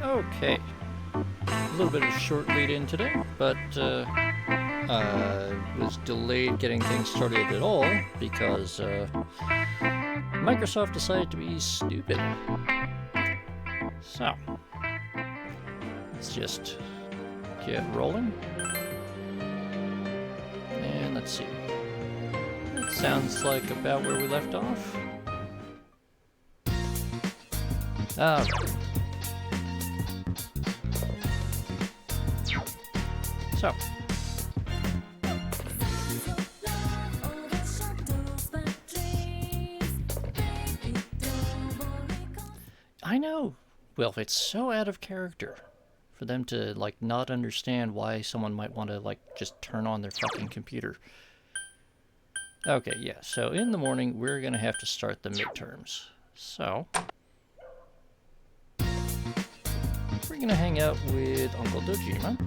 Okay, a little bit of a short lead in today, but was delayed getting things started at all because Microsoft decided to be stupid. So, let's just get rolling. And let's see. That sounds like about where we left off. Alright. So. I know. Well, it's so out of character for them to, like, not understand why someone might want to, like, just turn on their fucking computer. Okay, yeah, so in the morning, we're gonna have to start the midterms. So, we're gonna hang out with Uncle Dojima.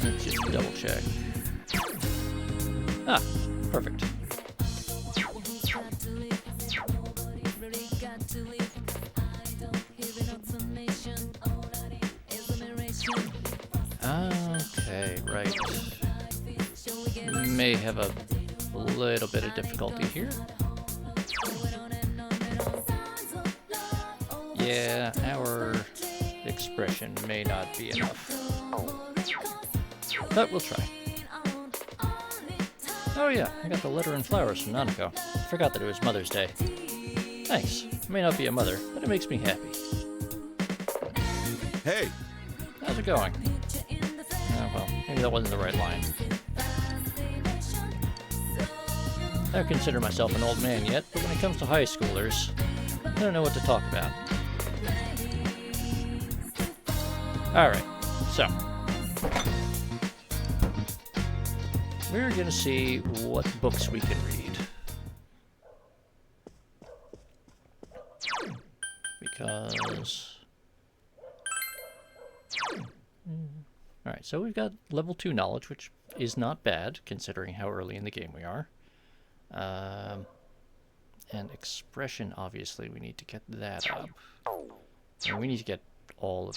Let's just double check. Ah, perfect. Okay, right. We may have a little bit of difficulty here. Yeah, our expression may not be enough. But we'll try. Oh yeah, I got the letter and flowers from Nanako. Forgot that it was Mother's Day. Thanks. I may not be a mother, but it makes me happy. Hey! How's it going? Oh well, maybe that wasn't the right line. I don't consider myself an old man yet, but when it comes to high schoolers, I don't know what to talk about. Alright, so. We're gonna see what books we can read. Because... Alright, so we've got level 2 knowledge, which is not bad, considering how early in the game we are. And expression, obviously, we need to get that up. And we need to get all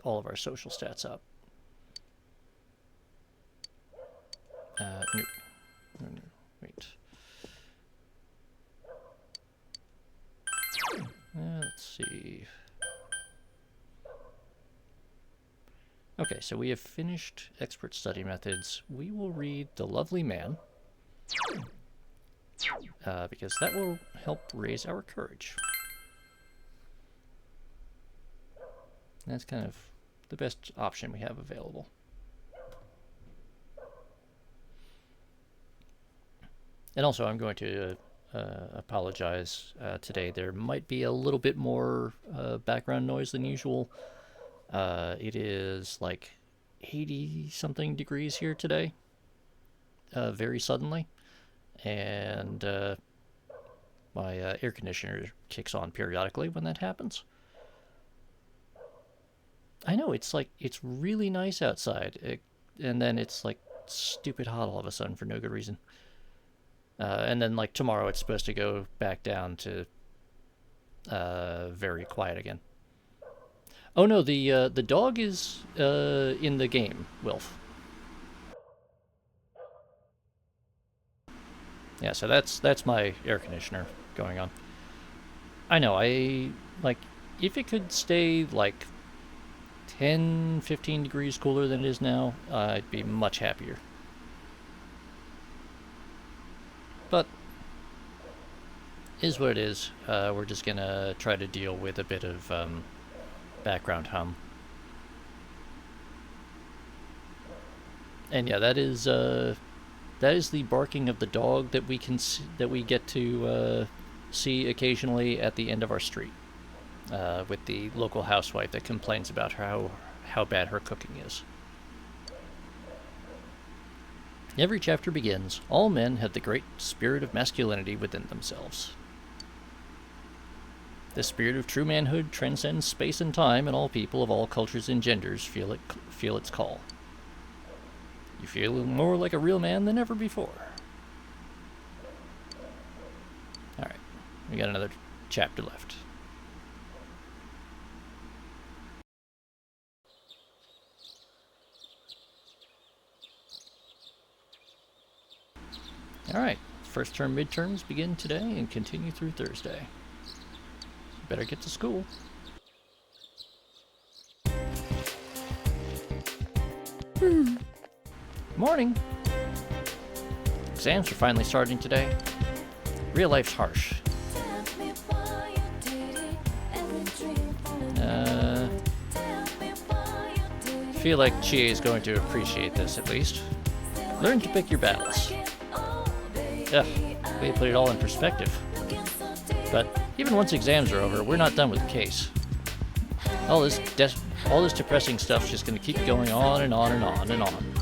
of our social stats up. No, wait. Let's see. Okay, so we have finished expert study methods. We will read The Lovely Man, because that will help raise our courage. That's kind of the best option we have available. And also, I'm going to apologize today. There might be a little bit more background noise than usual. It is like 80-something degrees here today, very suddenly. And my air conditioner kicks on periodically when that happens. I know, it's like, it's really nice outside, and then it's like stupid hot all of a sudden for no good reason. And then, like, tomorrow it's supposed to go back down to very quiet again. Oh no, the dog is in the game, Wilf. Yeah, so that's my air conditioner going on. I know, like, if it could stay, like, 10, 15 degrees cooler than it is now, I'd be much happier. But, is what it is. We're just gonna try to deal with a bit of background hum. And yeah, that is the barking of the dog that we get to see occasionally at the end of our street, with the local housewife that complains about how bad her cooking is. Every chapter begins, all men have the great spirit of masculinity within themselves. The spirit of true manhood transcends space and time, and all people of all cultures and genders feel its call. You feel more like a real man than ever before. Alright, we got another chapter left. Alright, first term midterms begin today and continue through Thursday. Better get to school. Morning! Exams are finally starting today. Real life's harsh. Feel like Chie is going to appreciate this at least. Learn to pick your battles. Ugh, we put it all in perspective. But even once exams are over, we're not done with the case. All this depressing stuff's just gonna keep going on and on and on and on.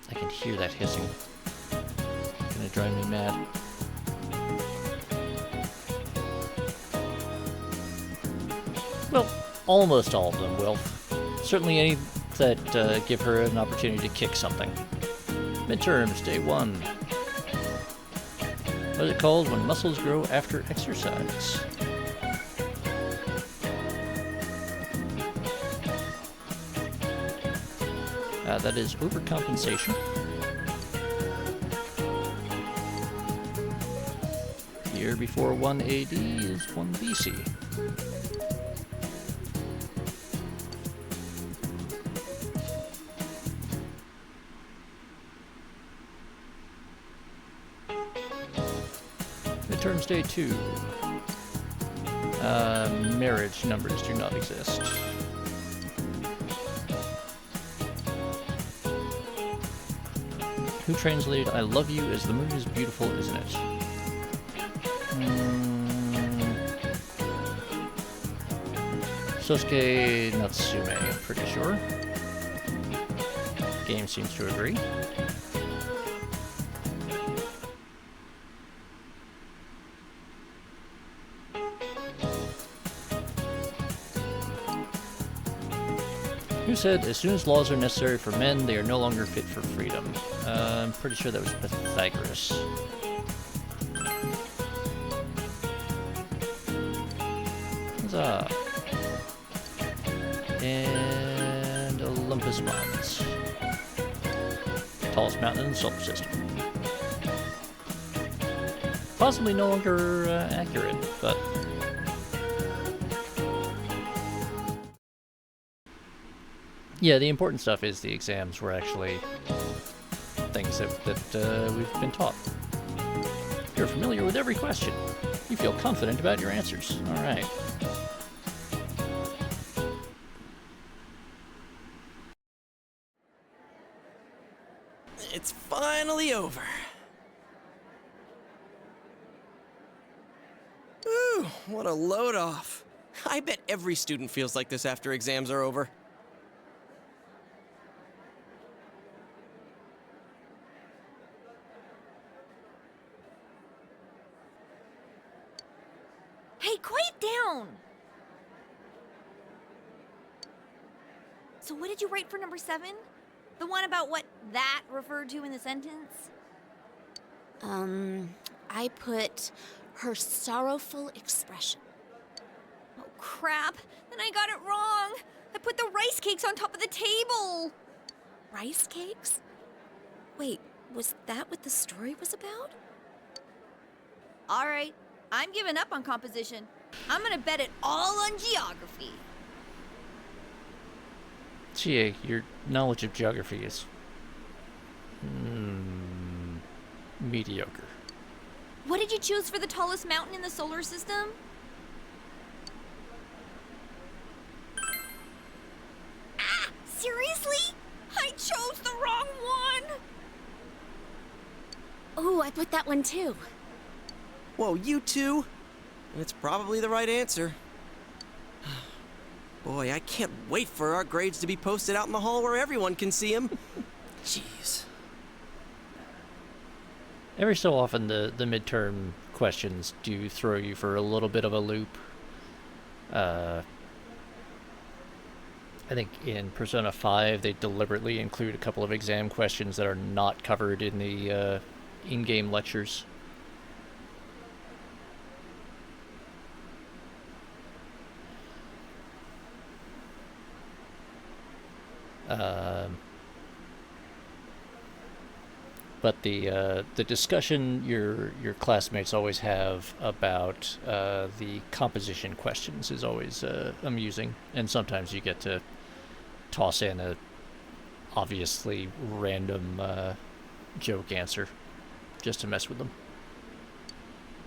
I can hear that hissing. It's gonna drive me mad. Well, almost all of them will. Certainly any that give her an opportunity to kick something. Midterms, day 1. What is it called when muscles grow after exercise? That is overcompensation. Year before 1 AD is 1 BC. Midterms day 2. Marriage numbers do not exist. Who translated "I love you" as "the moon is beautiful, isn't it"? Sosuke Natsume, I'm pretty sure. Game seems to agree. Who said, as soon as laws are necessary for men, they are no longer fit for freedom? I'm pretty sure that was Pythagoras. Huzzah. And Olympus Mons. Tallest mountain in the solar system. Possibly no longer accurate, but... yeah, the important stuff is the exams were actually things that we've been taught. You're familiar with every question. You feel confident about your answers. All right. It's finally over. Ooh, what a load off. I bet every student feels like this after exams are over. Hey, quiet down! So what did you write for number 7? The one about what that referred to in the sentence? I put her sorrowful expression. Oh, crap. Then I got it wrong. I put the rice cakes on top of the table. Rice cakes? Wait, was that what the story was about? All right, I'm giving up on composition. I'm gonna bet it all on geography. Chie, your knowledge of geography is... mediocre. What did you choose for the tallest mountain in the solar system? Ah, seriously? I chose the wrong one! Oh, I put that one too. Whoa, you two? It's probably the right answer. Boy, I can't wait for our grades to be posted out in the hall where everyone can see them. Jeez. Every so often, the midterm questions do throw you for a little bit of a loop. I think in Persona 5, they deliberately include a couple of exam questions that are not covered in the in-game lectures. But the discussion your classmates always have about the composition questions is always amusing, and sometimes you get to toss in a obviously random joke answer just to mess with them.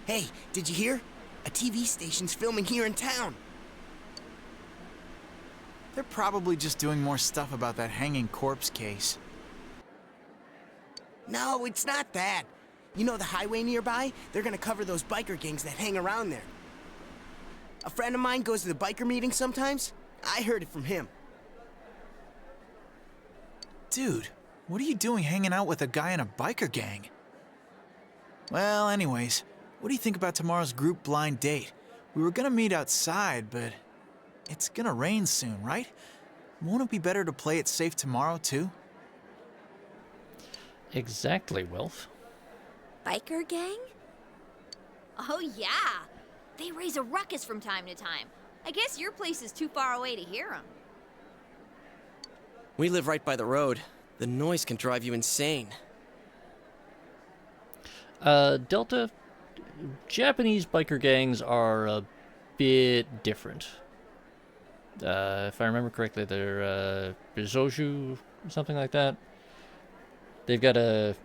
Hey, did you hear? A TV station's filming here in town. They're probably just doing more stuff about that hanging corpse case. No, it's not that. You know the highway nearby? They're gonna cover those biker gangs that hang around there. A friend of mine goes to the biker meetings sometimes. I heard it from him. Dude, what are you doing hanging out with a guy in a biker gang? Well, anyways, what do you think about tomorrow's group blind date? We were gonna meet outside, but it's gonna rain soon, right? Won't it be better to play it safe tomorrow, too? Exactly, Wilf. Biker gang? Oh, yeah. They raise a ruckus from time to time. I guess your place is too far away to hear them. We live right by the road. The noise can drive you insane. Delta, Japanese biker gangs are a bit different. If I remember correctly, they're Bizoju, something like that. They've got at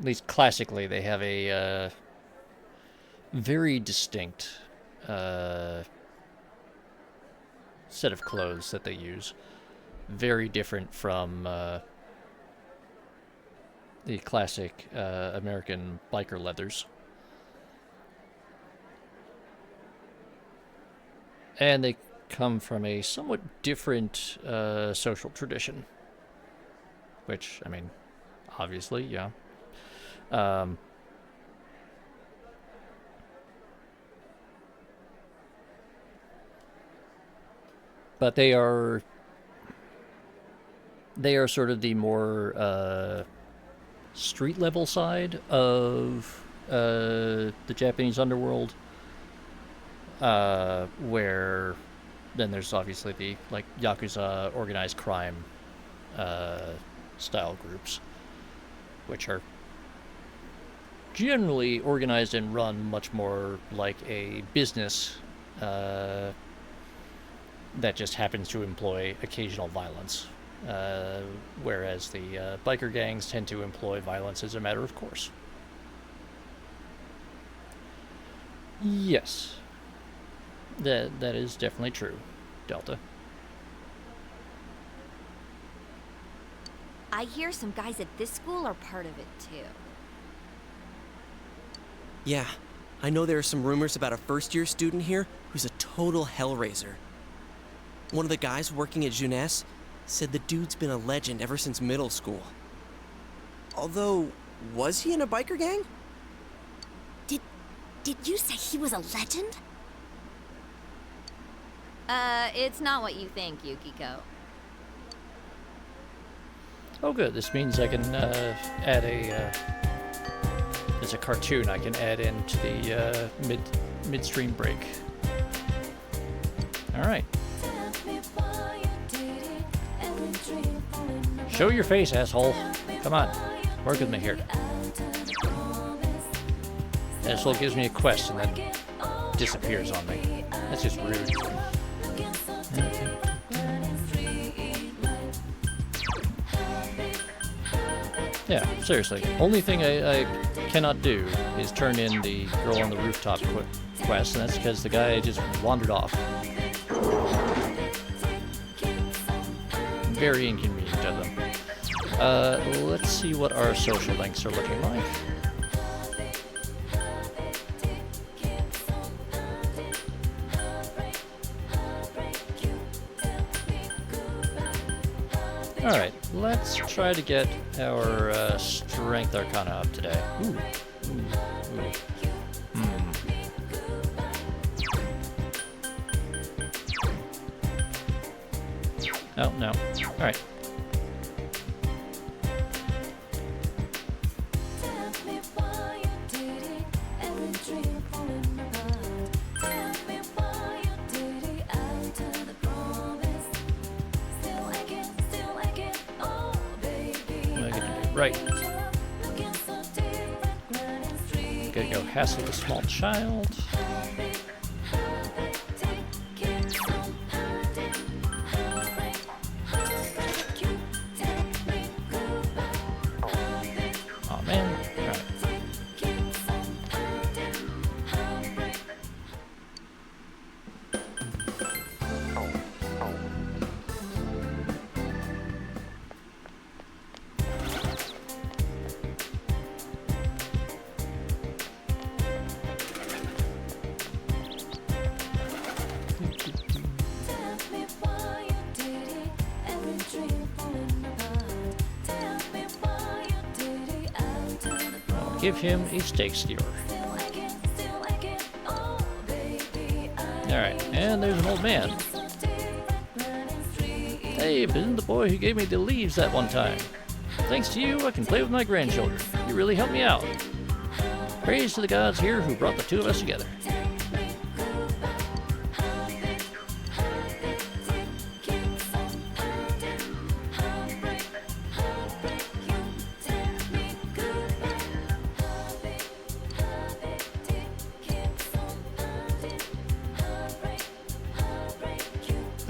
least classically, they have a very distinct set of clothes that they use. Very different from the classic American biker leathers. And they come from a somewhat different social tradition. Which, I mean, obviously, yeah. But they are sort of the more street level side of the Japanese underworld, where then there's obviously the like Yakuza organized crime style groups, which are generally organized and run much more like a business that just happens to employ occasional violence. Whereas the biker gangs tend to employ violence as a matter of course. Yes. That is definitely true, Delta. I hear some guys at this school are part of it, too. Yeah, I know there are some rumors about a first-year student here who's a total hellraiser. One of the guys working at Jeunesse said the dude's been a legend ever since middle school. Although, was he in a biker gang? Did you say he was a legend? It's not what you think, Yukiko. Oh good, this means I can add a... there's a cartoon I can add into the midstream break. Alright. Show your face, asshole. Come on, work with me here. This one gives me a quest and then disappears on me. That's just rude. Yeah, seriously. Only thing I cannot do is turn in the girl on the rooftop quest, and that's because the guy just wandered off. Very inconvenient of them. Let's see what our social links are looking like. Alright, let's try to get our Strength Arcana up today. Ooh. Ooh. Ooh. Oh, no. Alright. Right. Gotta go hassle the small child. Oh man. Alright. Give him a steak skewer. Alright, and there's an old man. Hey, been the boy who gave me the leaves that one time. Thanks to you, I can play with my grandchildren. You really helped me out. Praise to the gods here who brought the two of us together.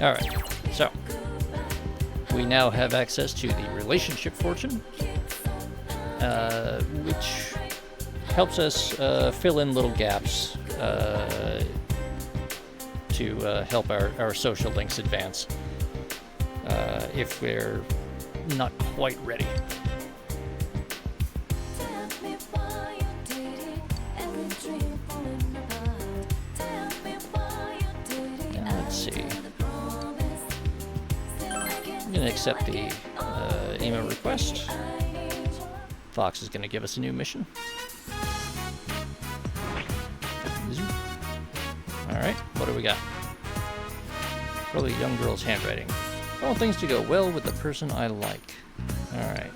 Alright, so we now have access to the relationship fortune, which helps us fill in little gaps to help our social links advance if we're not quite ready. Let's see. I'm going to accept the email request. Fox is going to give us a new mission. Alright, what do we got? Probably a young girl's handwriting. I want things to go well with the person I like. Alright.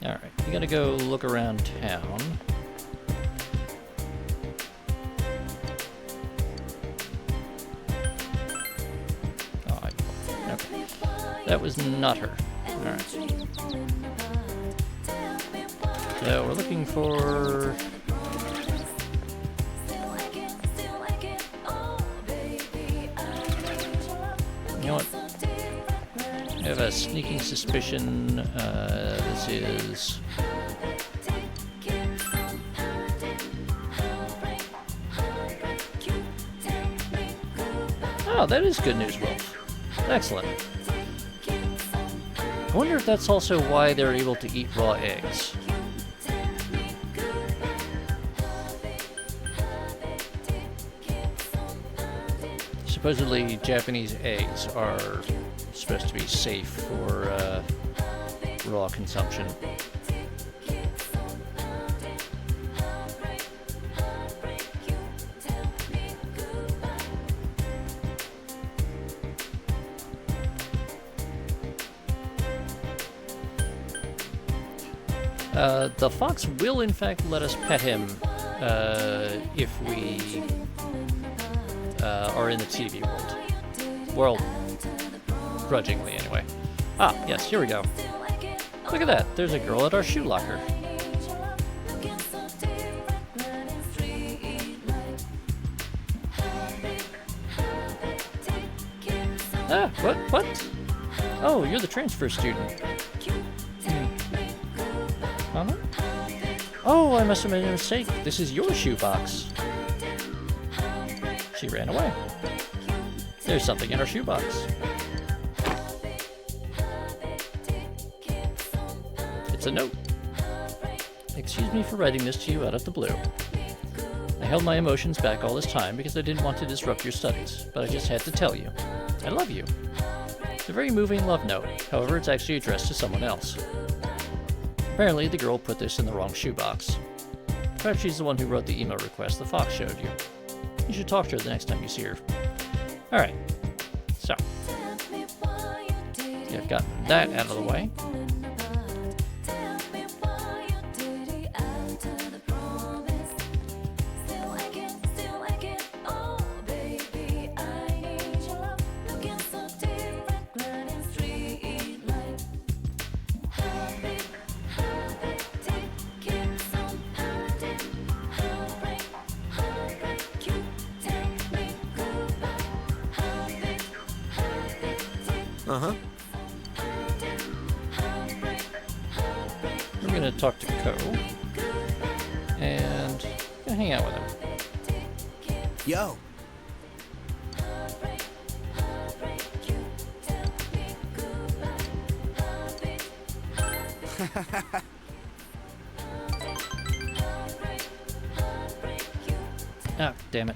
Alright, we gotta go look around town. Oh, okay. That was not her. Alright. So we're looking for... You know what? I have a sneaking suspicion this is... Oh, that is good news, Wolf. Excellent. I wonder if that's also why they're able to eat raw eggs. Supposedly, Japanese eggs are supposed to be safe for raw consumption. The fox will in fact let us pet him if we are in the TV world. Well, grudgingly anyway. Ah, yes, here we go. Look at that, there's a girl at our shoe locker. Ah, what? Oh, you're the transfer student. Uh-huh. Oh, I must have made a mistake. This is your shoebox. She ran away. There's something in her shoebox. It's a note. excuse me for writing this to you out of the blue. I held my emotions back all this time because I didn't want to disrupt your studies, but I just had to tell you. I love you. It's a very moving love note, however it's actually addressed to someone else. Apparently the girl put this in the wrong shoebox. Perhaps she's the one who wrote the email request the fox showed you. You should talk to her the next time you see her. Alright, so. I've gotten that out of the way. Uh-huh. We're gonna talk to Ko and gonna hang out with him. Yo. Ah, damn it.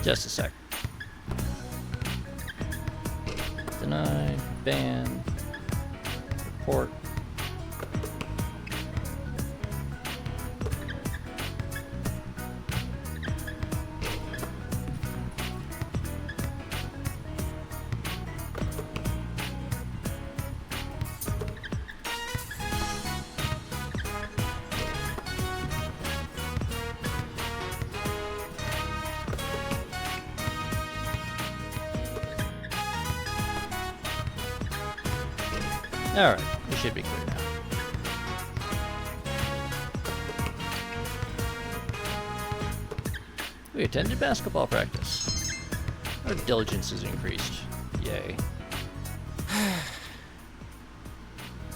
Just a sec. Deny, ban, report. Alright, we should be clear now. We attended basketball practice. Our diligence is increased. Yay.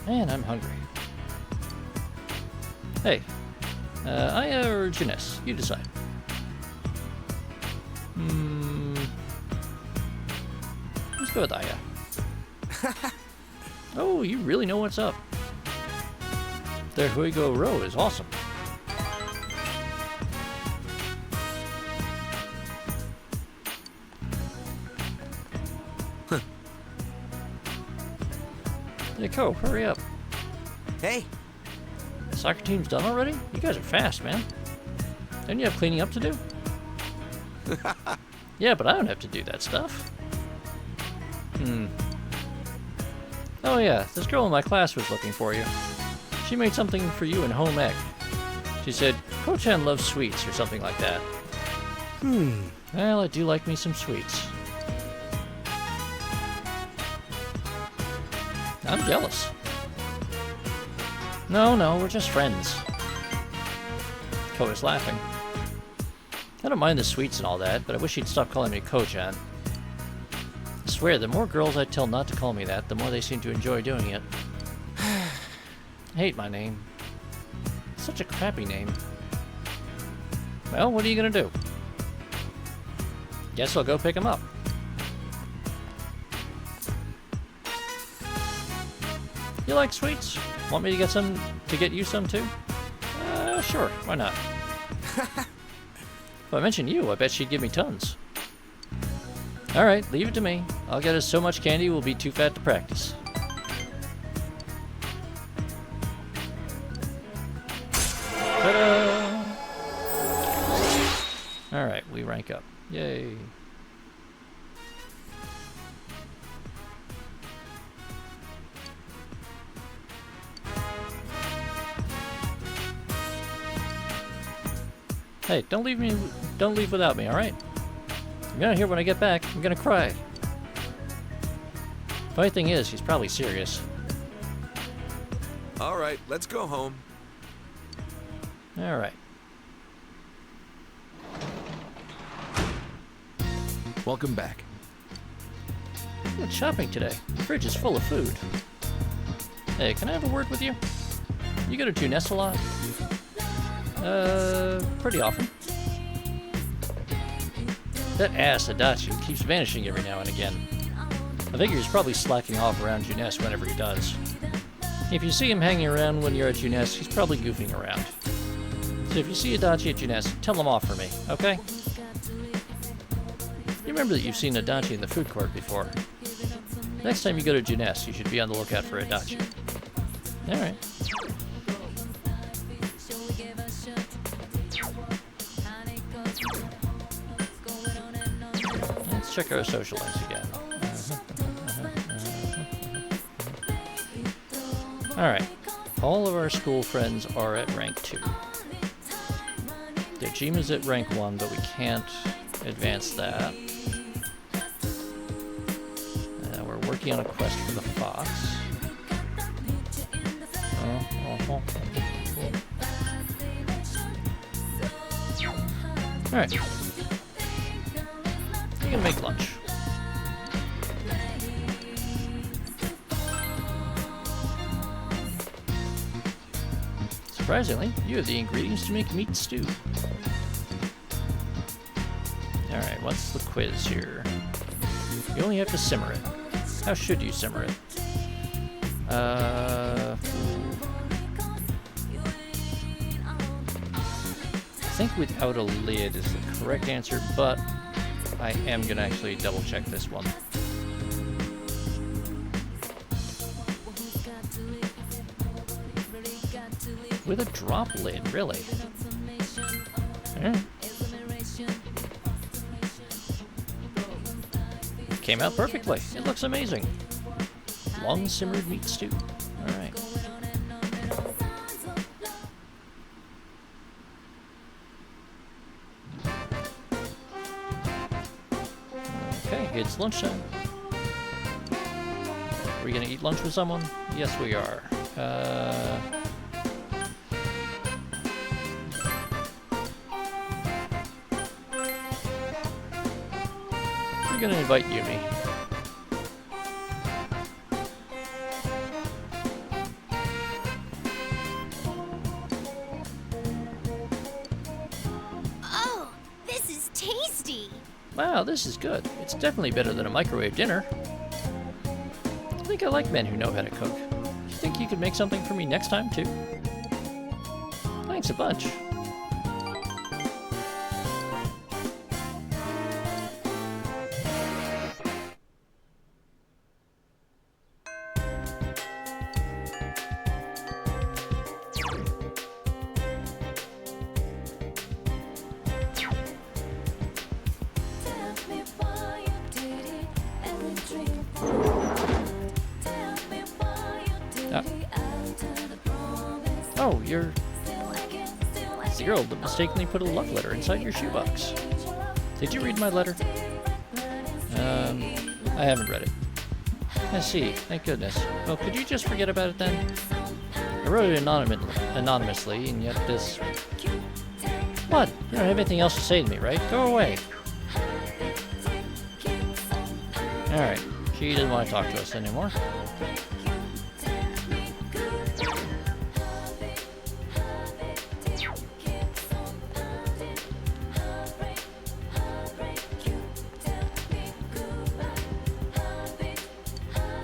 Man, I'm hungry. Hey, Aya or Janess, you decide. Let's go with Aya. Oh, you really know what's up. Their Huigo row is awesome. Huh. Hey, Ko, hurry up. Hey. The soccer team's done already? You guys are fast, man. Don't you have cleaning up to do? Yeah, but I don't have to do that stuff. Oh yeah, this girl in my class was looking for you. She made something for you in home ec. She said, Ko-chan loves sweets or something like that. Well, I do like me some sweets. I'm jealous. No, we're just friends. Ko is laughing. I don't mind the sweets and all that, but I wish he'd stop calling me Ko-chan. I swear, the more girls I tell not to call me that, the more they seem to enjoy doing it. I hate my name. It's such a crappy name. Well, what are you gonna do? Guess I'll go pick him up. You like sweets? Want me to get you some too? Sure, why not? If I mention you, I bet she'd give me tons. Alright, leave it to me. I'll get us so much candy we'll be too fat to practice. Ta-da! Alright, we rank up. Yay. Hey, don't leave without me, alright? You're gonna hear when I get back, I'm gonna cry. Funny thing is, he's probably serious. All right, let's go home. Alright. Welcome back. I went shopping today. The fridge is full of food. Hey, can I have a word with you? You go to Juness a lot? Pretty often. That ass Adachi keeps vanishing every now and again. I figure he's probably slacking off around Junes whenever he does. If you see him hanging around when you're at Junes, he's probably goofing around. So if you see Adachi at Junes, tell him off for me, okay? You remember that you've seen Adachi in the food court before. Next time you go to Junes, you should be on the lookout for Adachi. Alright. Let's check our social links again. Alright. All of our school friends are at rank 2. Dojima's at rank 1, but we can't advance that. We're working on a quest for the fox. Alright. We can make lunch. Surprisingly, you have the ingredients to make meat stew. Alright, what's the quiz here? You only have to simmer it. How should you simmer it? I think without a lid is the correct answer, but I am going to actually double check this one. With a drop lid, really? Yeah. Came out perfectly. It looks amazing. Long simmered meat stew. Alright. Okay, it's lunchtime. Are we gonna eat lunch with someone? Yes, we are. We're gonna invite Yumi. Oh, this is tasty. Wow, this is good. It's definitely better than a microwave dinner. I think I like men who know how to cook. You think you could make something for me next time, too? Thanks a bunch. Oh, you're the girl that mistakenly put a love letter inside your shoebox. Did you read my letter? I haven't read it. I see, thank goodness. Well, could you just forget about it then? I wrote it anonymously, and yet this... What? You don't have anything else to say to me, right? Go away. Alright, she doesn't want to talk to us anymore.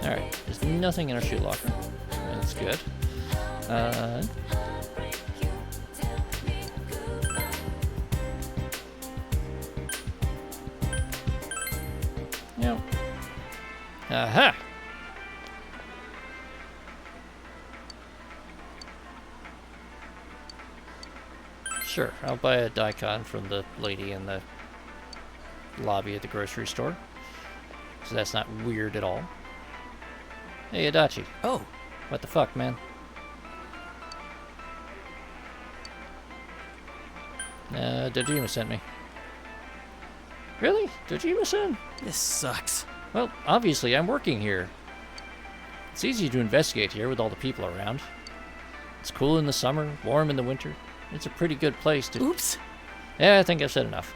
Alright, there's nothing in our shoe locker. That's good. Yep. Aha! Sure, I'll buy a daikon from the lady in the lobby at the grocery store. So that's not weird at all. Hey, Adachi. Oh, What the fuck, man? Dojima sent me. Really? Dojima-san? this sucks. Well, obviously I'm working here. It's easy to investigate here with all the people around. It's cool in the summer, warm in the winter. It's a pretty good place to... Oops. Yeah, I think I've said enough.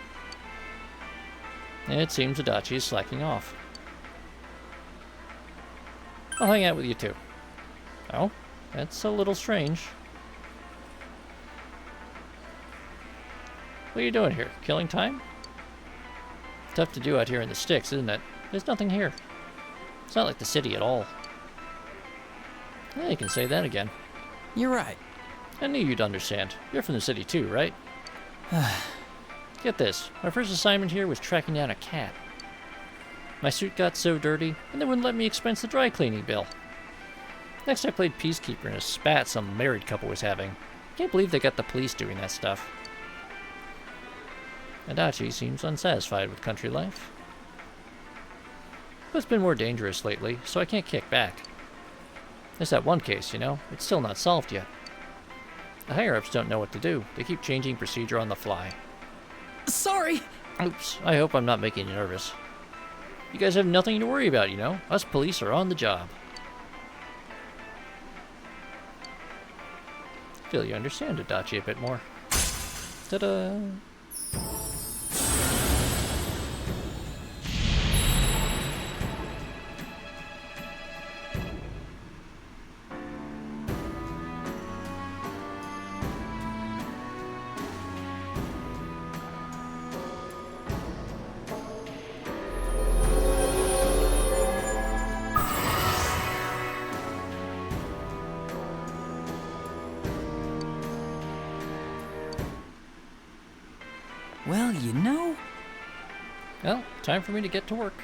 It seems Adachi is slacking off. I'll hang out with you too. Oh, that's a little strange. What are you doing here? Killing time? Tough to do out here in the sticks, isn't it? There's nothing here. It's not like the city at all. Yeah, you can say that again. You're right. I knew you'd understand. You're from the city too, right? Get this. My first assignment here was tracking down a cat. My suit got so dirty, and they wouldn't let me expense the dry cleaning bill. Next I played peacekeeper in a spat some married couple was having. Can't believe they got the police doing that stuff. Adachi seems unsatisfied with country life. But it's been more dangerous lately, so I can't kick back. There's that one case, you know? It's still not solved yet. The higher-ups don't know what to do. They keep changing procedure on the fly. Sorry! Oops, I hope I'm not making you nervous. You guys have nothing to worry about, you know? Us police are on the job. I feel you understand Adachi a bit more. Ta-da! Well, you know... Well, time for me to get to work.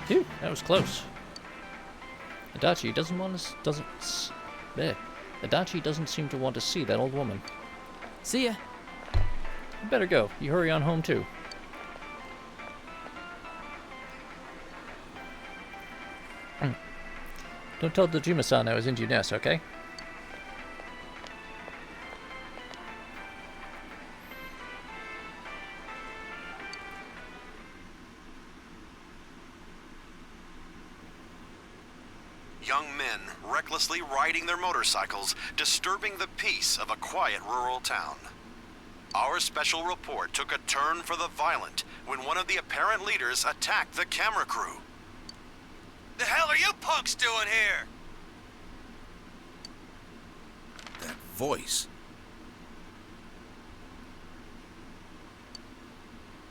Phew, that was close. Adachi Adachi doesn't seem to want to see that old woman. See ya. You better go. You hurry on home too. Don't tell Dojima-san I was in Juness, okay? Young men recklessly riding their motorcycles, disturbing the peace of a quiet rural town. Our special report took a turn for the violent when one of the apparent leaders attacked the camera crew. The hell are you punks doing here? That voice.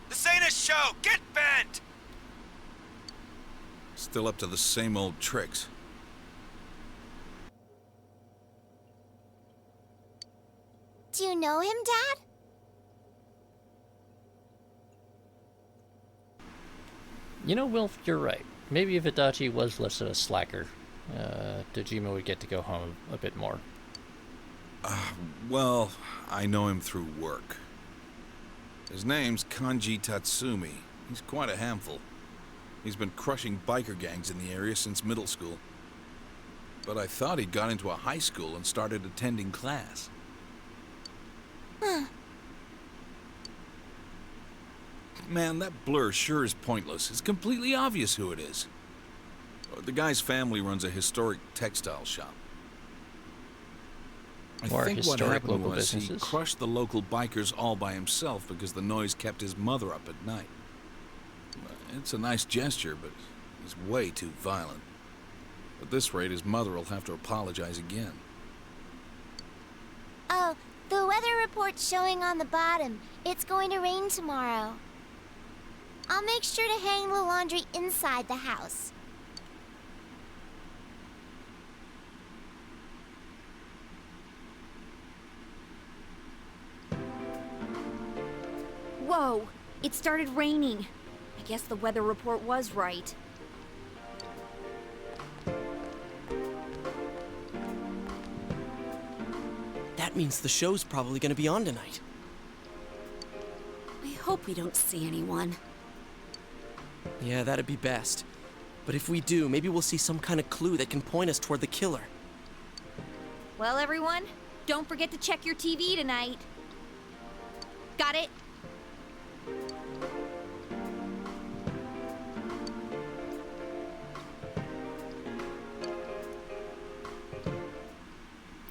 This ain't a show! Get bent! Still up to the same old tricks. Do you know him, Dad? You know, Wilf, you're right. Maybe if Adachi was less of a slacker, Dojima would get to go home a bit more. Well, I know him through work. His name's Kanji Tatsumi. He's quite a handful. He's been crushing biker gangs in the area since middle school. But I thought he'd got into a high school and started attending class. Man, that blur sure is pointless. It's completely obvious who it is. The guy's family runs a historic textile shop. I Or think what historic happened local was he businesses. crushed the local bikers all by himself because the noise kept his mother up at night. It's a nice gesture, but he's way too violent. At this rate, his mother will have to apologize again. Oh, the weather report's showing on the bottom. It's going to rain tomorrow. I'll make sure to hang the laundry inside the house. Whoa! It started raining. I guess the weather report was right. That means the show's probably gonna be on tonight. I hope we don't see anyone. Yeah, that'd be best. But if we do, maybe we'll see some kind of clue that can point us toward the killer. Well, everyone, don't forget to check your TV tonight. Got it?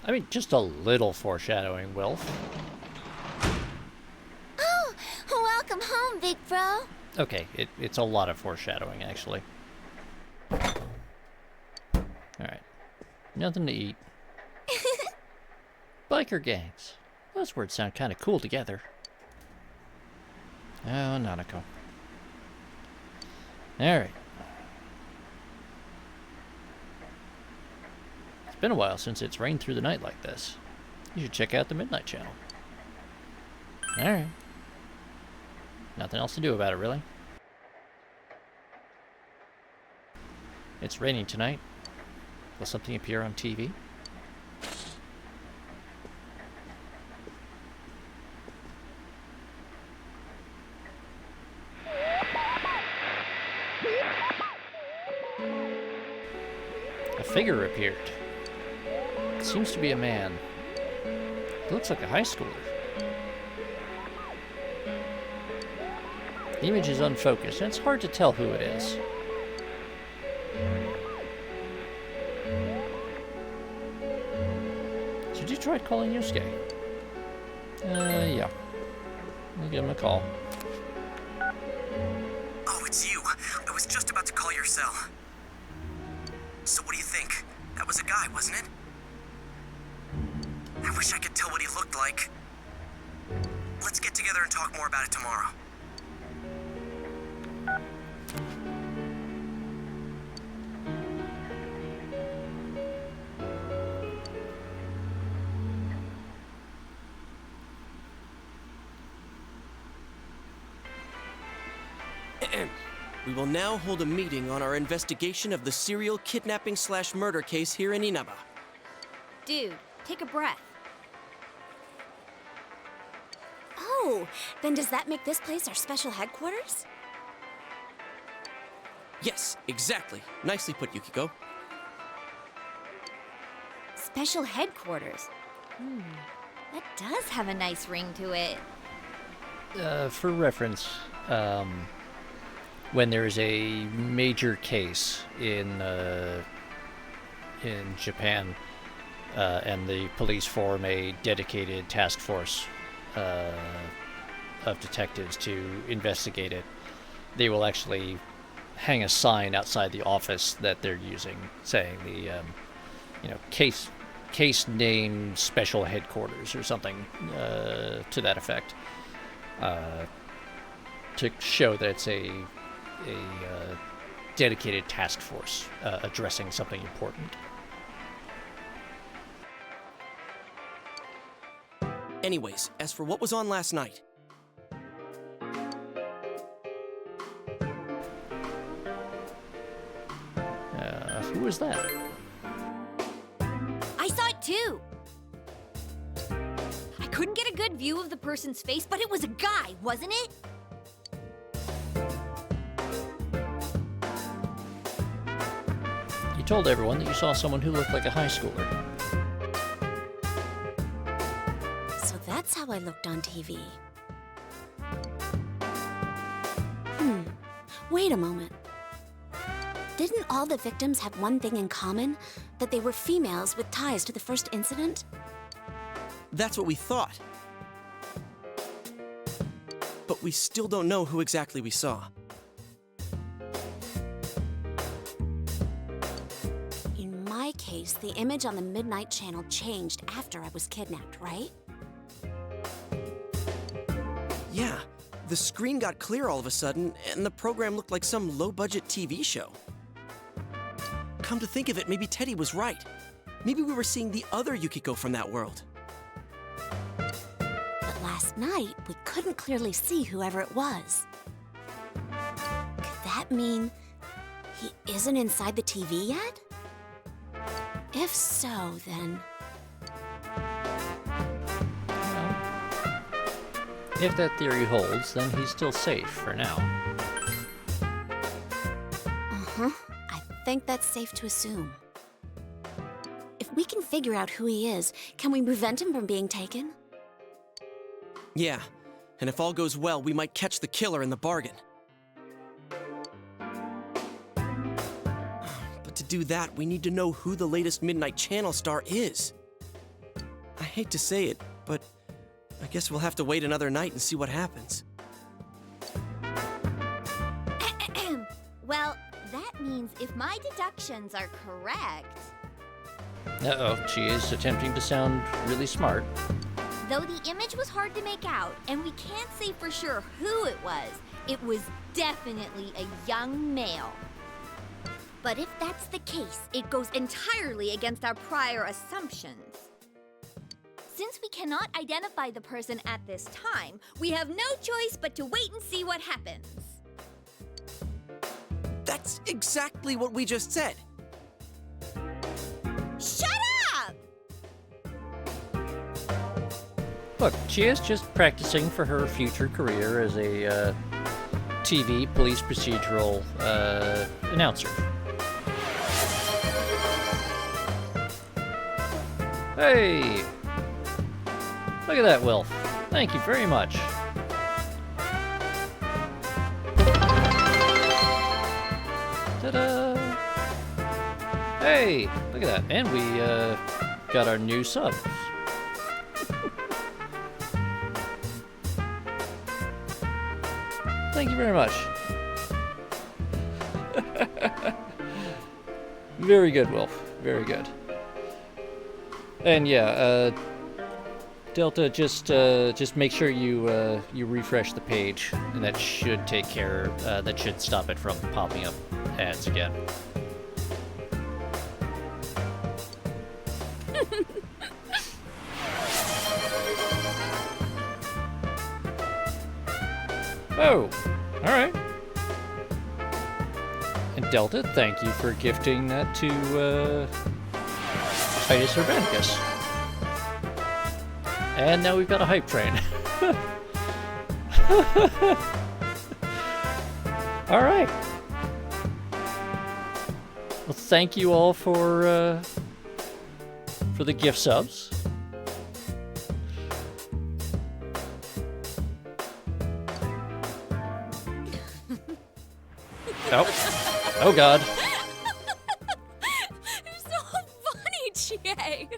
I mean, just a little foreshadowing, Wilf. Oh, welcome home, big bro. Okay, it's a lot of foreshadowing, actually. Nothing to eat. Biker gangs. Those words sound kind of cool together. Oh, Nanako. Alright. It's been a while since it's rained through the night like this. You should check out the Midnight Channel. Alright. Nothing else to do about it, really. It's raining tonight. Will something appear on TV? A figure appeared. It seems to be a man. He looks like a high schooler. The image is unfocused, and it's hard to tell who it is. Should you try calling Yusuke? Yeah. I'll give him a call. Oh, it's you. I was just about to call your cell. So what do you think? That was a guy, wasn't it? I wish I could tell what he looked like. Let's get together and talk more about it tomorrow. We will now hold a meeting on our investigation of the serial kidnapping/murder case here in Inaba. Dude, take a breath. Oh, then does that make this place our special headquarters? Yes, exactly. Nicely put, Yukiko. Special headquarters. That does have a nice ring to it. For reference, when there is a major case in Japan, and the police form a dedicated task force of detectives to investigate it, they will actually hang a sign outside the office that they're using, saying the case name special headquarters or something to that effect, to show that it's a dedicated task force addressing something important. Anyways, as for what was on last night, Who was that? I saw it too. I couldn't get a good view of the person's face, but it was a guy, wasn't it? You told everyone that you saw someone who looked like a high schooler. So that's how I looked on TV. Wait a moment. Didn't all the victims have one thing in common? That they were females with ties to the first incident? that's what we thought. But we still don't know who exactly we saw. In my case, the image on the Midnight channel changed after I was kidnapped, right? Yeah, the screen got clear all of a sudden, and the program looked like some low-budget TV show. Come to think of it, maybe Teddy was right. Maybe we were seeing the other Yukiko from that world. But last night, we couldn't clearly see whoever it was. Could that mean he isn't inside the TV yet? If so, then... If that theory holds, then he's still safe for now. Uh-huh. I think that's safe to assume. If we can figure out who he is, can we prevent him from being taken? Yeah, and if all goes well, we might catch the killer in the bargain. But to do that, we need to know who the latest Midnight Channel star is. I hate to say it, but I guess we'll have to wait another night and see what happens. Well, that means if my deductions are correct... Uh-oh, she is attempting to sound really smart. Though the image was hard to make out, and we can't say for sure who it was definitely a young male. But if that's the case, it goes entirely against our prior assumptions. Since we cannot identify the person at this time, we have no choice but to wait and see what happens. That's exactly what we just said. Shut up! Look, she is just practicing for her future career as a TV police procedural announcer. Hey! Look at that, Wilf. Thank you very much. Ta-da! Hey! Look at that. And we got our new subs. Thank you very much. Very good, Wilf. Very good. And yeah, Delta, just make sure you you refresh the page, and that should take care. That should stop it from popping up ads again. Oh, all right. And Delta, thank you for gifting that to Titus Urbanicus. And now we've got a hype train. All right. Well, thank you all for the gift subs. Oh. Oh, God. You're so funny, Chie.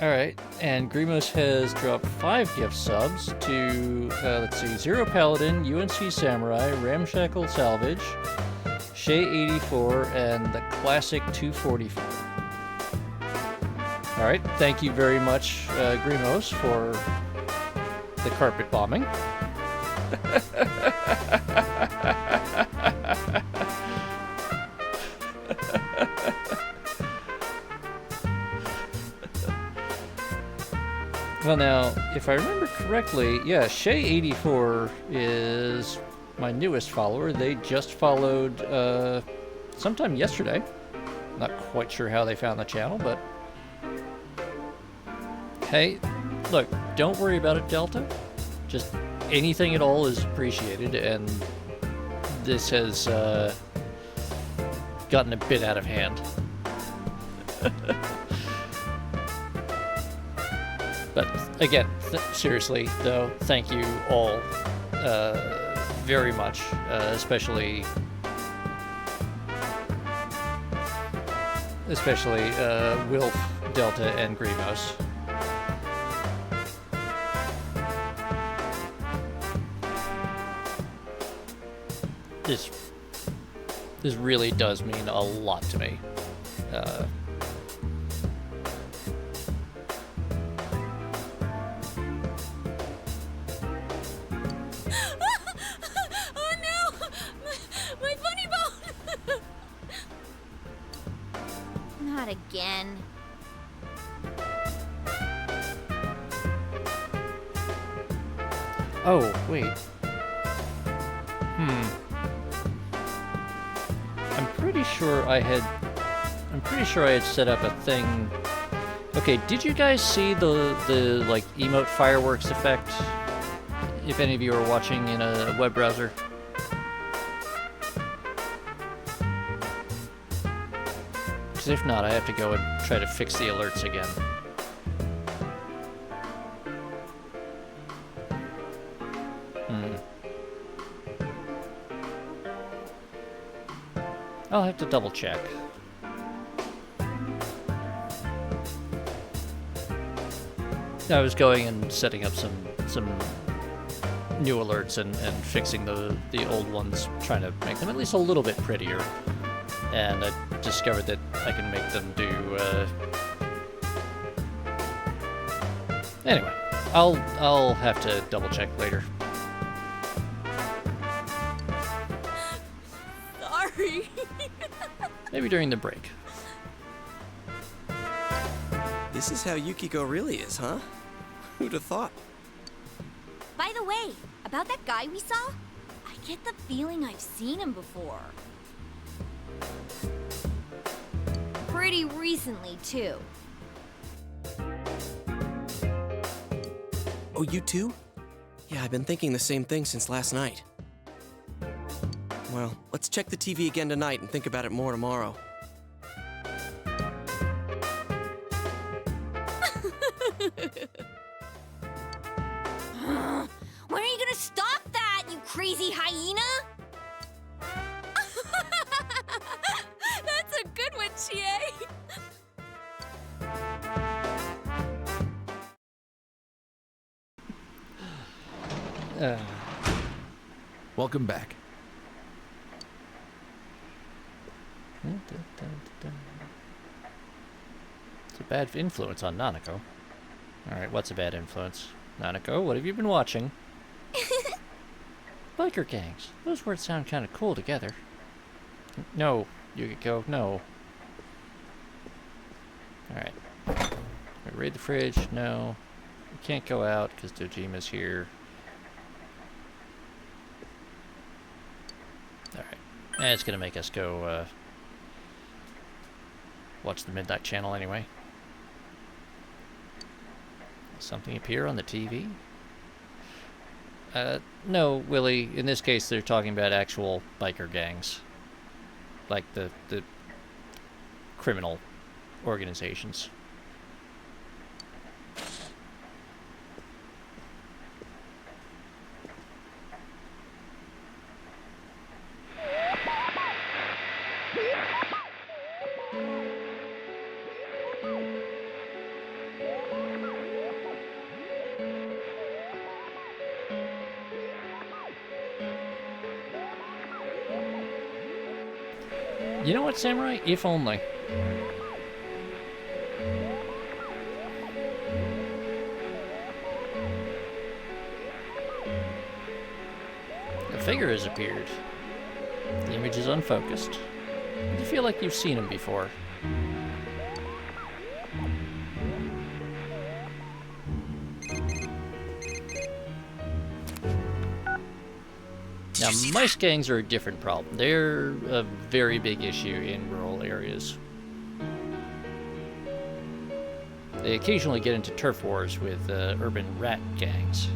All right, and Grimos has dropped 5 gift subs to, let's see, Zero Paladin, UNC Samurai, Ramshackle Salvage, Shay84, and the Classic 244. All right, thank you very much, Grimos, for the carpet bombing. Well, now, if I remember correctly, yeah, Shay84 is my newest follower. They just followed sometime yesterday. Not quite sure how they found the channel, but hey, look, don't worry about it, Delta. Just anything at all is appreciated, and this has gotten a bit out of hand. But again, seriously, though, thank you all very much, especially Wilf, Delta, and Grimos. This really does mean a lot to me. Oh no! My funny bone! Not again. Oh, wait. I'm pretty sure I had set up a thing. Okay, did you guys see the like emote fireworks effect? If any of you are watching in a web browser. Because if not, I have to go and try to fix the alerts again. I'll have to double check. I was going and setting up some new alerts and fixing the old ones, trying to make them at least a little bit prettier. And discovered that I can make them do. Anyway, I'll have to double check later. Sorry. Maybe during the break. This is how Yukiko really is, huh? Who'd have thought? By the way, about that guy we saw, I get the feeling I've seen him before. Pretty recently, too. Oh, you too? Yeah, I've been thinking the same thing since last night. Well, let's check the TV again tonight and think about it more tomorrow. When are you gonna stop that, you crazy hyena? That's a good one, Chie. Welcome back. It's a bad influence on Nanako. Alright, what's a bad influence? Nanako, what have you been watching? Biker gangs. Those words sound kind of cool together. No, Yukiko, no. Alright. Raid the fridge, no. We can't go out because Dojima's here. Alright. And it's gonna make us go, watch the Midnight Channel anyway. Something appear on the TV? No, Willie. In this case, they're talking about actual biker gangs. Like the criminal organizations. You know what, Samurai? If only. A figure has appeared. The image is unfocused. You feel like you've seen him before. Now, mice gangs are a different problem. They're a very big issue in rural areas. They occasionally get into turf wars with urban rat gangs.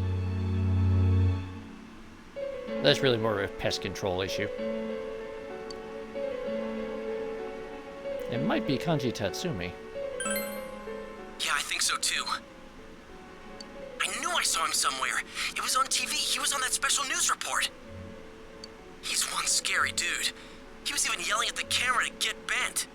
That's really more of a pest control issue. It might be Kanji Tatsumi. Yeah, I think so too. I knew I saw him somewhere. It was on TV. He was on that special news report. He's one scary dude. He was even yelling at the camera to get bent.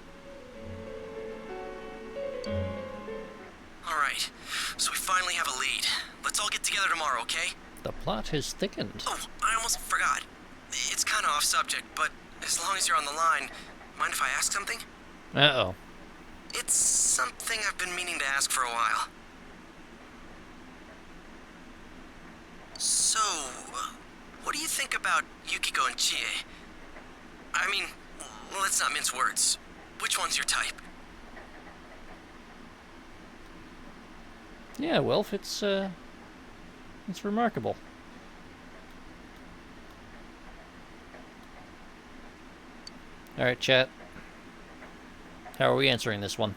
Alright, so we finally have a lead. Let's all get together tomorrow, okay? The plot has thickened. Oh, I almost forgot. It's kind of off subject, but as long as you're on the line, mind if I ask something? Uh-oh. It's something I've been meaning to ask for a while. So, what do you think about Yukiko and Chie? I mean, let's not mince words. Which one's your type? Yeah, well, it's remarkable. Alright, chat. How are we answering this one?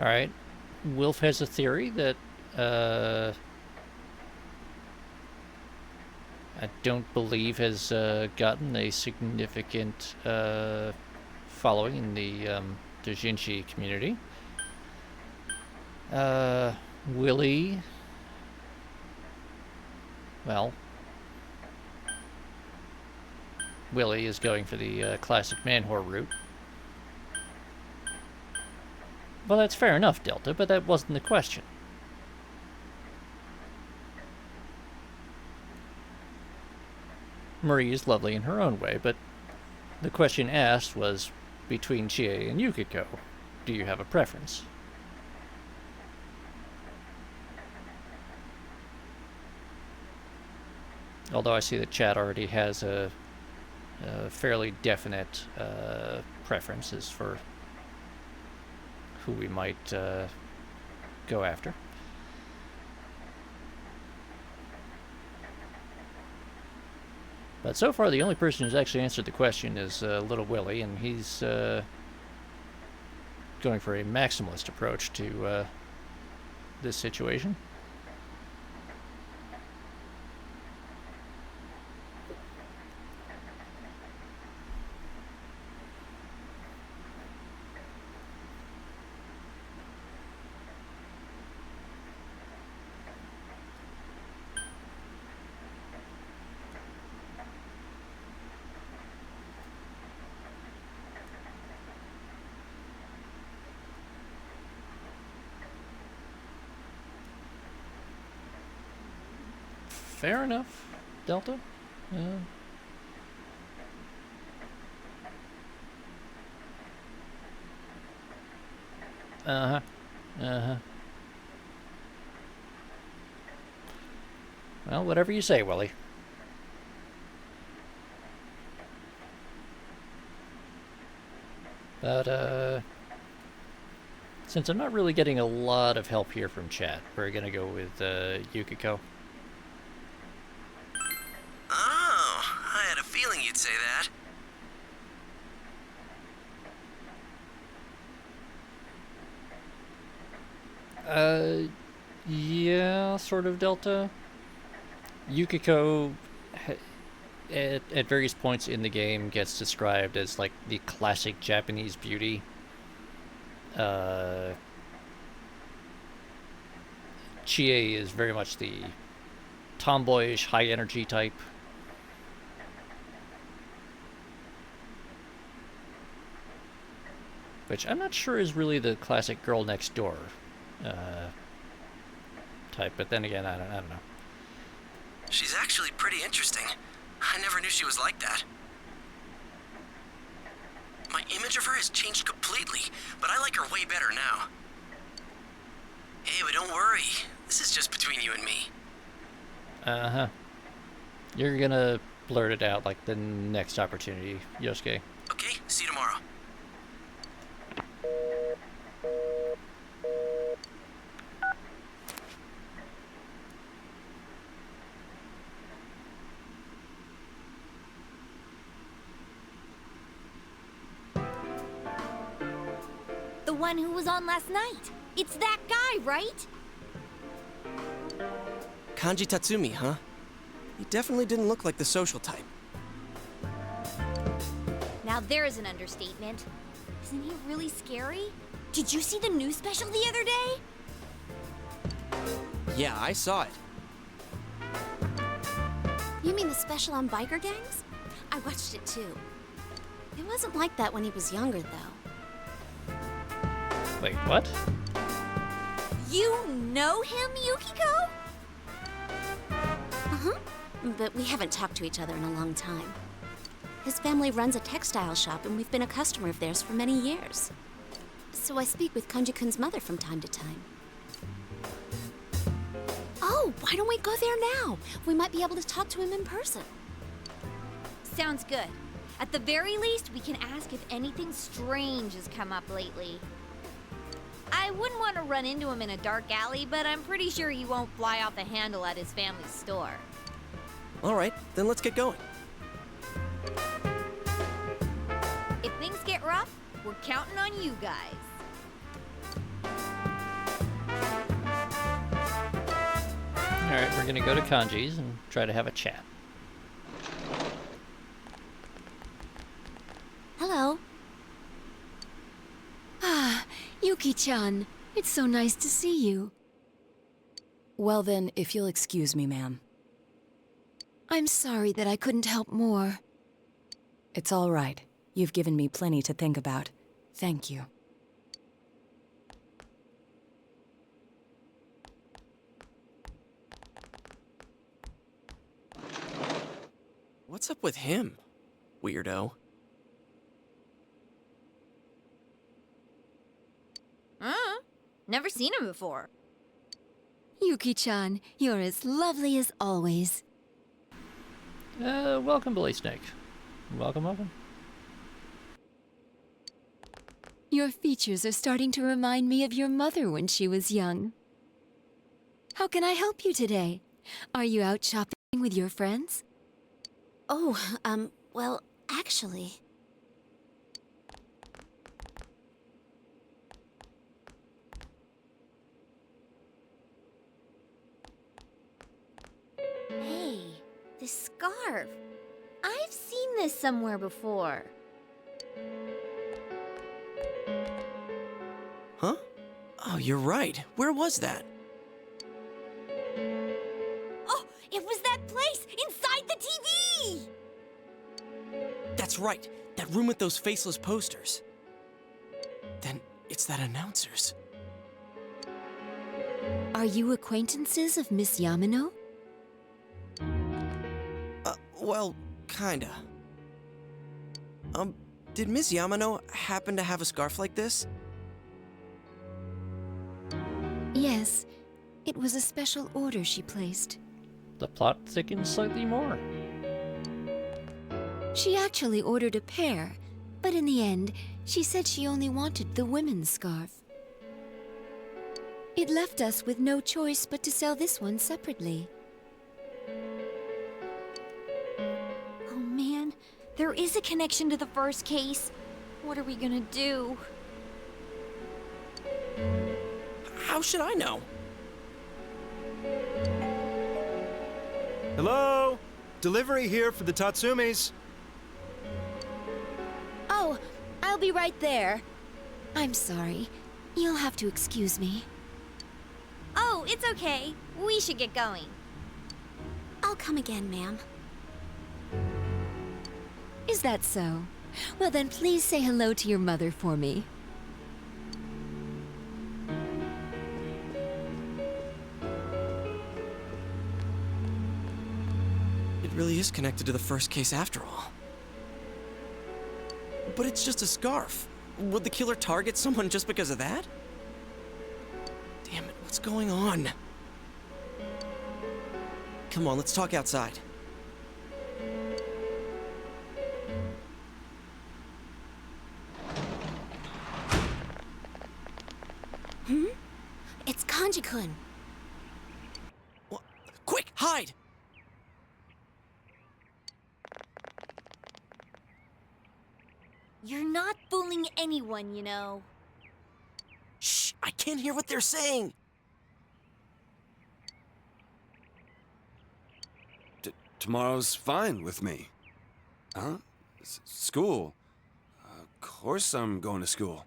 Alright. Wilf has a theory that, I don't believe has gotten a significant following in the doujinshi community. Willie. Well, Willie is going for the classic man-whore route. Well, that's fair enough, Delta, but that wasn't the question. Marie is lovely in her own way, but the question asked was between Chie and Yukiko. Do you have a preference? Although I see that chat already has a fairly definite preferences for who we might go after. But so far, the only person who's actually answered the question is Little Willie, and he's going for a maximalist approach to this situation. Fair enough, Delta. Uh-huh. Uh-huh. Well, whatever you say, Willie. But, since I'm not really getting a lot of help here from chat, we're gonna go with, Yukiko. Oh, I had a feeling you'd say that. Yeah, sort of, Delta. Yukiko, at various points in the game, gets described as, like, the classic Japanese beauty. Chie is very much the tomboyish, high-energy type. Which I'm not sure is really the classic girl next door type, but then again, I don't know. She's actually pretty interesting. I never knew she was like that. My image of her has changed completely, but I like her way better now. Hey, but don't worry. This is just between you and me. Uh-huh. You're gonna blurt it out like the next opportunity, Yosuke. Okay, see you tomorrow. The one who was on last night. It's that guy, right? Kanji Tatsumi, huh? He definitely didn't look like the social type. Now there's an understatement. Isn't he really scary? Did you see the news special the other day? Yeah, I saw it. You mean the special on biker gangs? I watched it too. It wasn't like that when he was younger, though. Wait, what? You know him, Yukiko? Uh-huh. But we haven't talked to each other in a long time. His family runs a textile shop, and we've been a customer of theirs for many years. So I speak with Kanji-kun's mother from time to time. Oh, why don't we go there now? We might be able to talk to him in person. Sounds good. At the very least, we can ask if anything strange has come up lately. I wouldn't want to run into him in a dark alley, but I'm pretty sure he won't fly off the handle at his family's store. All right, then let's get going. If things get rough, we're counting on you guys. Alright, we're gonna go to Kanji's and try to have a chat. Hello. Ah, Yuki-chan. It's so nice to see you. Well then, if you'll excuse me, ma'am. I'm sorry that I couldn't help more. It's all right. You've given me plenty to think about. Thank you. What's up with him? Weirdo. Never seen him before. Yuki-chan, you're as lovely as always. Welcome, Billy Snake. Welcome, welcome. Your features are starting to remind me of your mother when she was young. How can I help you today? Are you out shopping with your friends? Oh, well, actually... Hey, this scarf. I've seen this somewhere before. Huh? Oh, you're right. Where was that? Oh, it was that place inside the TV! That's right. That room with those faceless posters. Then it's that announcer's. Are you acquaintances of Miss Yamano? Well, kinda. Did Miss Yamano happen to have a scarf like this? Yes. It was a special order she placed. The plot thickens slightly more. She actually ordered a pair, but in the end, she said she only wanted the women's scarf. It left us with no choice but to sell this one separately. Oh man, there is a connection to the first case. What are we gonna do? How should I know? Hello? Delivery here for the Tatsumis. Oh, I'll be right there. I'm sorry. You'll have to excuse me. Oh, it's okay. We should get going. I'll come again, ma'am. Is that so? Well then, please say hello to your mother for me. It really is connected to the first case after all. But it's just a scarf. Would the killer target someone just because of that? Damn it, what's going on? Come on, let's talk outside. It's Kanji-kun. What? Quick, hide! You're not fooling anyone, you know. Shh, I can't hear what they're saying. Tomorrow's fine with me. Huh? School? Of course I'm going to school.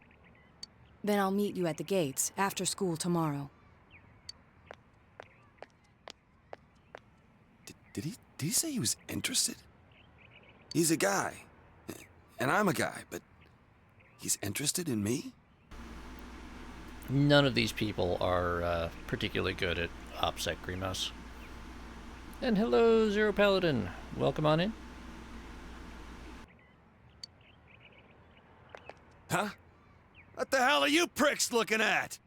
Then I'll meet you at the gates after school tomorrow. Did he say he was interested? He's a guy. And I'm a guy, but he's interested in me? None of these people are particularly good at OPSEC, Grimos. And hello, Zero Paladin. Welcome on in. Huh? What the hell are you pricks looking at?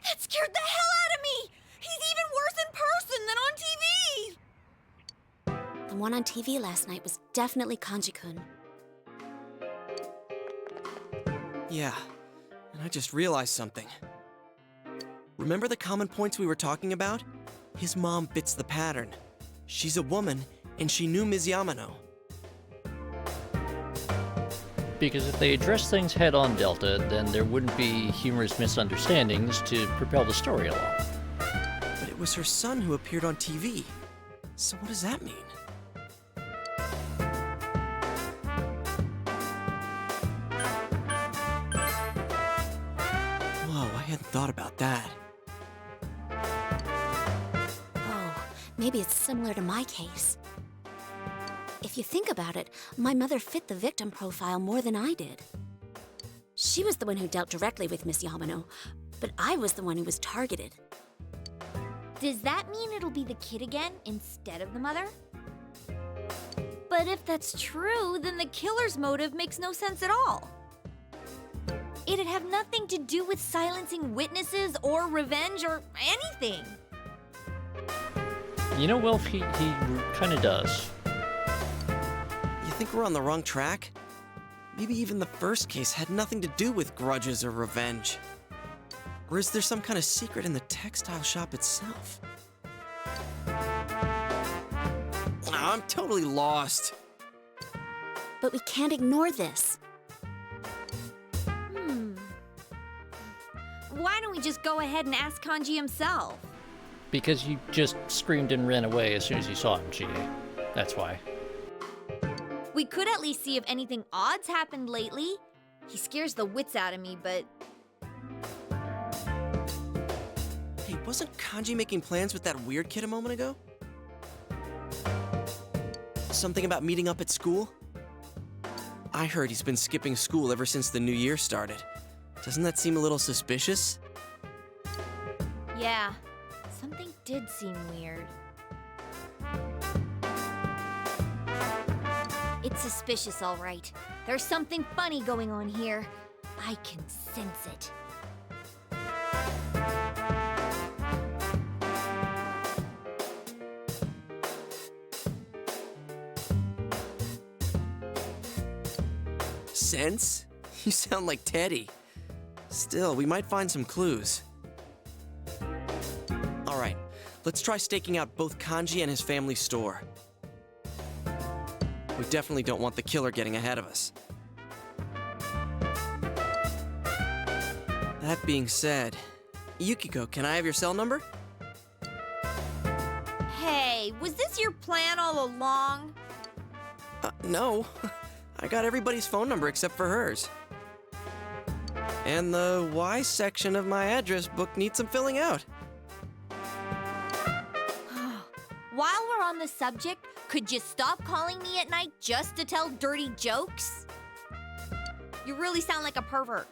That scared the hell out of me! He's even worse in person than on TV! The one on TV last night was definitely Kanji-kun. Yeah, and I just realized something. Remember the common points we were talking about? His mom fits the pattern. She's a woman, and she knew Ms. Yamano. Because if they address things head-on, Delta, then there wouldn't be humorous misunderstandings to propel the story along. But it was her son who appeared on TV. So what does that mean? Whoa, I hadn't thought about that. Oh, maybe it's similar to my case. If you think about it, my mother fit the victim profile more than I did. She was the one who dealt directly with Miss Yamano, but I was the one who was targeted. Does that mean it'll be the kid again instead of the mother? But if that's true, then the killer's motive makes no sense at all. It'd have nothing to do with silencing witnesses or revenge or anything. You know, Wilf, he kind of does. You think we're on the wrong track? Maybe even the first case had nothing to do with grudges or revenge. Or is there some kind of secret in the textile shop itself? I'm totally lost. But we can't ignore this. Why don't we just go ahead and ask Kanji himself? Because you just screamed and ran away as soon as you saw him, GA. That's why. We could at least see if anything odd's happened lately. He scares the wits out of me, but... Hey, wasn't Kanji making plans with that weird kid a moment ago? Something about meeting up at school? I heard he's been skipping school ever since the new year started. Doesn't that seem a little suspicious? Yeah, something did seem weird. It's suspicious, all right. There's something funny going on here. I can sense it. Sense? You sound like Teddy. Still, we might find some clues. All right, let's try staking out both Kanji and his family's store. We definitely don't want the killer getting ahead of us. That being said, Yukiko, can I have your cell number? Hey, was this your plan all along? No. I got everybody's phone number except for hers. And the Y section of my address book needs some filling out. While we're on the subject, could you stop calling me at night just to tell dirty jokes? You really sound like a pervert.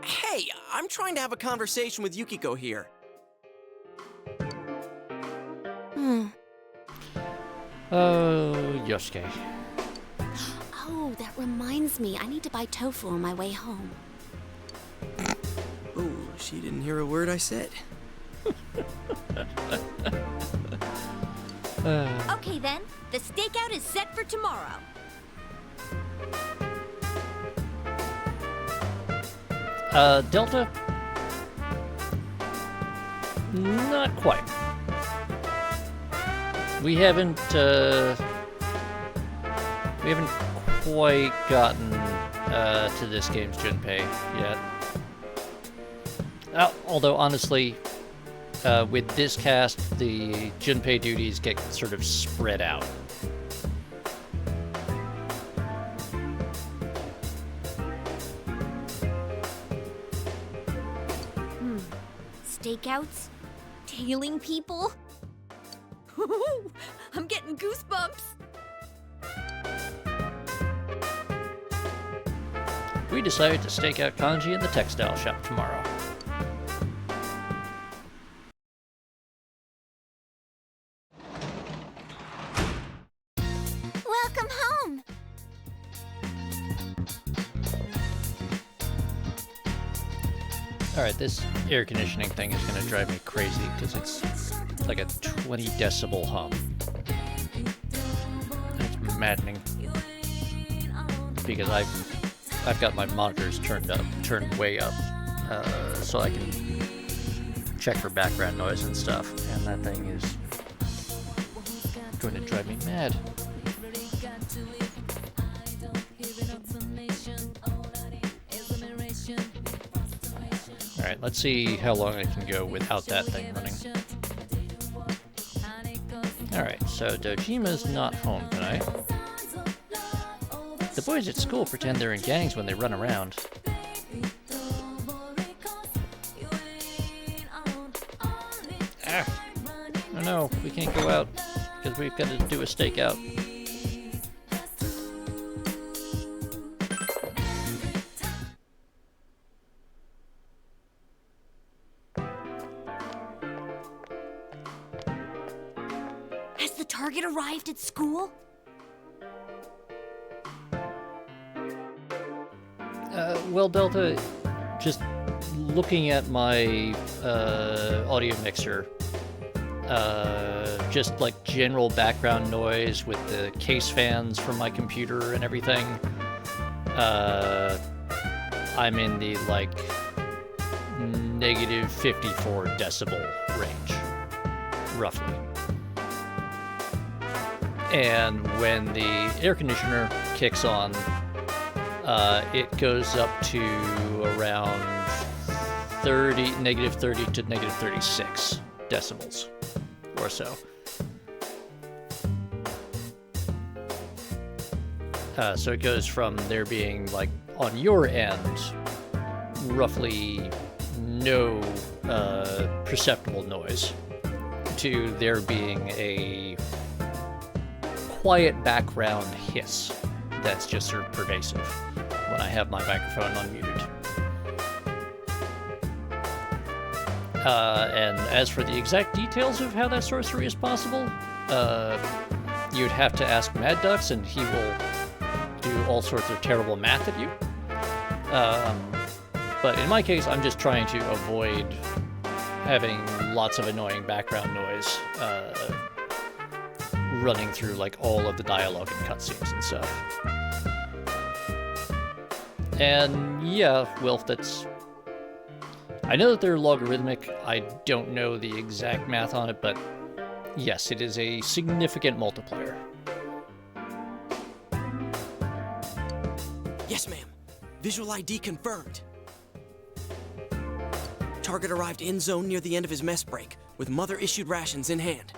Hey, I'm trying to have a conversation with Yukiko here. Oh, Yosuke. Oh, that reminds me. I need to buy tofu on my way home. Oh, she didn't hear a word I said. Okay then, the stakeout is set for tomorrow. Delta? Not quite. We haven't quite gotten to this game's Junpei yet. Although honestly, with this cast, the Junpei duties get sort of spread out. Stakeouts? Tailing people? I'm getting goosebumps. We decided to stake out Kanji in the textile shop tomorrow. Welcome home. Alright, this air conditioning thing is going to drive me crazy because it's like a 20 decibel hum. It's maddening. Because I've got my monitors turned way up, so I can check for background noise and stuff, and that thing is going to drive me mad. Alright, let's see how long I can go without that thing running. So Dojima's not home tonight. The boys at school pretend they're in gangs when they run around. Oh no, we can't go out because we've got to do a stakeout. Has the target arrived at school? Well, Delta, just looking at my audio mixer, just like general background noise with the case fans from my computer and everything, I'm in the like negative 54 decibel range, roughly. And when the air conditioner kicks on, it goes up to around negative 30 to negative 36 decibels or so. So it goes from there being, like, on your end, roughly no perceptible noise, to there being a quiet background hiss that's just sort of pervasive when I have my microphone unmuted. And as for the exact details of how that sorcery is possible, you'd have to ask Mad Ducks, and he will do all sorts of terrible math at you. But in my case, I'm just trying to avoid having lots of annoying background noise running through like all of the dialogue and cutscenes and stuff. And yeah, Wilf, that's... I know that they're logarithmic. I don't know the exact math on it, but yes, it is a significant multiplier. Yes, ma'am. Visual ID confirmed. Target arrived in zone near the end of his mess break, with mother-issued rations in hand.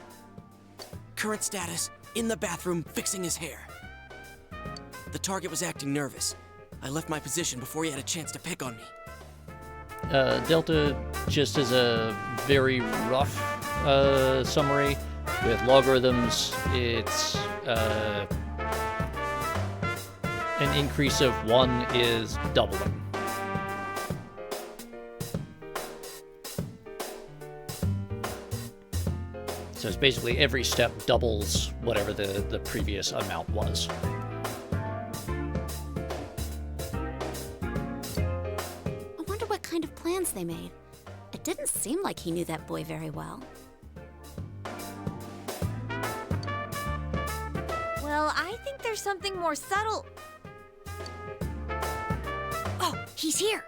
Current status, in the bathroom, fixing his hair. The target was acting nervous. I left my position before he had a chance to pick on me. Delta, just as a very rough summary, with logarithms, it's an increase of 1 is doubling. So it's basically every step doubles whatever the previous amount was. I wonder what kind of plans they made. It didn't seem like he knew that boy very well. Well, I think there's something more subtle. Oh, he's here.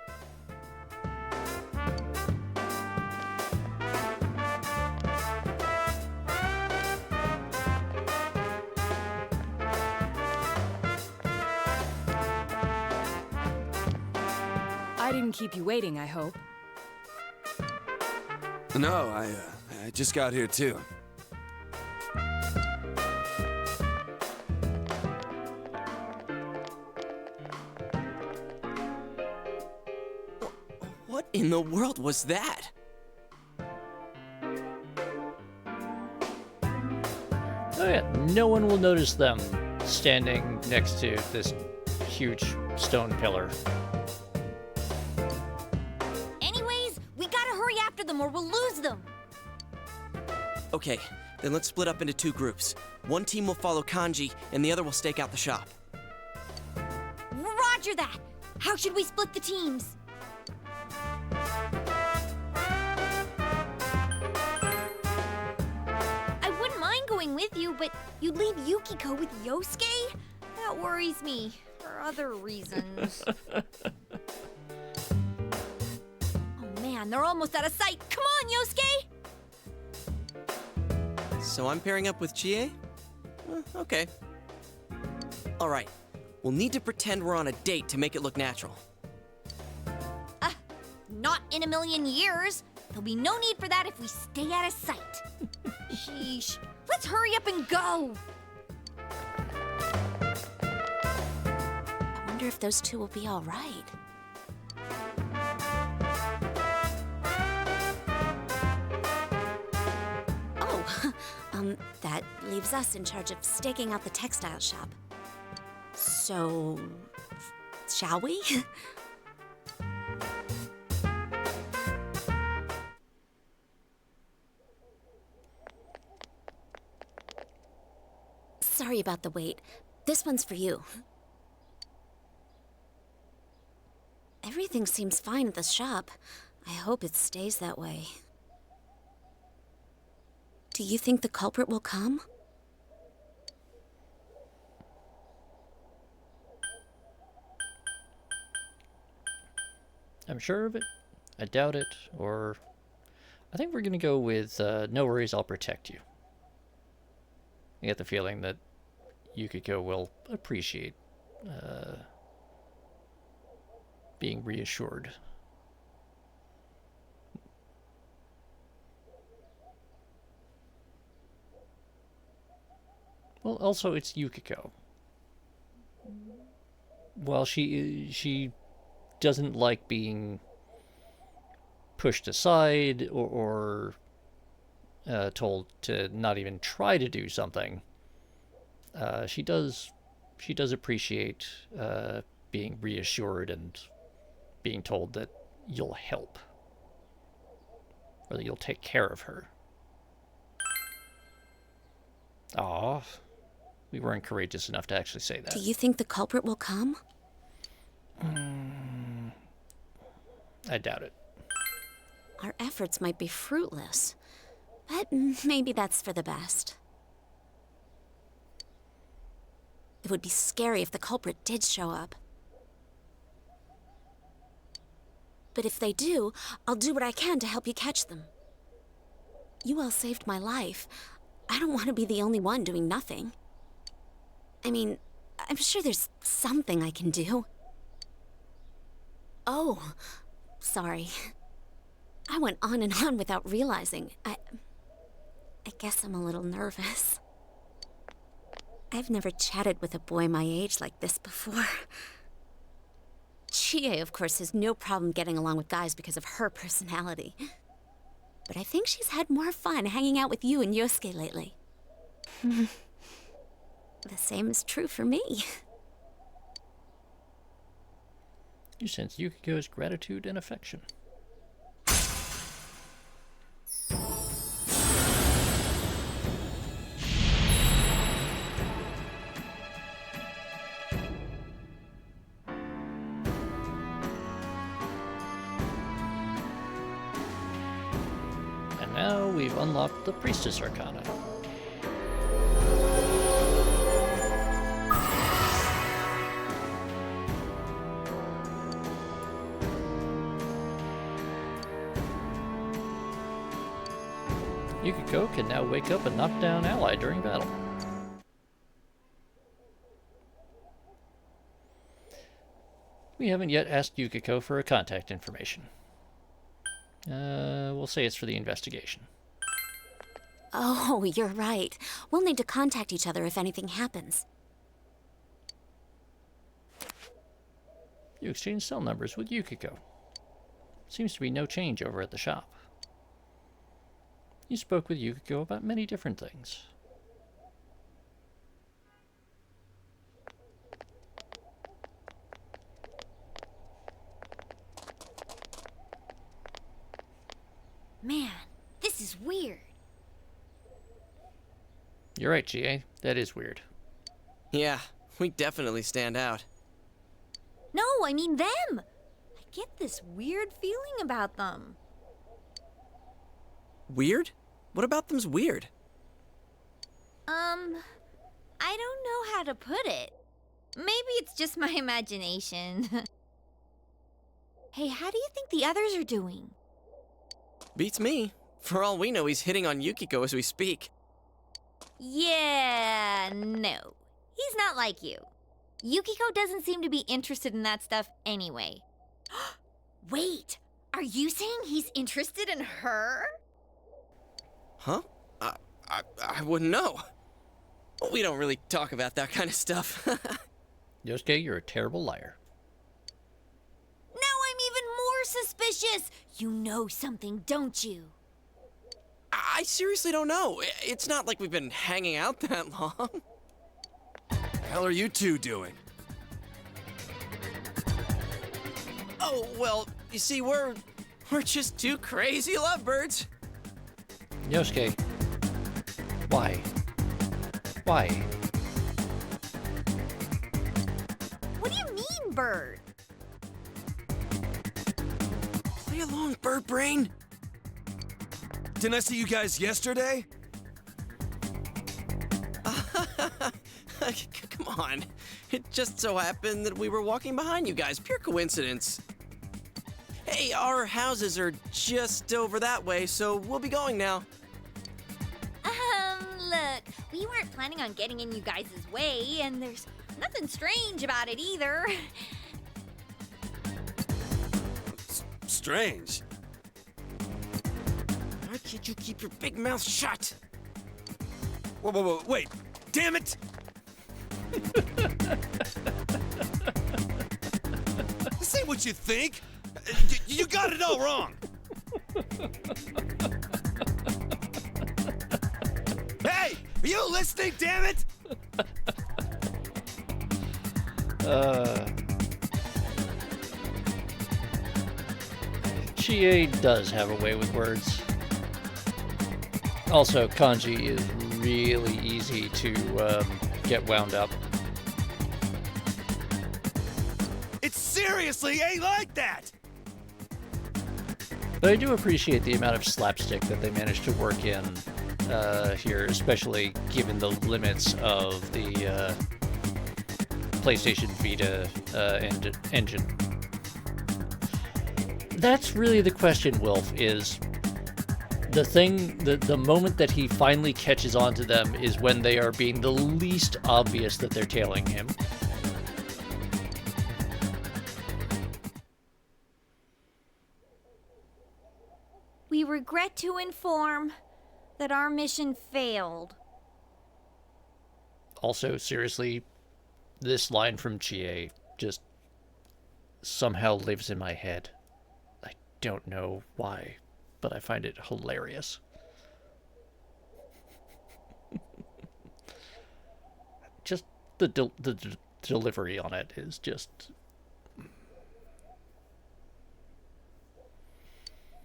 I didn't keep you waiting, I hope. No, I just got here too. What in the world was that? Oh yeah, no one will notice them standing next to this huge stone pillar. Anyways, we gotta hurry after them or we'll lose them. Okay, then let's split up into two groups. One team will follow Kanji, and the other will stake out the shop. Roger that. How should we split the teams? I wouldn't mind going with you, but you'd leave Yukiko with Yosuke? That worries me, for other reasons. Oh man, they're almost out of sight. Come on, Yosuke! So I'm pairing up with Chie? Okay. Alright, we'll need to pretend we're on a date to make it look natural. Not in a million years. There'll be no need for that if we stay out of sight. Sheesh. Let's Let's hurry up and go! I wonder if those two will be all right. Oh, that leaves us in charge of staking out the textile shop. So, shall we? Sorry about the wait. This one's for you. Everything seems fine at the shop. I hope it stays that way. Do you think the culprit will come? I'm sure of it. I doubt it. Or I think we're going to go with no worries, I'll protect you. I get the feeling that Yukiko will appreciate being reassured. Well, also it's Yukiko. While she doesn't like being pushed aside or told to not even try to do something, she does appreciate being reassured and being told that you'll help, or that you'll take care of her. Aw, we weren't courageous enough to actually say that. Do you think the culprit will come? I doubt it. Our efforts might be fruitless, but maybe that's for the best. It would be scary if the culprit did show up. But if they do, I'll do what I can to help you catch them. You all saved my life. I don't want to be the only one doing nothing. I mean, I'm sure there's something I can do. Oh, sorry. I went on and on without realizing. I guess I'm a little nervous. I've never chatted with a boy my age like this before. Chie, of course, has no problem getting along with guys because of her personality. But I think she's had more fun hanging out with you and Yosuke lately. The same is true for me. You sense Yukiko's gratitude and affection. And now we've unlocked the Priestess Arcana. Yukiko can now wake up a knockdown ally during battle. We haven't yet asked Yukiko for her contact information. We'll say it's for the investigation. Oh, you're right. We'll need to contact each other if anything happens. You exchange cell numbers with Yukiko. Seems to be no change over at the shop. You spoke with Yukiko about many different things. Man, this is weird. You're right, Chie. That is weird. Yeah, we definitely stand out. No, I mean them. I get this weird feeling about them. Weird? What about them's weird? I don't know how to put it. Maybe it's just my imagination. Hey, how do you think the others are doing? Beats me. For all we know, he's hitting on Yukiko as we speak. Yeah, no. He's not like you. Yukiko doesn't seem to be interested in that stuff anyway. Wait, are you saying he's interested in her? Huh? I wouldn't know. We don't really talk about that kind of stuff. Yosuke, you're a terrible liar. Now I'm even more suspicious. You know something, don't you? I seriously don't know. It's not like we've been hanging out that long. The hell are you two doing? Oh, well, you see, we're just two crazy lovebirds. Yosuke, why? Why? What do you mean, bird? Play along, bird brain. Didn't I see you guys yesterday? Come on. It just so happened that we were walking behind you guys. Pure coincidence. Hey, our houses are just over that way, so we'll be going now. Look, we weren't planning on getting in you guys' way, and there's nothing strange about it either. Strange. Why can't you keep your big mouth shut? Whoa, wait. Damn it! This ain't what you think. You got it all wrong. Hey, are you listening, damn it? Chie does have a way with words. Also, kanji is really easy to get wound up. It seriously ain't like that. But I do appreciate the amount of slapstick that they managed to work in here, especially given the limits of the PlayStation Vita engine. That's really the question, Wilf, is the moment that he finally catches on to them is when they are being the least obvious that they're tailing him. We regret to inform that our mission failed. Also, seriously, this line from Chie just somehow lives in my head. I don't know why, but I find it hilarious. Just the delivery on it is just...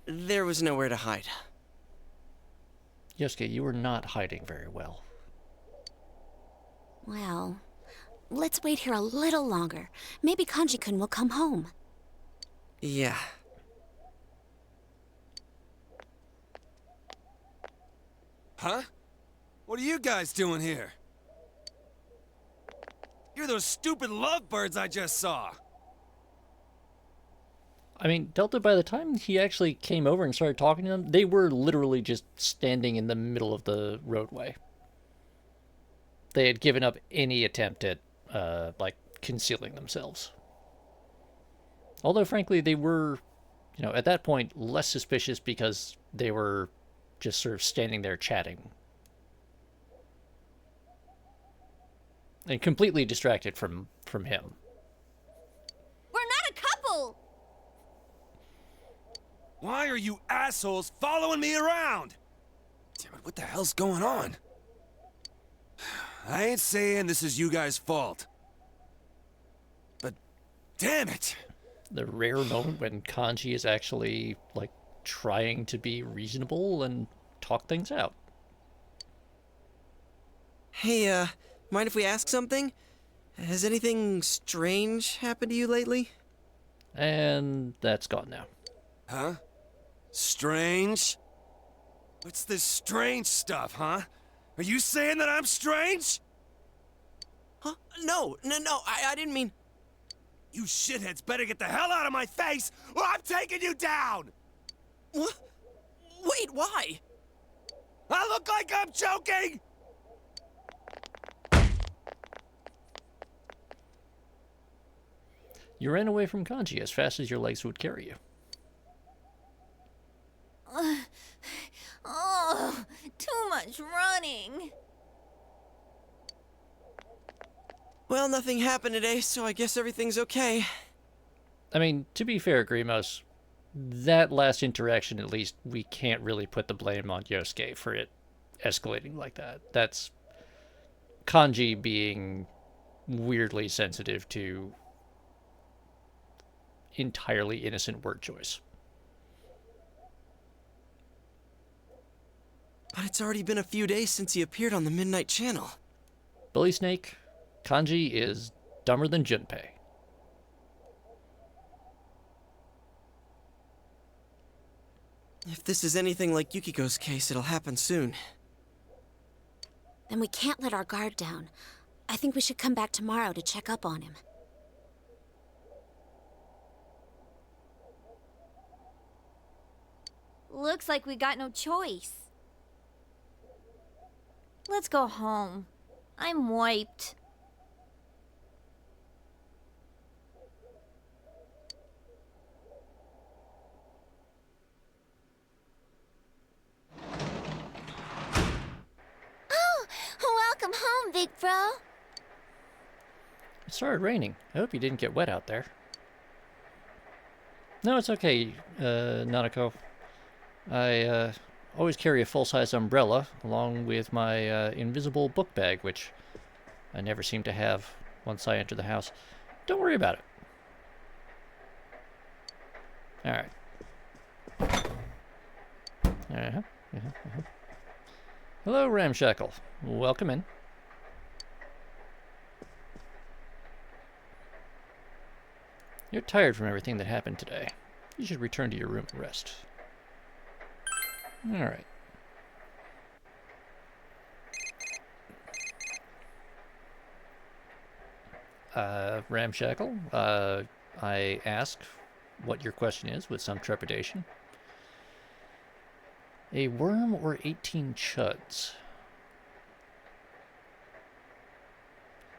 There was nowhere to hide. Yosuke, you were not hiding very well. Well, let's wait here a little longer. Maybe Kanji-kun will come home. Yeah. Huh? What are you guys doing here? You're those stupid lovebirds I just saw. I mean, Delta, by the time he actually came over and started talking to them, they were literally just standing in the middle of the roadway. They had given up any attempt at, like, concealing themselves. Although, frankly, they were, you know, at that point, less suspicious because they were just sort of standing there chatting. And completely distracted from him. We're not a couple! Why are you assholes following me around? Damn it, what the hell's going on? I ain't saying this is you guys' fault. But damn it! The rare moment when Kanji is actually, like, trying to be reasonable and talk things out. Hey, mind if we ask something? Has anything strange happened to you lately? And that's gone now. Huh? Strange? What's this strange stuff, huh? Are you saying that I'm strange? Huh? No, I didn't mean... You shitheads better get the hell out of my face, or I'm taking you down! What? Wait, why? I look like I'm joking! You ran away from Kanji as fast as your legs would carry you. Oh, too much running. nothing happened today, so I guess everything's okay. I mean, to be fair, Grimos, that last interaction, at least, we can't really put the blame on Yosuke for it escalating like that. That's Kanji being weirdly sensitive to entirely innocent word choice. But it's already been a few days since he appeared on the Midnight Channel. Bully Snake, Kanji is dumber than Junpei. If this is anything like Yukiko's case, it'll happen soon. Then we can't let our guard down. I think we should come back tomorrow to check up on him. Looks like we got no choice. Let's go home. I'm wiped. Oh, welcome home, big bro. It started raining. I hope you didn't get wet out there. No, it's okay, Nanako. I always carry a full-size umbrella along with my invisible book bag, which I never seem to have once I enter the house. Don't worry about it. Alright. Hello, Ramshackle. Welcome in. You're tired from everything that happened today. You should return to your room and rest. Alright. Ramshackle, I ask what your question is with some trepidation. A worm or 18 chuds?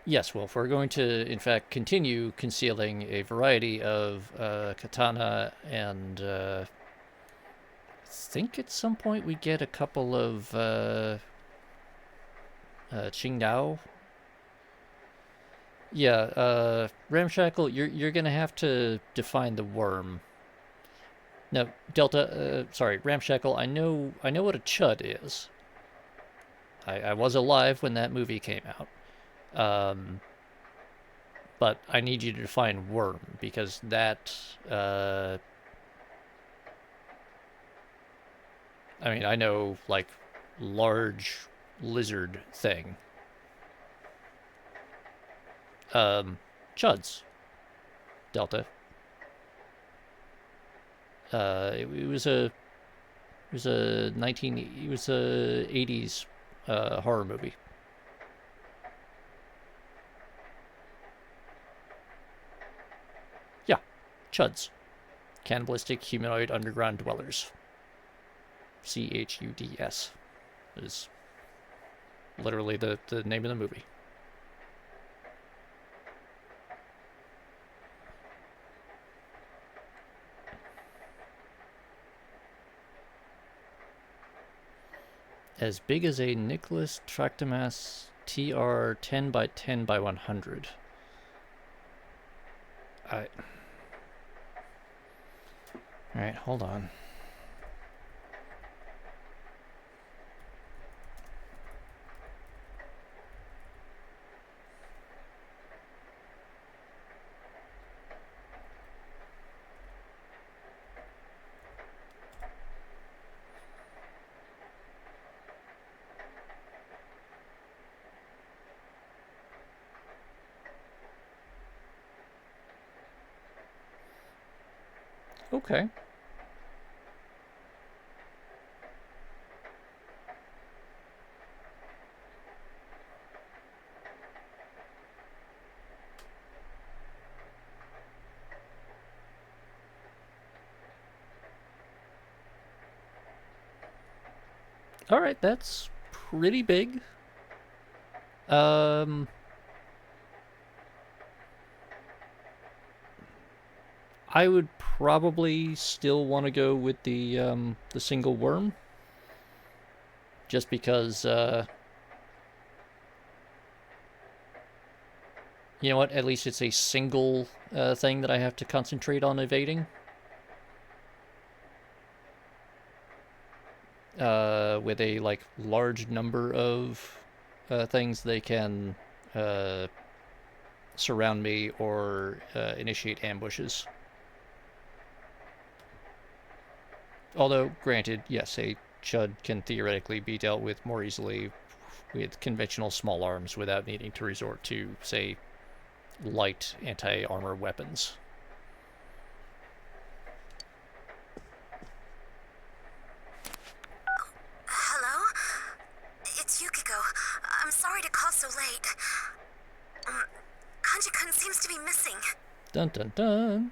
Yes, well, if we're going to, in fact, continue concealing a variety of katana and I think at some point we get a couple of Qingdao. Yeah, Ramshackle, you're gonna have to define the worm. No, Delta, sorry, Ramshackle, I know what a chud is. I was alive when that movie came out. But I need you to define worm, because that, I mean, I know, like, large lizard thing. Chuds. Delta. It was a 80s horror movie. Yeah, chuds. Cannibalistic humanoid underground dwellers. CHUDS is literally the name of the movie. As big as a Nicholas Tractamas TR 10 by 10 by 100. Alright, hold on. Okay. All right, that's pretty big. I would probably still want to go with the single worm, just because you You know what? At least it's a single thing that I have to concentrate on evading. With a like large number of things, they can surround me or initiate ambushes. Although, granted, yes, a Chud can theoretically be dealt with more easily with conventional small arms without needing to resort to, say, light anti-armor weapons. Hello? It's Yukiko. I'm sorry to call so late. Kanji-kun seems to be missing. Dun dun dun.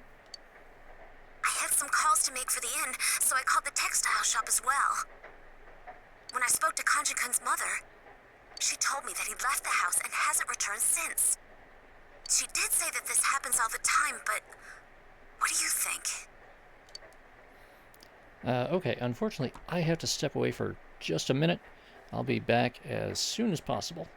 I had some calls to make for the inn, so I called the textile shop as well. When I spoke to Kanji-kun's mother, she told me that he'd left the house and hasn't returned since. She did say that this happens all the time, but what do you think? Okay, unfortunately, I have to step away for just a minute. I'll be back as soon as possible.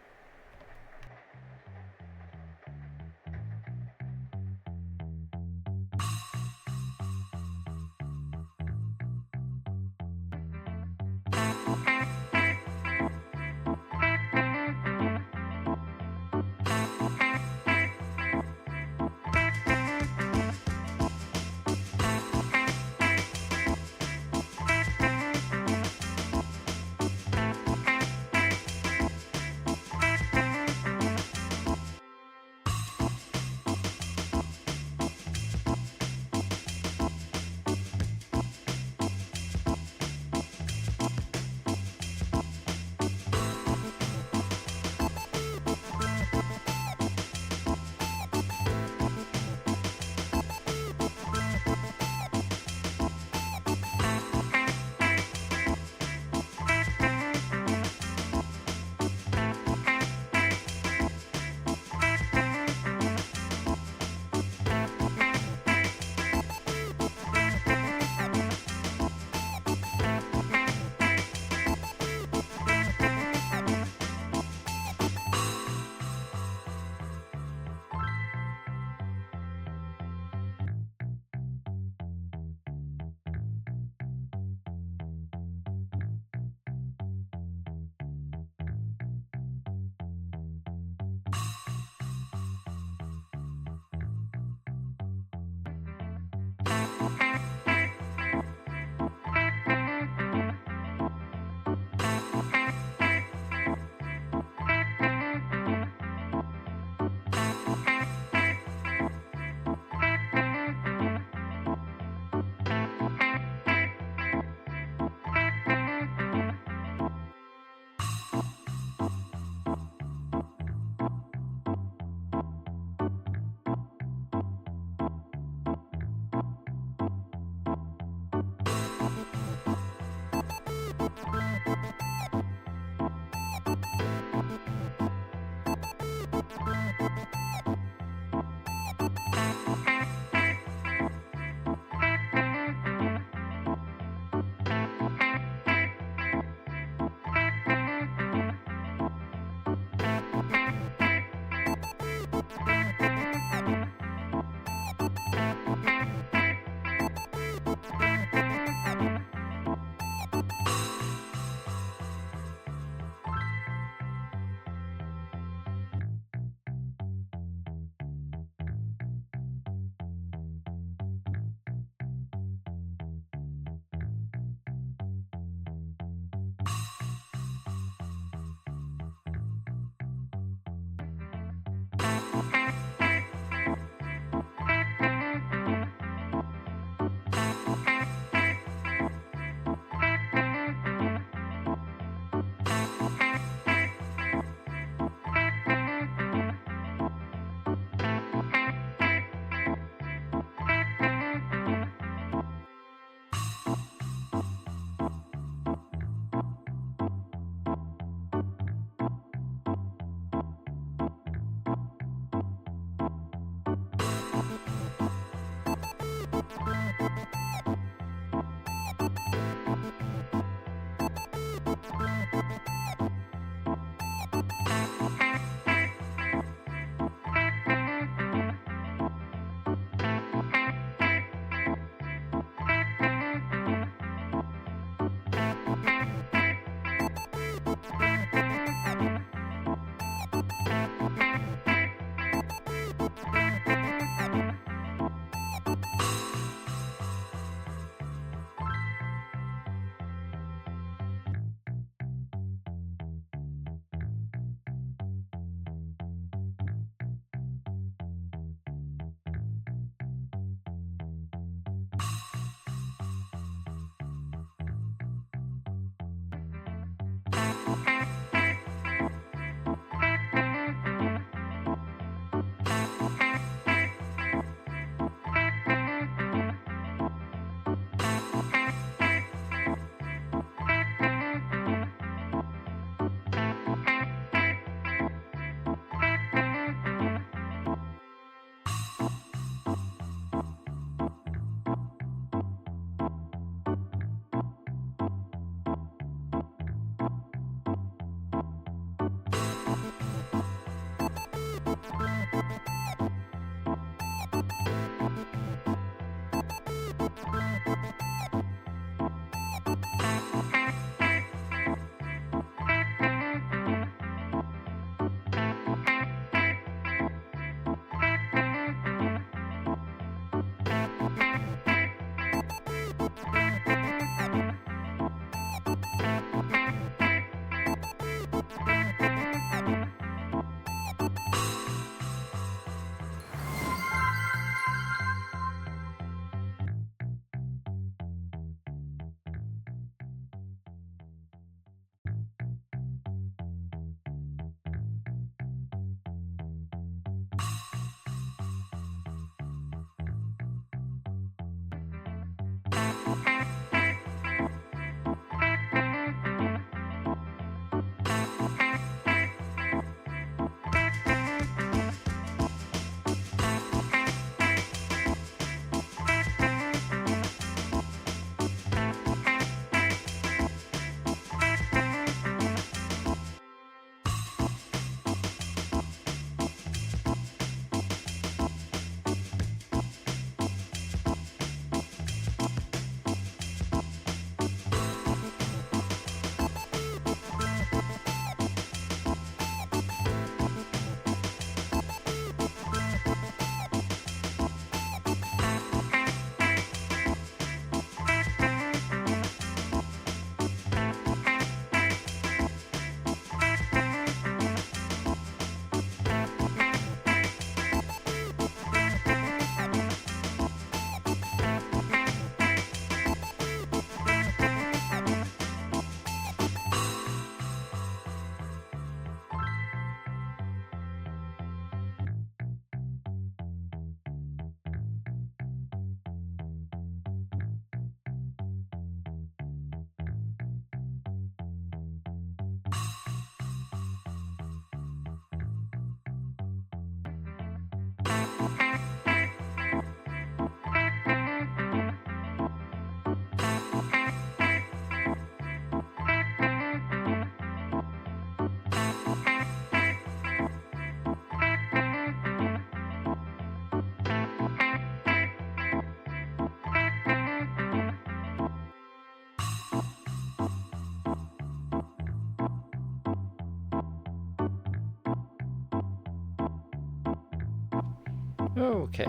Okay.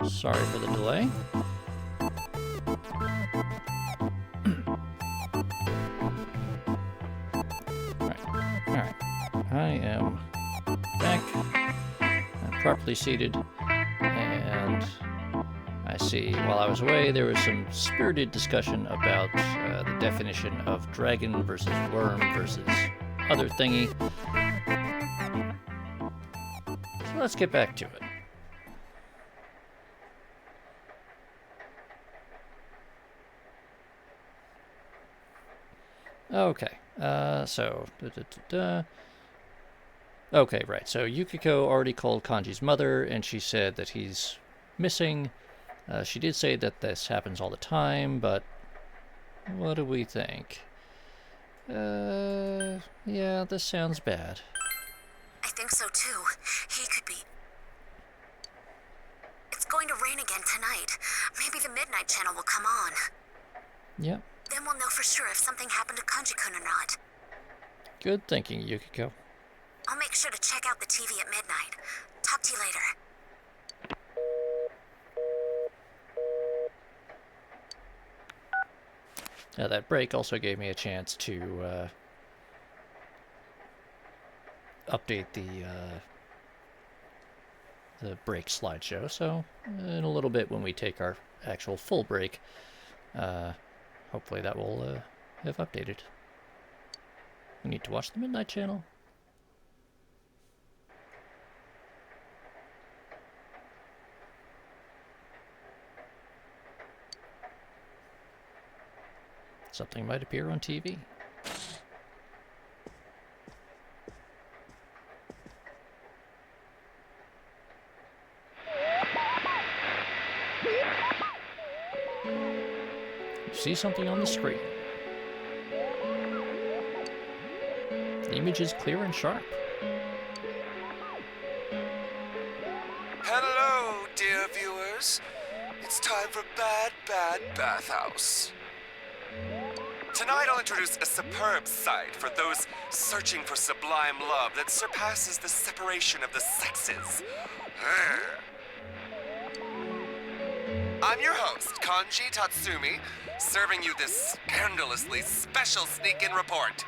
Sorry for the delay. Alright. I am back. I'm properly seated. And I see while I was away there was some spirited discussion about the definition of dragon versus worm versus other thingy. So let's get back to it. Okay, Okay, right, so Yukiko already called Kanji's mother, and she said that he's missing. She did say that this happens all the time, but what do we think? Yeah, this sounds bad. I think so too. He could be... It's going to rain again tonight. Maybe the Midnight Channel will come on. Yep. Then we'll know for sure if something happened to Kanji-kun or not. Good thinking, Yukiko. I'll make sure to check out the TV at midnight. Talk to you later. Now that break also gave me a chance to update the break slideshow. So in a little bit, when we take our actual full break, hopefully that will have updated. We need to watch the Midnight Channel. Something might appear on TV. You see something on the screen. The image is clear and sharp. Hello, dear viewers. It's time for Bad Bathhouse. Tonight I'll introduce a superb sight for those searching for sublime love that surpasses the separation of the sexes. I'm your host, Kanji Tatsumi, serving you this scandalously special sneak-in report.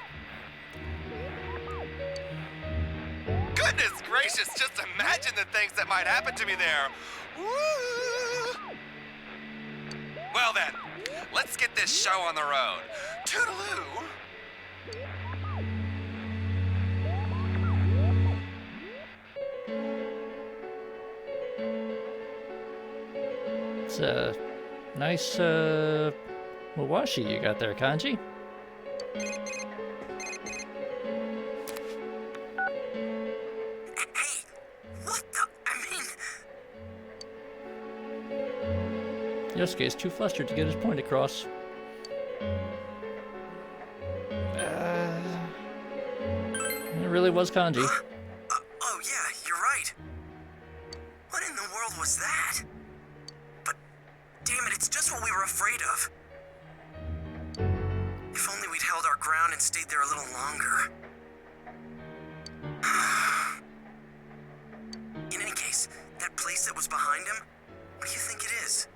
Goodness gracious, just imagine the things that might happen to me there. Woo! Well then, let's get this show on the road. Toodaloo! It's a nice washi you got there, Kanji. Yosuke is too flustered to get his point across. It really was Kanji. Oh yeah, you're right. What in the world was that? But damn it, it's just what we were afraid of. If only we'd held our ground and stayed there a little longer. In any case, that place that was behind him, what do you think it is?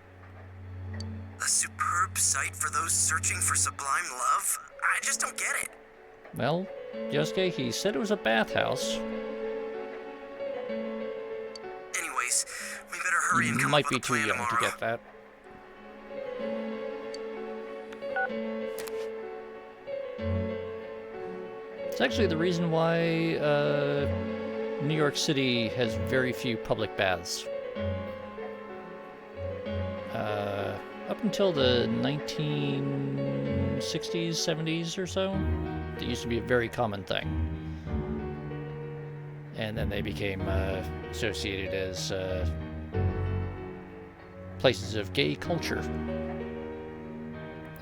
A superb sight for those searching for sublime love? I just don't get it. Well, Yosuke, he said it was a bathhouse. Anyways, we better hurry and You come might up be with a too plan young to tomorrow. get that. It's actually the reason why New York City has very few public baths. Up until the 1960s, 70s or so, It used to be a very common thing. And then they became associated as places of gay culture.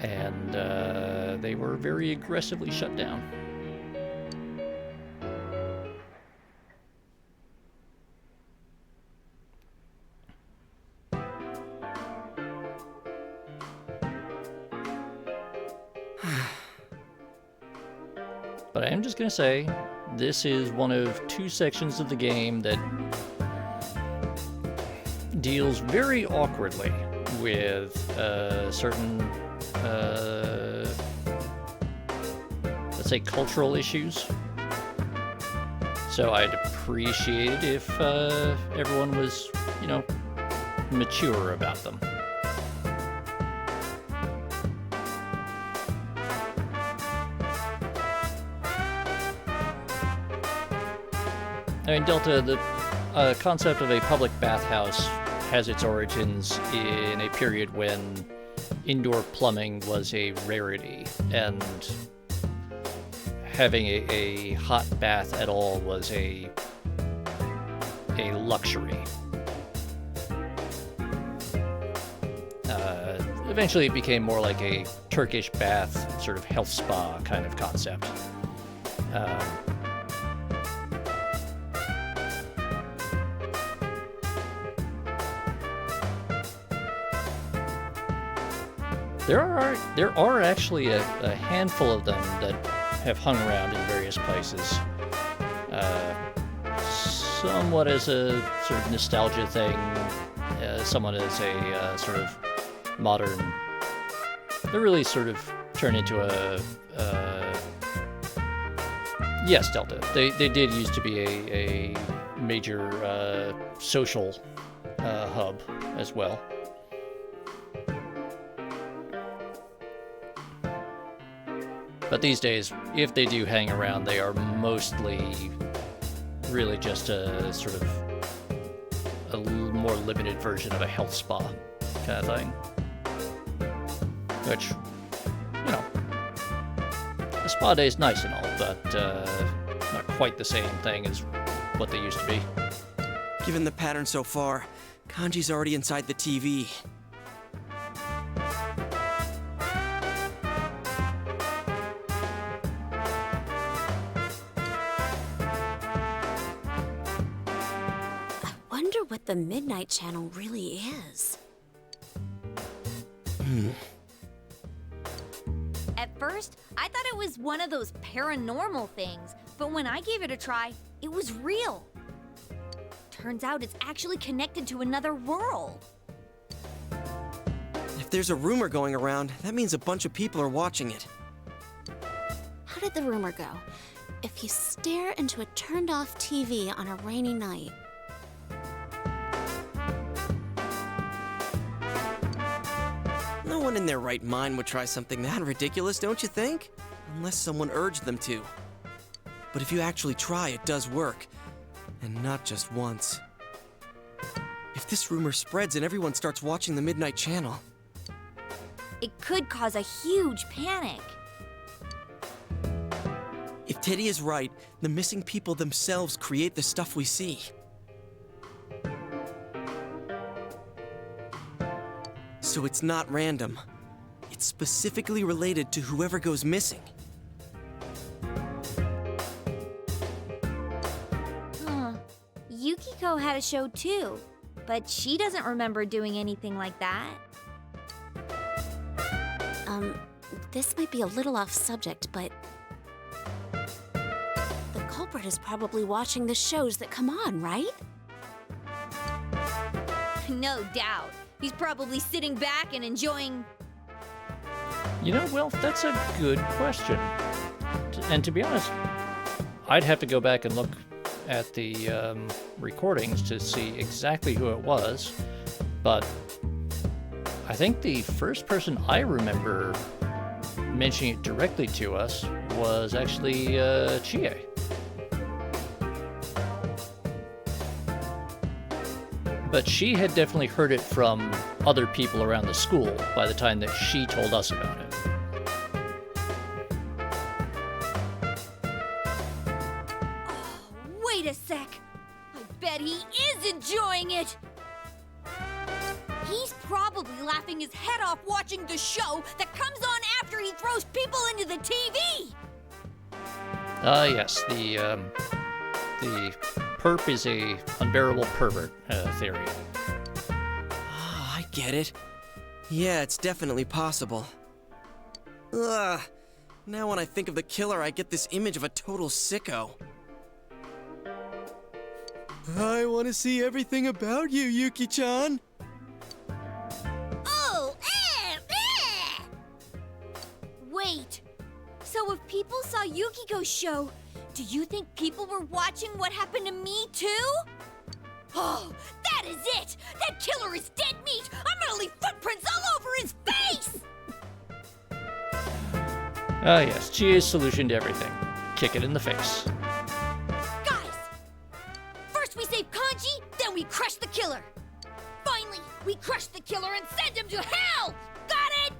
And they were very aggressively shut down. But I am just going to say, this is one of 2 sections of the game that deals very awkwardly with certain, let's say, cultural issues. So I'd appreciate it if everyone was, you know, mature about them. I mean, Delta, the concept of a public bathhouse has its origins in a period when indoor plumbing was a rarity, and having a hot bath at all was a luxury. Eventually it became more like a Turkish bath, sort of health spa kind of concept. There are actually a handful of them that have hung around in various places, somewhat as a sort of nostalgia thing, somewhat as a sort of modern. They really sort of turn into a yes, Delta. They did used to be a major social hub as well. But these days, if they do hang around, they are mostly really just a sort of a more limited version of a health spa kind of thing. Which, you know, the spa day is nice and all, but not quite the same thing as what they used to be. Given the pattern so far, Kanji's already inside the TV. What the Midnight Channel really is. At first, I thought it was one of those paranormal things, but when I gave it a try, it was real. Turns out it's actually connected to another world. If there's a rumor going around, that means a bunch of people are watching it. How did the rumor go? If you stare into a turned-off TV on a rainy night, no one in their right mind would try something that ridiculous, don't you think? Unless someone urged them to. But if you actually try, it does work. And not just once. If this rumor spreads and everyone starts watching the Midnight Channel, it could cause a huge panic. If Teddy is right, the missing people themselves create the stuff we see. So it's not random. It's specifically related to whoever goes missing. Huh. Yukiko had a show too, but she doesn't remember doing anything like that. This might be a little off subject, but the culprit is probably watching the shows that come on, right? No doubt. He's probably sitting back and enjoying... You know, well, that's a good question. And to be honest, I'd have to go back and look at the recordings to see exactly who it was. But I think the first person I remember mentioning it directly to us was actually Chie. But she had definitely heard it from other people around the school by the time that she told us about it. He's probably laughing his head off watching the show that comes on after he throws people into the TV! Yes, the perp is a unbearable pervert theory. Oh, I get it. Yeah, it's definitely possible. Ugh. Now when I think of the killer, I get this image of a total sicko. I want to see everything about you, Yuki-chan. Oh, Wait, so if people saw Yukiko's show, do you think people were watching what happened to me too? Oh, that is it! That killer is dead meat! I'm gonna leave footprints all over his face! Ah, yes, GA's solution to everything. Kick it in the face. Guys! First we save Kanji, then we crush the killer! Finally, we crush the killer and send him to hell! Got it?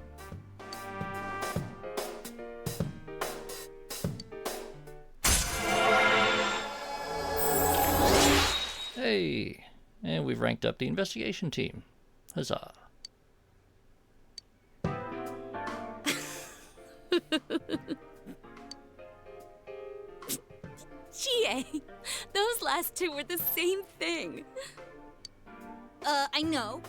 Hey, and we've ranked up the investigation team. Huzzah. GA, those last two were the same thing. I know.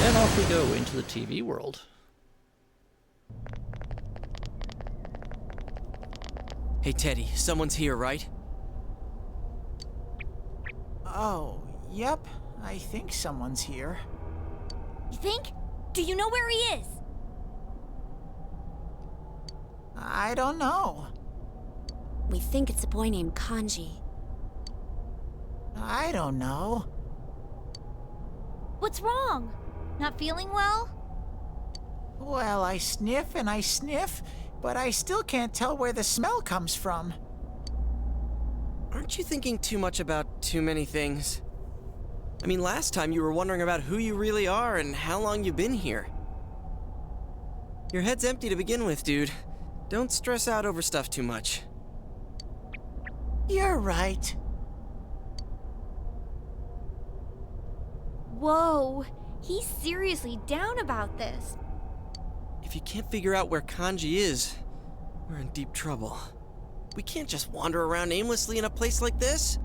And off we go into the TV world. Hey, Teddy, someone's here, right? Oh, yep. I think someone's here. You think? Do you know where he is? I don't know. We think it's a boy named Kanji. I don't know. What's wrong? Not feeling well? Well, I sniff and I sniff, but I still can't tell where the smell comes from. Aren't you thinking too much about too many things? I mean, last time you were wondering about who you really are and how long you've been here. Your head's empty to begin with, dude. Don't stress out over stuff too much. You're right. Whoa, he's seriously down about this. If you can't figure out where Kanji is, we're in deep trouble. We can't just wander around aimlessly in a place like this.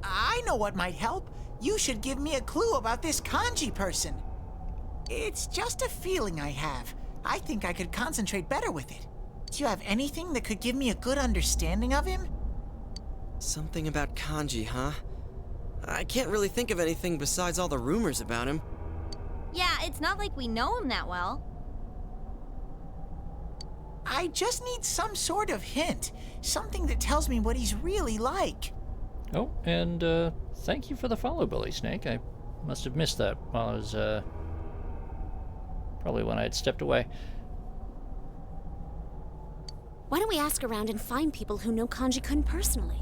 I know what might help. You should give me a clue about this Kanji person. It's just a feeling I have. I think I could concentrate better with it. Do you have anything that could give me a good understanding of him? Something about Kanji, huh? I can't really think of anything besides all the rumors about him. Yeah, it's not like we know him that well. I just need some sort of hint. Something that tells me what he's really like. Oh, and thank you for the follow, Bully Snake. I must have missed that while I was, probably when I had stepped away. Why don't we ask around and find people who know Kanji-kun personally?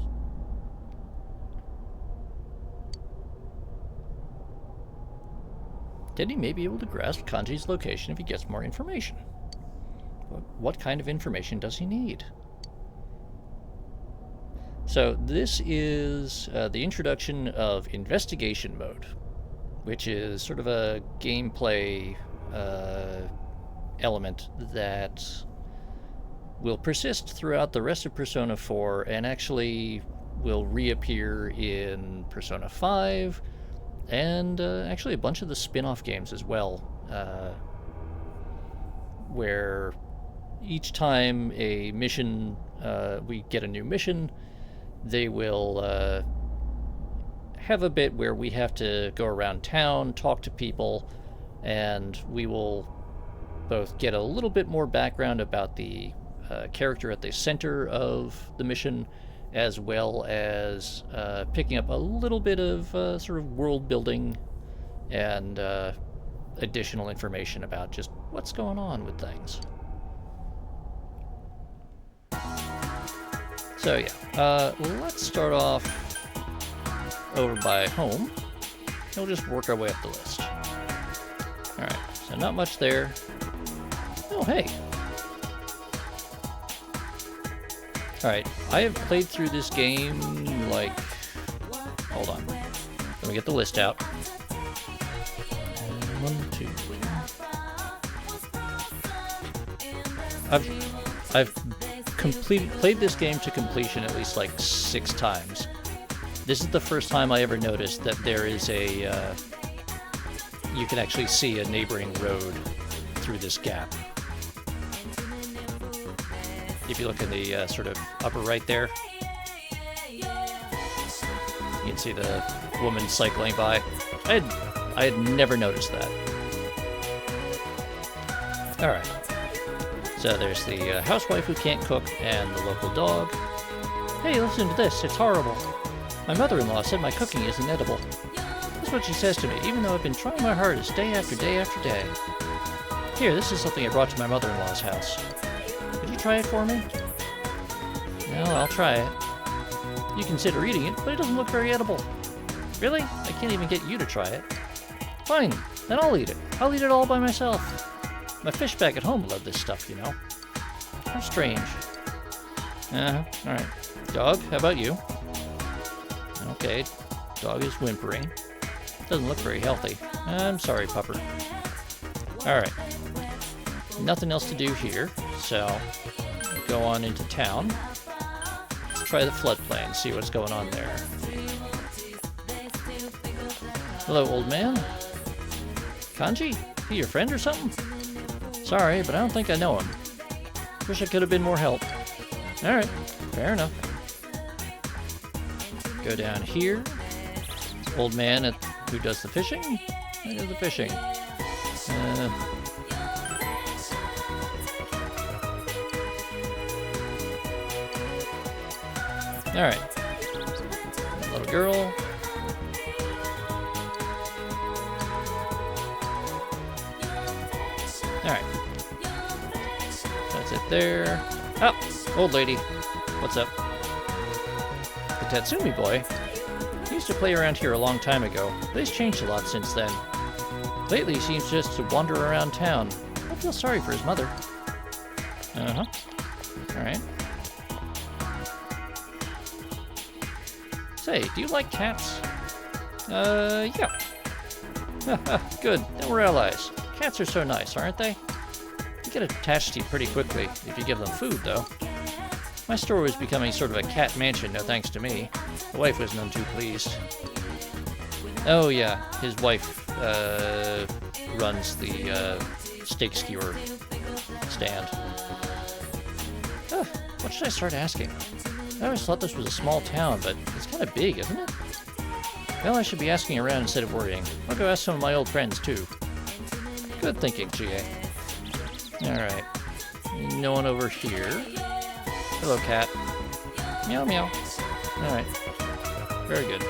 Denny may be able to grasp Kanji's location if he gets more information. But what kind of information does he need? So this is the introduction of investigation mode, which is sort of a gameplay element that will persist throughout the rest of Persona 4 and actually will reappear in Persona 5 and actually a bunch of the spin-off games as well, where each time a mission, we get a new mission, they will have a bit where we have to go around town, talk to people, and we will both get a little bit more background about the character at the center of the mission, as well as picking up a little bit of sort of world building and additional information about just what's going on with things. So yeah, let's start off over by home. We'll just work our way up the list. Alright, so not much there. Oh, hey. Alright, I have played through this game, like... Hold on. Let me get the list out. And 1, 2... I've played this game to completion at least like 6 times. This is the first time I ever noticed that there is a... you can actually see a neighboring road through this gap. If you look in the sort of upper right there, you can see the woman cycling by. I had never noticed that. Alright. So there's the housewife who can't cook and the local dog. Hey, listen to this. It's horrible. My mother-in-law said my cooking isn't edible. That's what she says to me, even though I've been trying my hardest day after day after day. Here, this is something I brought to my mother-in-law's house. Could you try it for me? Well, I'll try it. You consider eating it, but it doesn't look very edible. Really? I can't even get you to try it. Fine, then I'll eat it. I'll eat it all by myself. My fish back at home love this stuff, you know. How strange. Alright. Dog, how about you? Okay, dog is whimpering. Doesn't look very healthy. I'm sorry, pupper. Alright. Nothing else to do here, so go on into town. Let's try the floodplain, see what's going on there. Hello, old man. Kanji? He your friend or something? Sorry, but I don't think I know him. Wish I could have been more help. Alright, fair enough. Go down here. Old man who does the fishing? Who does the fishing? Alright. Little girl. Alright. That's it there. Oh, old lady. What's up? The Tatsumi boy. He used to play around here a long time ago, but he's changed a lot since then. Lately, he seems just to wander around town. I feel sorry for his mother. Uh-huh. Alright. Say, do you like cats? Yeah. Good, then we're allies. Cats are so nice, aren't they? They get attached to you pretty quickly if you give them food, though. My store was becoming sort of a cat mansion, no thanks to me. The wife was none too pleased. Oh yeah, his wife, runs the, steak skewer stand. What should I start asking? I always thought this was a small town, but it's kind of big, isn't it? Well, I should be asking around instead of worrying. I'll go ask some of my old friends, too. Good thinking, GA. Alright. No one over here. Hello, cat. Meow, meow. Alright. Very good.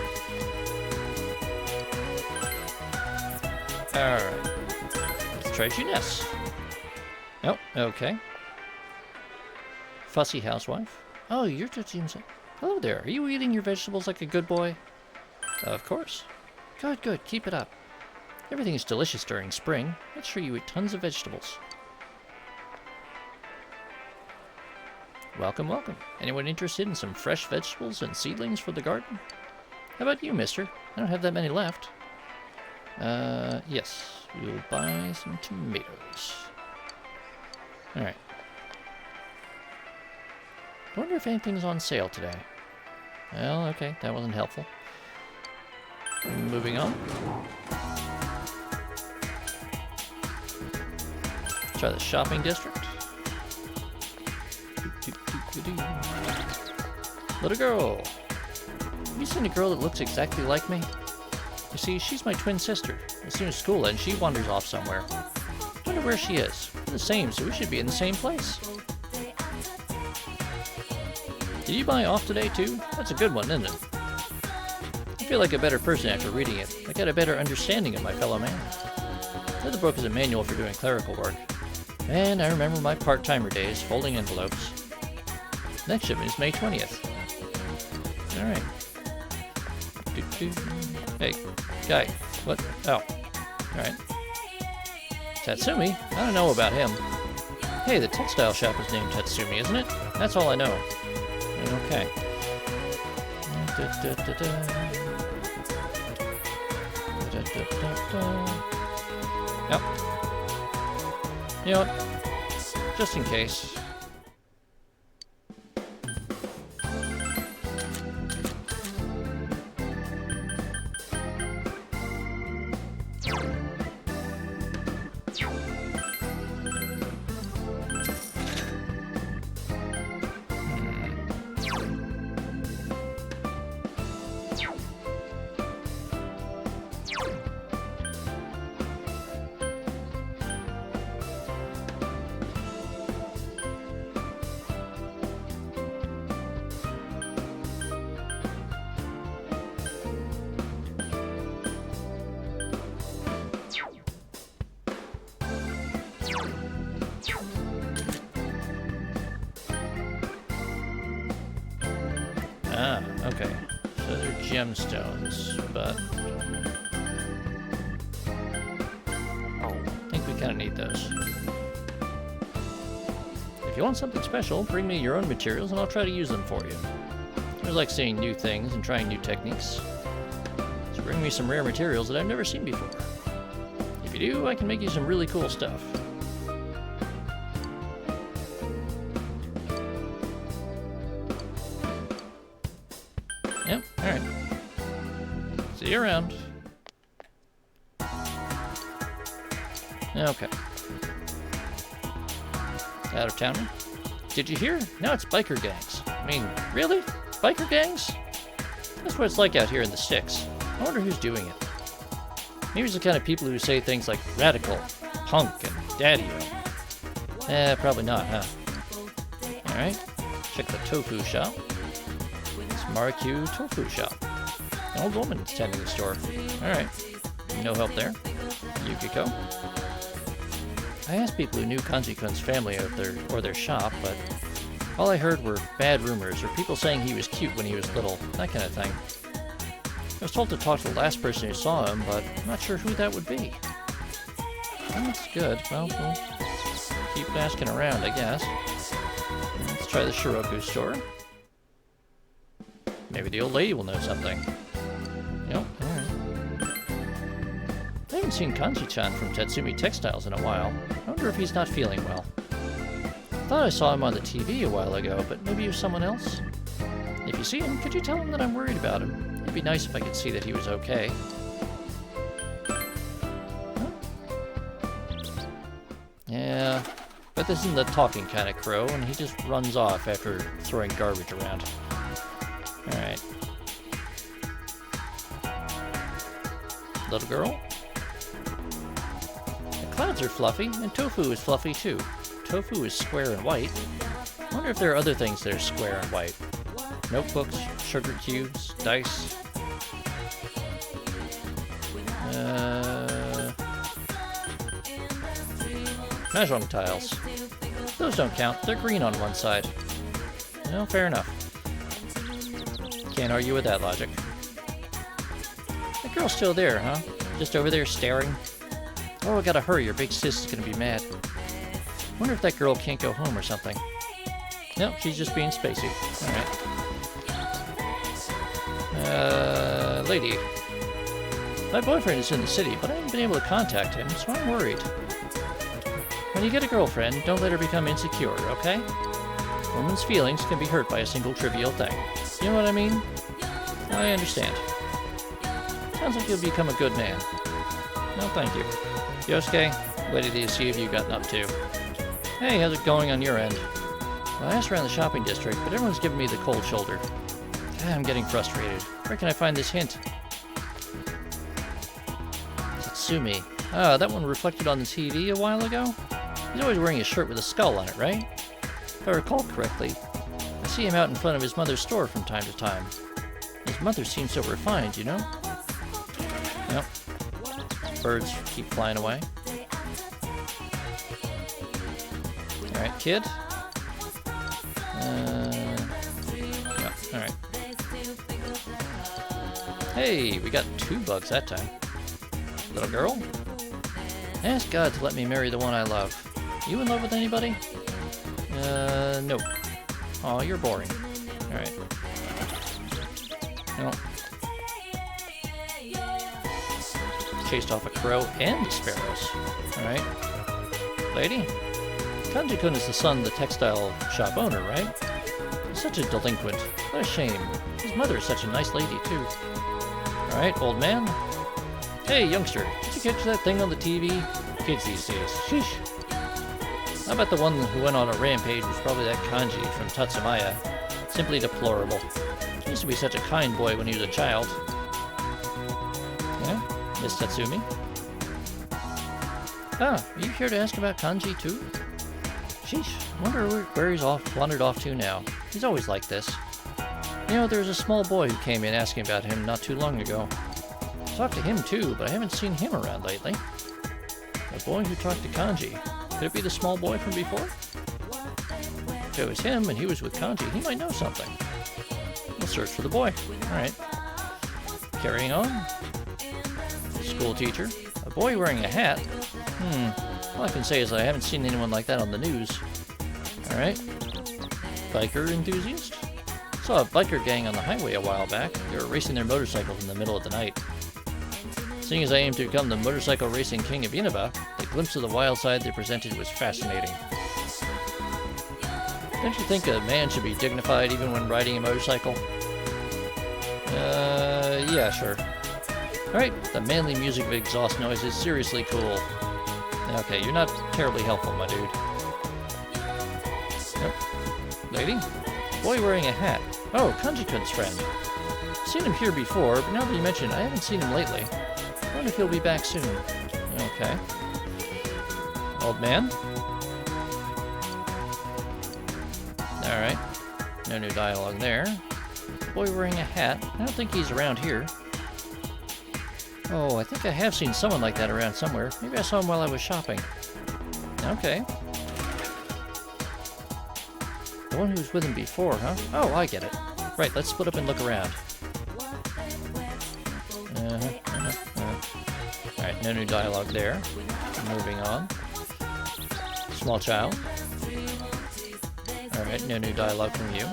Alright. Let's try Juness. Oh, okay. Fussy housewife. Oh, you're just... Hello there. Are you eating your vegetables like a good boy? Of course. Good, good. Keep it up. Everything is delicious during spring. Make sure you eat tons of vegetables. Welcome, welcome. Anyone interested in some fresh vegetables and seedlings for the garden? How about you, mister? I don't have that many left. Yes. We'll buy some tomatoes. Alright. I wonder if anything's on sale today. Well, okay, that wasn't helpful. Moving on. Try the shopping district. Little girl. Have you seen a girl that looks exactly like me? You see, she's my twin sister. As soon as school ends, she wanders off somewhere. Wonder where she is. We're the same, so we should be in the same place. Did you buy Off today, too? That's a good one, isn't it? I feel like a better person after reading it. I got a better understanding of my fellow man. The other book is a manual for doing clerical work. And I remember my part-timer days, folding envelopes. Next shipment is May 20th. Alright. Hey, guy. What? Oh. Alright. Tatsumi? I don't know about him. Hey, the textile shop is named Tatsumi, isn't it? That's all I know. Okay. Yep. You know what? Just in case. Ah, okay. So they're gemstones, but I think we kind of need those. If you want something special, bring me your own materials and I'll try to use them for you. I like seeing new things and trying new techniques. So bring me some rare materials that I've never seen before. If you do, I can make you some really cool stuff. Yep, alright. See you around. Okay. Out of towner? Did you hear? Now it's biker gangs. I mean, really? Biker gangs? That's what it's like out here in the sticks. I wonder who's doing it. Maybe it's the kind of people who say things like radical, punk, and daddy. Probably not, huh? Alright. Check the tofu shop. Marikyu Tofu Shop. An old woman is tending the store. Alright. No help there. Yukiko. I asked people who knew Kanji-kun's family or their shop, but all I heard were bad rumors or people saying he was cute when he was little, that kind of thing. I was told to talk to the last person who saw him, but I'm not sure who that would be. Well, that's good. Well, we'll keep asking around, I guess. Let's try the Shiroku store. Maybe the old lady will know something. Nope, alright. I haven't seen Kanji-chan from Tatsumi Textiles in a while. I wonder if he's not feeling well. I thought I saw him on the TV a while ago, but maybe it was someone else? If you see him, could you tell him that I'm worried about him? It'd be nice if I could see that he was okay. Huh? Yeah, but this isn't the talking kind of crow, and he just runs off after throwing garbage around. Alright. Little girl? The clouds are fluffy, and tofu is fluffy too. Tofu is square and white. I wonder if there are other things that are square and white. Notebooks, sugar cubes, dice. Mahjong tiles. Those don't count. They're green on one side. No, fair enough. Can't argue with that logic. The girl's still there, huh? Just over there staring? Oh, I gotta hurry, your big sis is gonna be mad. Wonder if that girl can't go home or something. Nope, she's just being spacey. Alright. Lady. My boyfriend is in the city, but I haven't been able to contact him, so I'm worried. When you get a girlfriend, don't let her become insecure, okay? Women's feelings can be hurt by a single trivial thing. You know what I mean? I understand. Sounds like you'll become a good man. No, thank you. Yosuke, waited to see if you've gotten up to. Hey, how's it going on your end? Well, I asked around the shopping district, but everyone's giving me the cold shoulder. I'm getting frustrated. Where can I find this hint? Tatsumi. Ah, that one reflected on the TV a while ago? He's always wearing a shirt with a skull on it, right? If I recall correctly, I see him out in front of his mother's store from time to time. His mother seems so refined, you know? Nope. Birds keep flying away. Alright, kid. Yeah, alright. Hey, we got 2 bugs that time. Little girl? Ask God to let me marry the one I love. You in love with anybody? Nope. Aw, you're boring. Alright. No. Chased off a crow and the sparrows. Alright. Lady? Kanji-kun is the son of the textile shop owner, right? He's such a delinquent. What a shame. His mother is such a nice lady, too. Alright, old man. Hey, youngster. Did you catch that thing on the TV? Kids these days. Sheesh. I bet the one who went on a rampage was probably that Kanji from Tatsumaya. Simply deplorable. He used to be such a kind boy when he was a child. Yeah? Miss Tatsumi? Ah, are you here to ask about Kanji, too? Sheesh, wonder where he's wandered off to now. He's always like this. You know, there was a small boy who came in asking about him not too long ago. I talked to him too, but I haven't seen him around lately. The boy who talked to Kanji. Could it be the small boy from before? If it was him and he was with Kanji, he might know something. We'll search for the boy. Alright. Carrying on. School teacher. A boy wearing a hat. All I can say is I haven't seen anyone like that on the news. Alright. Biker enthusiast? Saw a biker gang on the highway a while back. They were racing their motorcycles in the middle of the night. Seeing as I aim to become the motorcycle racing king of Inaba, the glimpse of the wild side they presented was fascinating. Don't you think a man should be dignified even when riding a motorcycle? Yeah, sure. Alright, the manly music of exhaust noise is seriously cool. Okay, you're not terribly helpful, my dude. Nope. Lady? Boy wearing a hat. Oh, Kanji-kun's friend. Seen him here before, but now that you mention it, I haven't seen him lately. I wonder if he'll be back soon. Okay. Old man? Alright. No new dialogue there. Boy wearing a hat. I don't think he's around here. Oh, I think I have seen someone like that around somewhere. Maybe I saw him while I was shopping. Okay. The one who was with him before, huh? Oh, I get it. Right, let's split up and look around. Alright, no new dialogue there. Moving on. Small child. Alright, no new dialogue from you.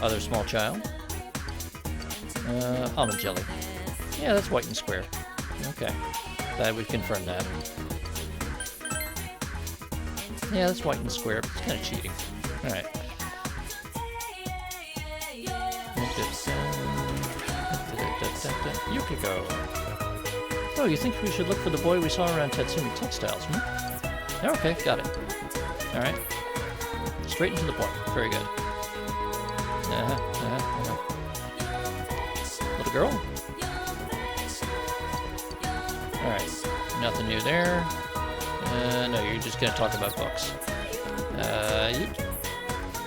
Other small child. Almond jelly. Yeah, that's white and square. Okay. Glad we've confirmed that. Yeah, that's white and square, but it's kind of cheating. Alright. Yukiko. Oh, you think we should look for the boy we saw around Tatsumi Textiles, hmm? Okay, got it. Alright. Straight and to the point. Very good. Little girl? Alright, nothing new there. No, you're just gonna talk about books.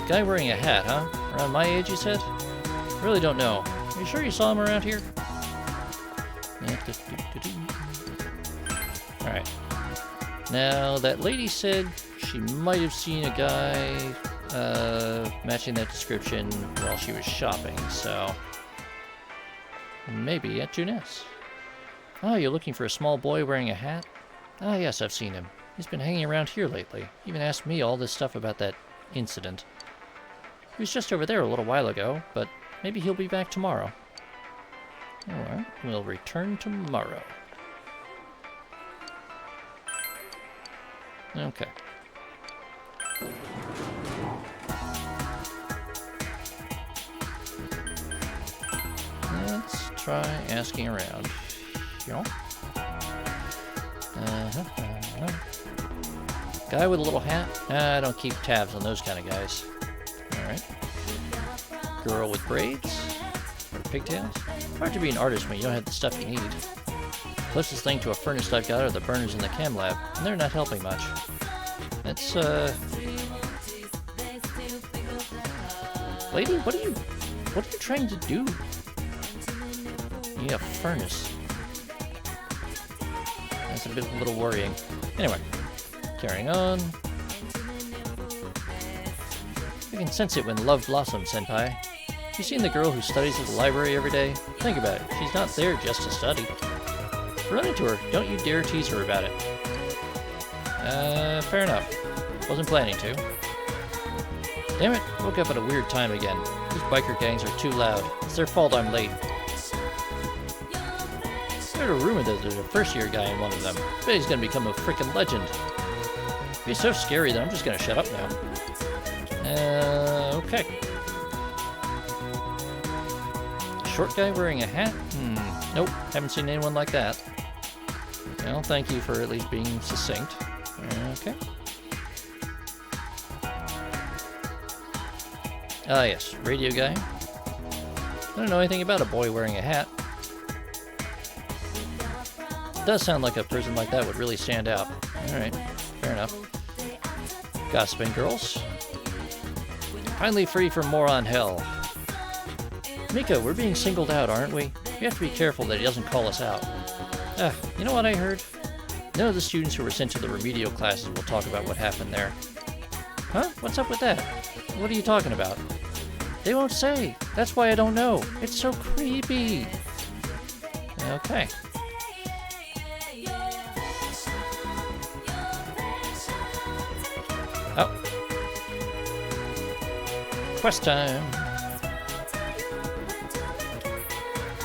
Guy wearing a hat, huh? Around my age, you said? Really don't know. Are you sure you saw him around here? Alright. Now, that lady said she might have seen a guy matching that description while she was shopping, so maybe at Juness. Ah, you're looking for a small boy wearing a hat? Ah, yes, I've seen him. He's been hanging around here lately. He even asked me all this stuff about that incident. He was just over there a little while ago, but maybe he'll be back tomorrow. Alright, we'll return tomorrow. Okay. Let's try asking around. Guy with a little hat? I don't keep tabs on those kind of guys. Alright. Girl with braids? Or pigtails? Hard to be an artist when you don't have the stuff you need. Closest thing to a furnace I've got are the burners in the chem lab, and they're not helping much. That's, Lady, what are you trying to do? Yeah, furnace. That's a little worrying. Anyway, carrying on. I can sense it when love blossoms, Senpai. You seen the girl who studies at the library every day? Think about it. She's not there just to study. Run into her. Don't you dare tease her about it. Fair enough. Wasn't planning to. Damn it, woke up at a weird time again. These biker gangs are too loud. It's their fault I'm late. I heard a rumor that there's a first-year guy in one of them. I bet he's gonna become a freaking legend. It'd be so scary that I'm just gonna shut up now. Okay. Short guy wearing a hat? Nope, haven't seen anyone like that. Well, thank you for at least being succinct. Okay. Ah, yes, radio guy. I don't know anything about a boy wearing a hat. It does sound like a person like that would really stand out. Alright, fair enough. Gossiping girls. Finally free from moron hell. Mika, we're being singled out, aren't we? We have to be careful that he doesn't call us out. You know what I heard? None of the students who were sent to the remedial classes will talk about what happened there. Huh? What's up with that? What are you talking about? They won't say. That's why I don't know. It's so creepy. Okay. Oh. Quest time.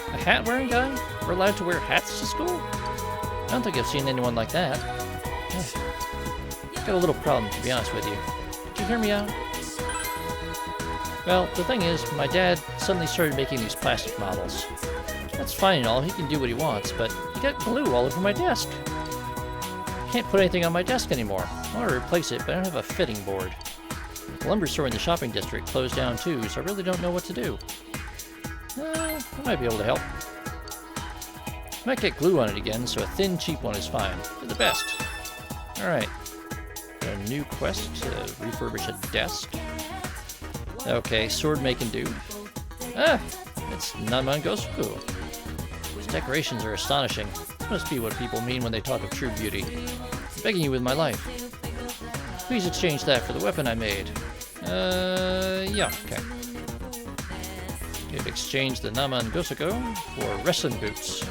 A hat-wearing guy? We're allowed to wear hats to school? I don't think I've seen anyone like that. Got a little problem, to be honest with you. Did you hear me out? Well, the thing is, my dad suddenly started making these plastic models. That's fine and all, he can do what he wants, but he got glue all over my desk. Can't put anything on my desk anymore. I want to replace it, but I don't have a fitting board. The lumber store in the shopping district closed down too, so I really don't know what to do. I might be able to help. Might get glue on it again, so a thin, cheap one is fine. They're the best. Alright. A new quest to refurbish a desk. Okay, sword making dude. It's Namangosuku. His decorations are astonishing. This must be what people mean when they talk of true beauty. I'm begging you with my life. Please exchange that for the weapon I made. Yeah, okay. We've exchanged the Namangosuku for wrestling boots.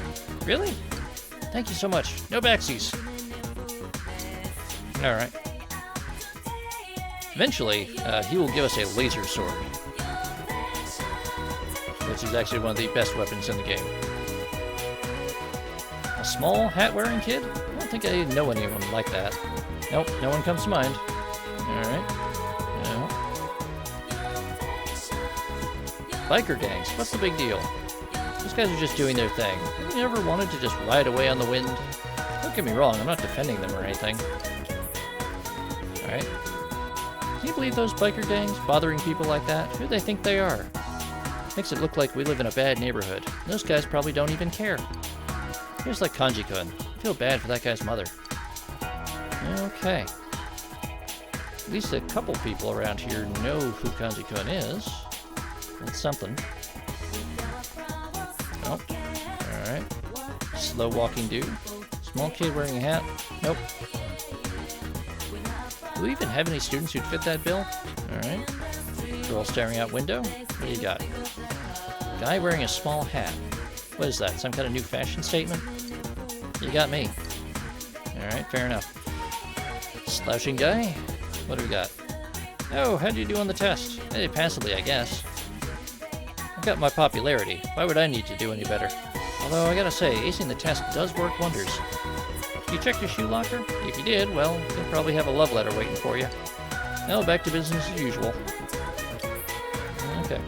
Really? Thank you so much. No backsies. Alright. Eventually, he will give us a laser sword. Which is actually one of the best weapons in the game. A small hat-wearing kid? I don't think I know anyone like that. Nope, no one comes to mind. Alright. No. Biker gangs, what's the big deal? Those guys are just doing their thing. Have you ever wanted to just ride away on the wind? Don't get me wrong, I'm not defending them or anything. Alright. Can you believe those biker gangs bothering people like that? Who do they think they are? Makes it look like we live in a bad neighborhood. Those guys probably don't even care. Here's like Kanji-kun. I feel bad for that guy's mother. Okay. At least a couple people around here know who Kanji-kun is. That's something. Oh. Alright. Slow walking dude. Small kid wearing a hat. Nope. Do we even have any students who'd fit that bill? Alright. Girl staring out window. What do you got? Guy wearing a small hat. What is that? Some kind of new fashion statement? You got me. Alright, fair enough. Slouching guy. What do we got? Oh, how'd you do on the test? Hey, passively, I guess. I've got my popularity. Why would I need to do any better? Although, I gotta say, acing the test does work wonders. You checked your shoe locker? If you did, well, you'll probably have a love letter waiting for you. Now, back to business as usual. Okay.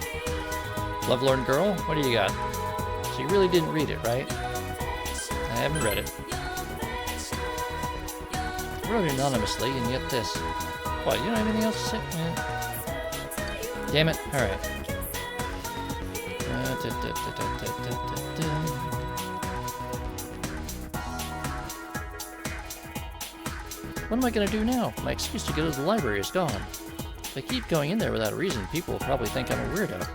Lovelorn girl, what do you got? So you really didn't read it, right? I haven't read it. I wrote anonymously, and yet this. What, you don't have anything else to say? Damn it. Alright. What am I gonna do now? My excuse to go to the library is gone. If I keep going in there without a reason, people will probably think I'm a weirdo.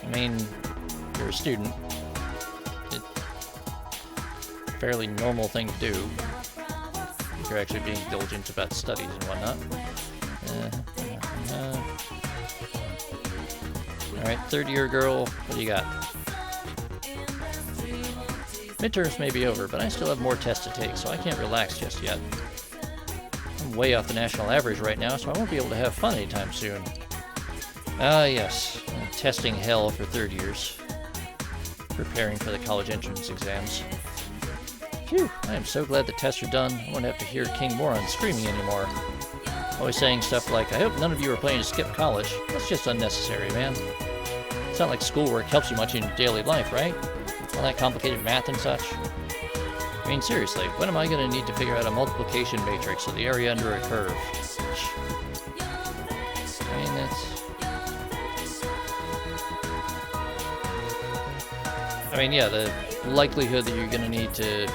I mean, you're a student. It's a fairly normal thing to do. If you're actually being diligent about studies and whatnot. Alright, third year girl, what do you got? Midterms may be over, but I still have more tests to take, so I can't relax just yet. way off the national average right now, so I won't be able to have fun anytime soon. Ah, yes. Testing hell for third years. Preparing for the college entrance exams. Phew, I am so glad the tests are done. I won't have to hear King Moron screaming anymore. Always saying stuff like, I hope none of you are planning to skip college. That's just unnecessary, man. It's not like schoolwork helps you much in your daily life, right? All that complicated math and such. I mean, seriously, when am I going to need to figure out a multiplication matrix of the area under a curve? I mean, yeah, the likelihood that you're going to need to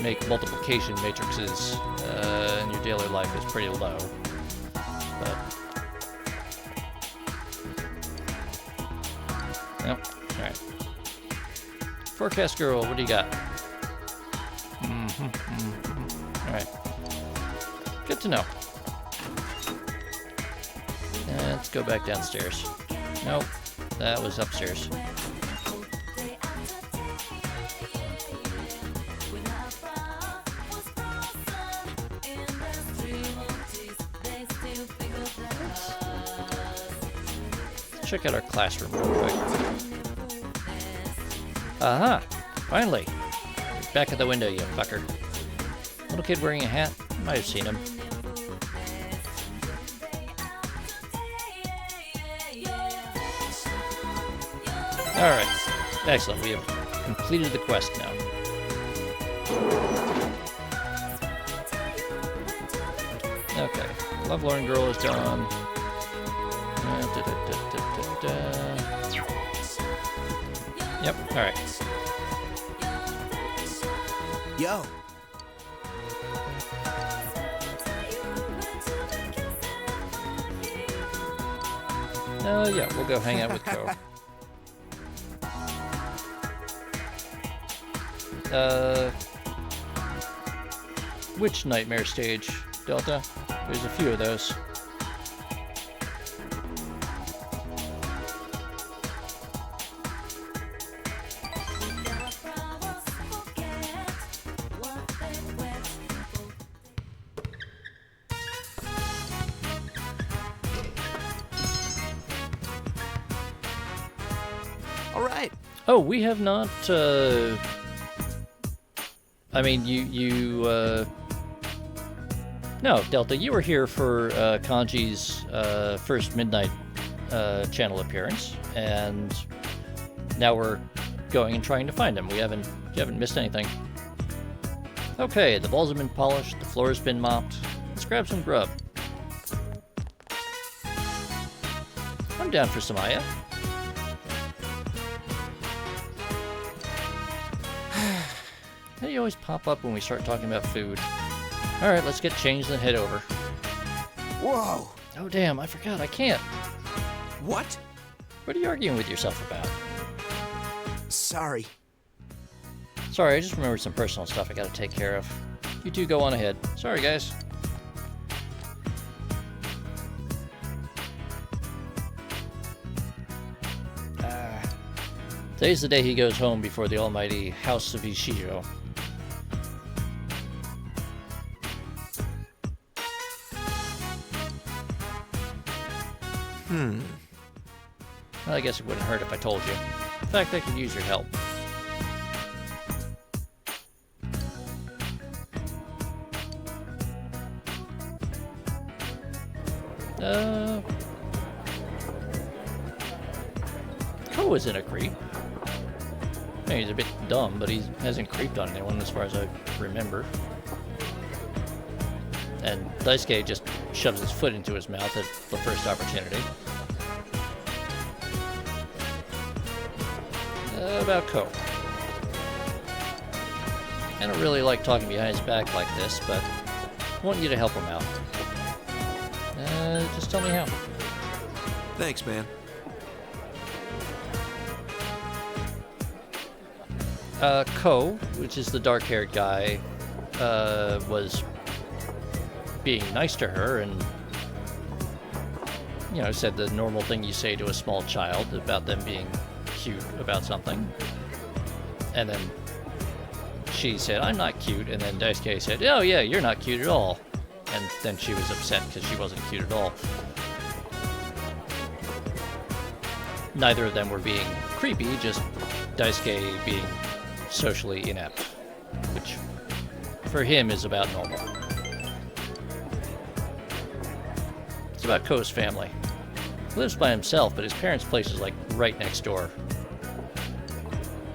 make multiplication matrices in your daily life is pretty low. But, nope. Alright. Forecast girl, what do you got? Alright. Good to know. Let's go back downstairs. Nope. That was upstairs. Check out our classroom real quick. Aha! Finally! Back at the window, you fucker. Little kid wearing a hat? Might have seen him. Alright. Excellent. We have completed the quest now. Okay. Lovelorn girl is done. Yep, alright. Yo. Yeah, we'll go hang out with Ko. Which nightmare stage, Delta? There's a few of those. All right. Oh, we have not, I mean, no, Delta, you were here for Kanji's first Midnight channel appearance, and now we're going and trying to find him. You haven't missed anything. Okay, the balls have been polished, the floor has been mopped. Let's grab some grub. I'm down for some Aya. How do you always pop up when we start talking about food? Alright, let's get changed and head over. Whoa! Oh damn, I forgot, I can't. What? What are you arguing with yourself about? Sorry. Sorry, I just remembered some personal stuff I gotta take care of. You two go on ahead. Sorry, guys. Today's the day he goes home before the almighty House of Ishijo. Well, I guess it wouldn't hurt if I told you. In fact, I could use your help. Ko isn't a creep. I mean, he's a bit dumb, but he hasn't creeped on anyone as far as I remember. And Daisuke just shoves his foot into his mouth at the first opportunity. About Ko. I don't really like talking behind his back like this, but I want you to help him out. Just tell me how. Thanks, man. Ko, which is the dark-haired guy, was being nice to her and, you know, said the normal thing you say to a small child about them being cute about something. And then she said, I'm not cute, and then Daisuke said, oh yeah, you're not cute at all. and then she was upset because she wasn't cute at all. Neither of them were being creepy, just Daisuke being socially inept, which for him is about normal. It's about Ko's family. He lives by himself, but his parents' place is like right next door.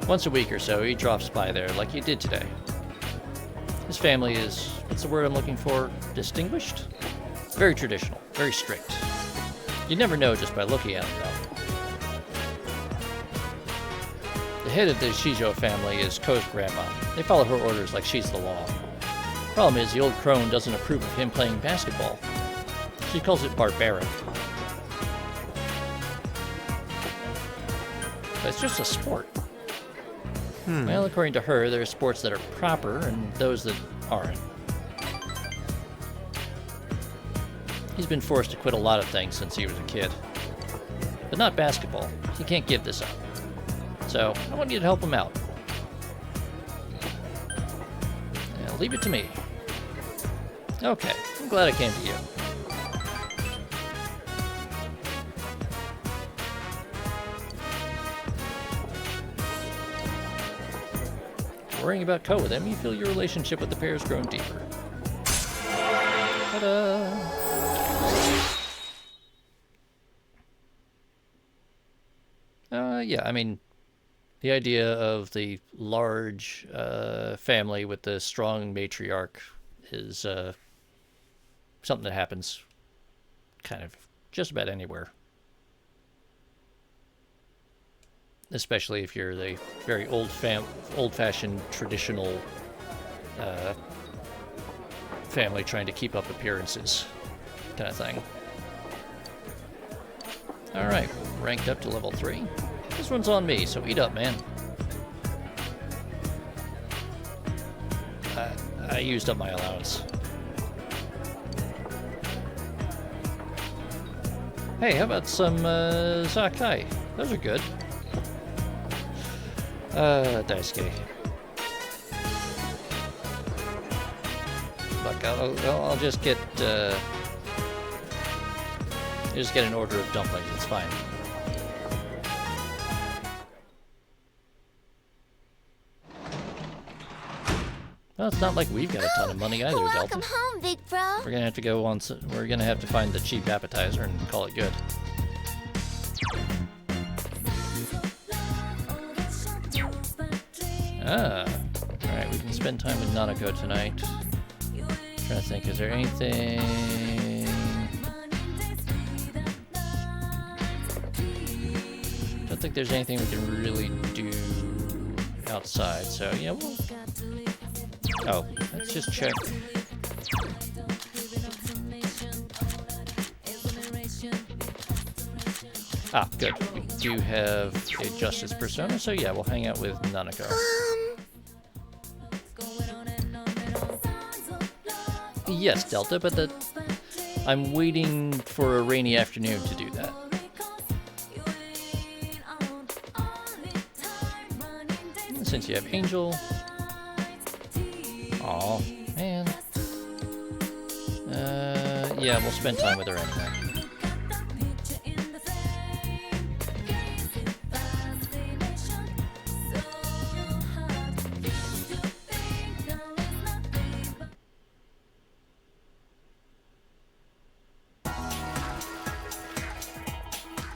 Once a week or so, he drops by there like he did today. His family is, what's the word I'm looking for? Distinguished? Very traditional, very strict. You never know just by looking at them, though. The head of the Shijo family is Ko's grandma. They follow her orders like she's the law. Problem is, the old crone doesn't approve of him playing basketball. She calls it barbaric. But it's just a sport. Well, according to her, there are sports that are proper and those that aren't. He's been forced to quit a lot of things since he was a kid. But not basketball. He can't give this up. So, I want you to help him out. Now, leave it to me. Okay, I'm glad I came to you. Worrying about Ko with him, you feel your relationship with the pair has grown deeper. Ta-da! Yeah, I mean, the idea of the large family with the strong matriarch is something that happens kind of just about anywhere. Especially if you're the very old-fashioned, traditional family trying to keep up appearances kind of thing. Alright, ranked up to level 3. This one's on me, so eat up, man. I used up my allowance. Hey, how about some Zakai? Those are good. Daisuke. Look, I'll just get an order of dumplings. It's fine. Well, it's not like we've got a ton of money either, Delta. Welcome home, big bro. We're gonna have to go on. We're gonna have to find the cheap appetizer and call it good. Alright, we can spend time with Nanako tonight. Trying to think, is there anything... Don't think there's anything we can really do outside, so yeah, we'll... Oh, let's just check. Ah, good. We do have a Justice Persona, so yeah, we'll hang out with Nanako. Yes, Delta, but I'm waiting for a rainy afternoon to do that. And since you have Angel... Aw, man. Yeah, we'll spend time with her anyway.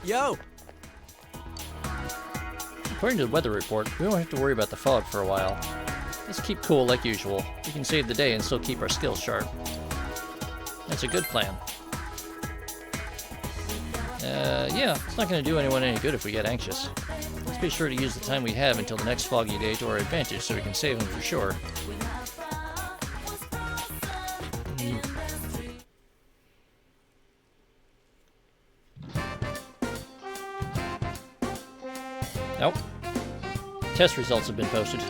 Yo! According to the weather report, we won't have to worry about the fog for a while. Let's keep cool like usual. We can save the day and still keep our skills sharp. That's a good plan. Yeah, it's not going to do anyone any good if we get anxious. Let's be sure to use the time we have until the next foggy day to our advantage so we can save them for sure. Nope. Test results have been posted.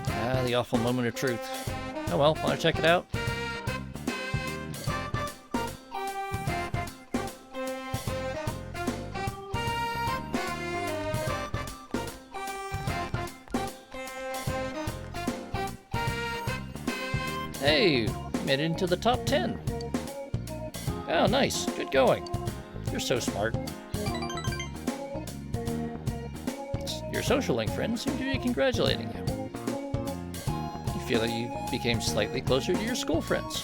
Ah, the awful moment of truth. Oh well, wanna check it out? Hey, You made it into the top 10. Oh, nice. Good going. You're so smart. Your social link friends seem to be congratulating you. You feel that you became slightly closer to your school friends.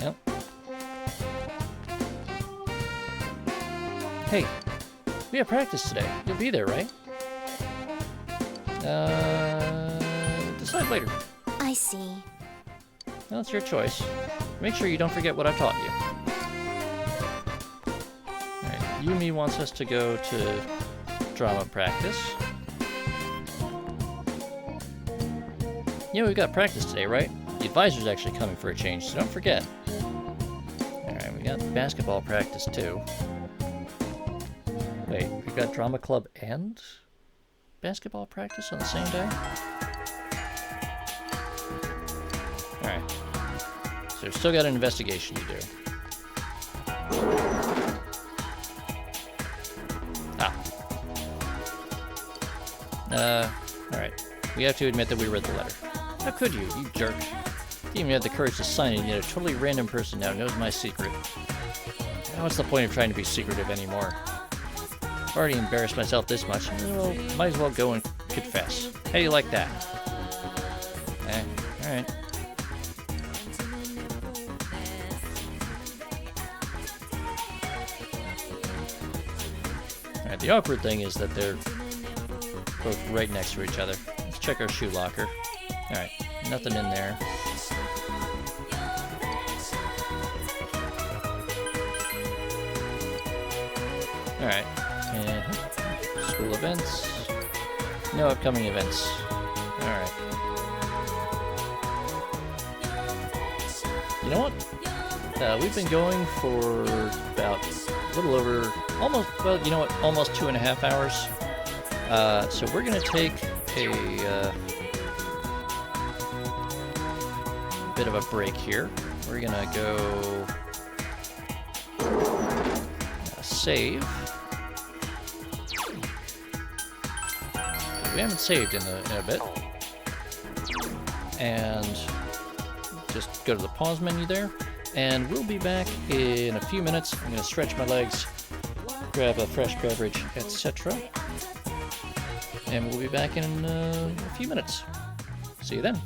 Yep. Hey, we have practice today. You'll be there, right? Decide later. I see. Well, it's your choice. Make sure you don't forget what I taught you. Alright, Yumi wants us to go to drama practice. You know, we've got practice today, right? The advisor's actually coming for a change, so don't forget. Alright, we got basketball practice too. Wait, we got drama club and basketball practice on the same day? Alright. So we've still got an investigation to do. Alright. We have to admit that we read the letter. How could you, you jerk? You even had the courage to sign it, and yet a totally random person now knows my secret. Now what's the point of trying to be secretive anymore? I've already embarrassed myself this much, well, might as well go and confess. How do you like that? Alright. Alright, the awkward thing is that they're both right next to each other. Let's check our shoe locker. Alright, nothing in there. Alright, and school events. No upcoming events. Alright. You know what? We've been going for about a little over, almost, well, you know what, almost 2.5 hours. So we're gonna take a bit of a break here. We're gonna go save. We haven't saved in a bit. And just go to the pause menu there. And we'll be back in a few minutes. I'm gonna stretch my legs, grab a fresh beverage, etc. And we'll be back in a few minutes. See you then.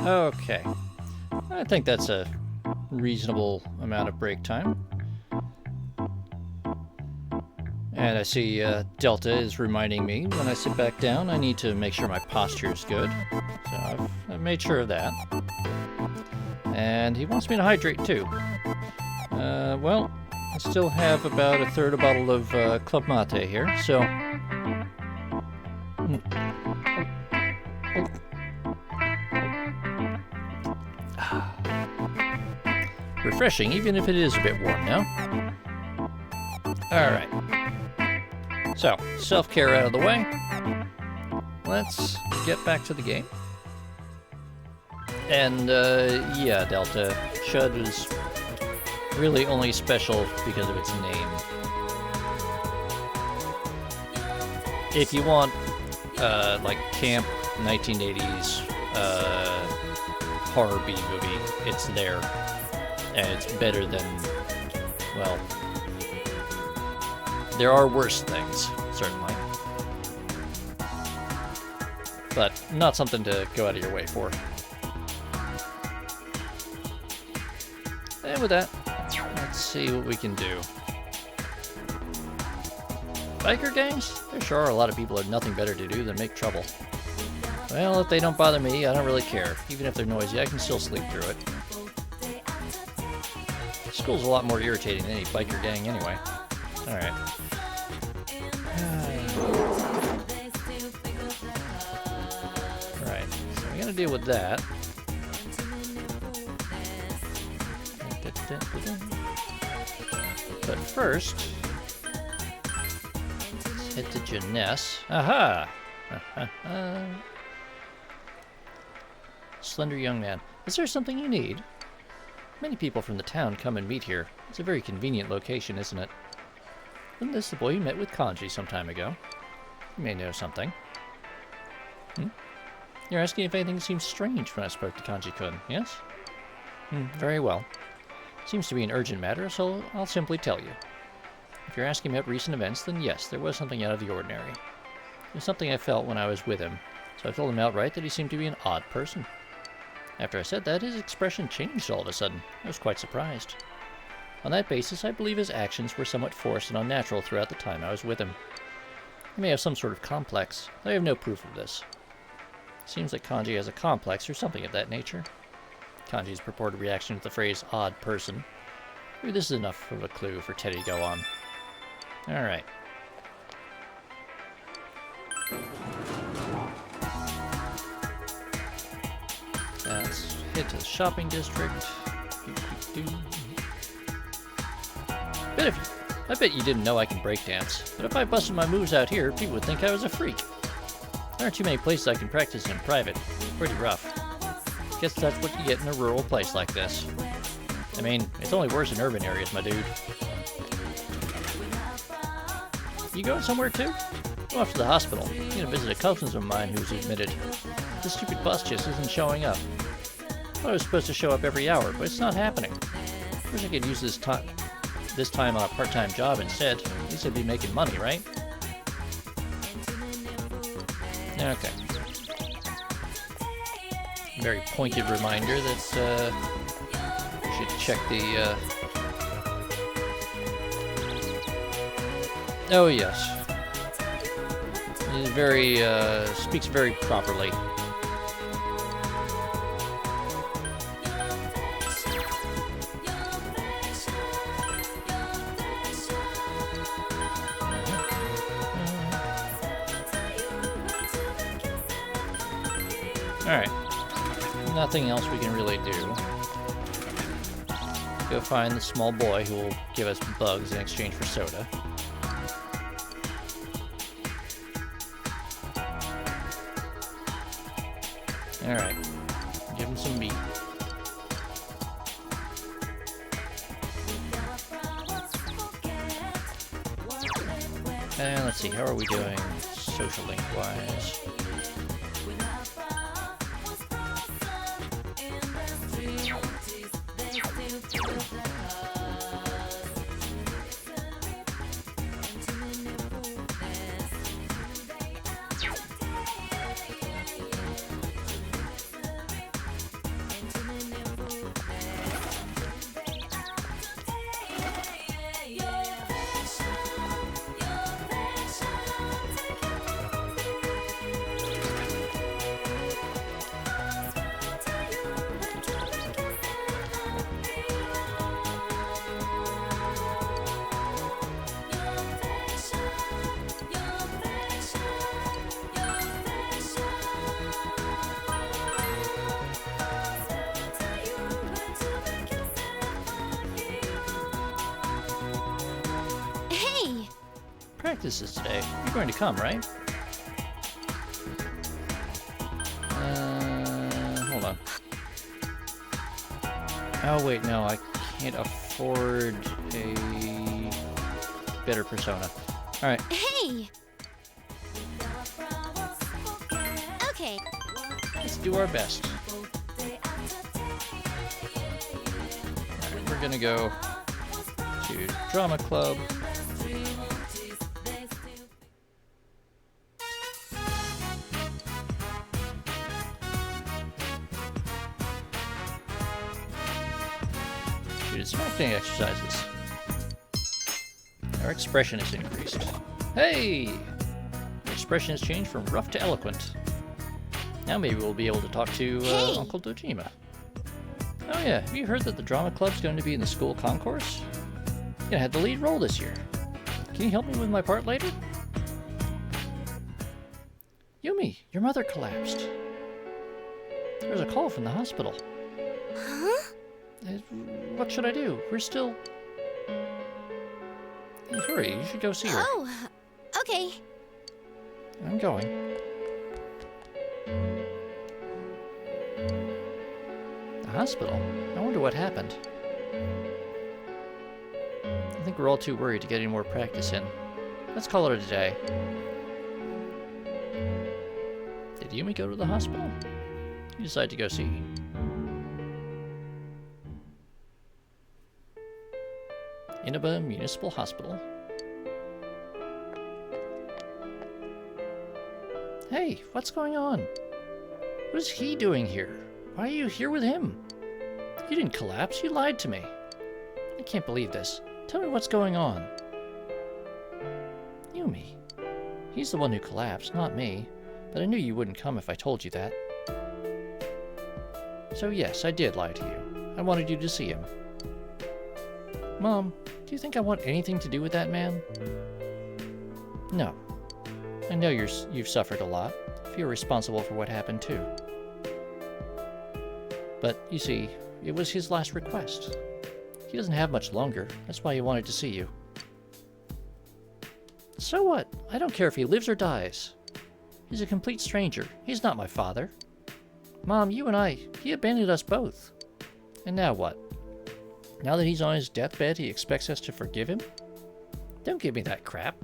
Okay. I think that's a reasonable amount of break time. And I see Delta is reminding me when I sit back down I need to make sure my posture is good. So I've made sure of that. And he wants me to hydrate too. Well, I still have about a third a bottle of Club Mate here, so... Refreshing, even if it is a bit warm now. Alright. So, self-care out of the way. Let's get back to the game. And, yeah, Delta, Chud is really only special because of its name. If you want, like, camp 1980s horror B movie, it's there. And it's better than, well, there are worse things, certainly. But not something to go out of your way for. And with that, let's see what we can do. Biker gangs? There sure are a lot of people who have nothing better to do than make trouble. Well, if they don't bother me, I don't really care. Even if they're noisy, I can still sleep through it. School's a lot more irritating than any biker gang anyway. Alright. Right, so we gotta deal with that. But first, let's head to Jeunesse. Aha! Slender young man. Is there something you need? Many people from the town come and meet here. It's a very convenient location, isn't it? Isn't this the boy you met with Kanji some time ago? You may know something. You're asking if anything seems strange when I spoke to Kanji-kun, yes? Very well. Seems to be an urgent matter, so I'll simply tell you. If you're asking about recent events, then yes, there was something out of the ordinary. It was something I felt when I was with him, so I told him outright that he seemed to be an odd person. After I said that, his expression changed all of a sudden. I was quite surprised. On that basis, I believe his actions were somewhat forced and unnatural throughout the time I was with him. He may have some sort of complex, though I have no proof of this. It seems that Kanji has a complex or something of that nature. Kanji's purported reaction to the phrase odd person. Maybe this is enough of a clue for Teddy to go on. Alright. Let's head to the shopping district. I bet you didn't know I can breakdance, but if I busted my moves out here, people would think I was a freak. There aren't too many places I can practice in private. Pretty rough. Guess that's what you get in a rural place like this. I mean, it's only worse in urban areas, my dude. You going somewhere too? I'm off to the hospital. I'm gonna visit a cousin of mine who's admitted. The stupid bus just isn't showing up. I thought it was supposed to show up every hour, but it's not happening. Wish I could use this time on a part-time job instead. At least I'd be making money, right? Okay. Very pointed reminder that we should check the oh yes. It is very speaks very properly. Alright. Nothing else we can really do. Go find the small boy who will give us bugs in exchange for soda. Alright. Give him some meat. And let's see, how are we doing social link-wise? Practice is today. You're going to come, right? Hold on. Oh, wait, no, I can't afford a better persona. Alright. Hey! Okay. Let's do our best. Alright, we're gonna go to Drama Club. Acting exercises. Our expression is increased. Hey! Our expression has changed from rough to eloquent. Now maybe we'll be able to talk to Uncle Dojima. Oh yeah, have you heard that the drama club's going to be in the school concourse? You're gonna have the lead role this year. Can you help me with my part later? Yumi, your mother collapsed. There was a call from the hospital. Huh? What should I do? We're still... Hey, hurry, you should go see her. Oh, okay. I'm going. The hospital? I wonder what happened. I think we're all too worried to get any more practice in. Let's call it a day. Did Yumi go to the hospital? You decide to go see. Inaba Municipal Hospital. Hey, what's going on? What is he doing here? Why are you here with him? You didn't collapse, you lied to me. I can't believe this. Tell me what's going on. Yumi. He's the one who collapsed, not me. But I knew you wouldn't come if I told you that. So yes, I did lie to you. I wanted you to see him. Mom, do you think I want anything to do with that man? No. I know you've suffered a lot. I feel responsible for what happened too. But, you see, it was his last request. He doesn't have much longer. That's why he wanted to see you. So what? I don't care if he lives or dies. He's a complete stranger. He's not my father. Mom, you and he abandoned us both. And now what? Now that he's on his deathbed, he expects us to forgive him? Don't give me that crap.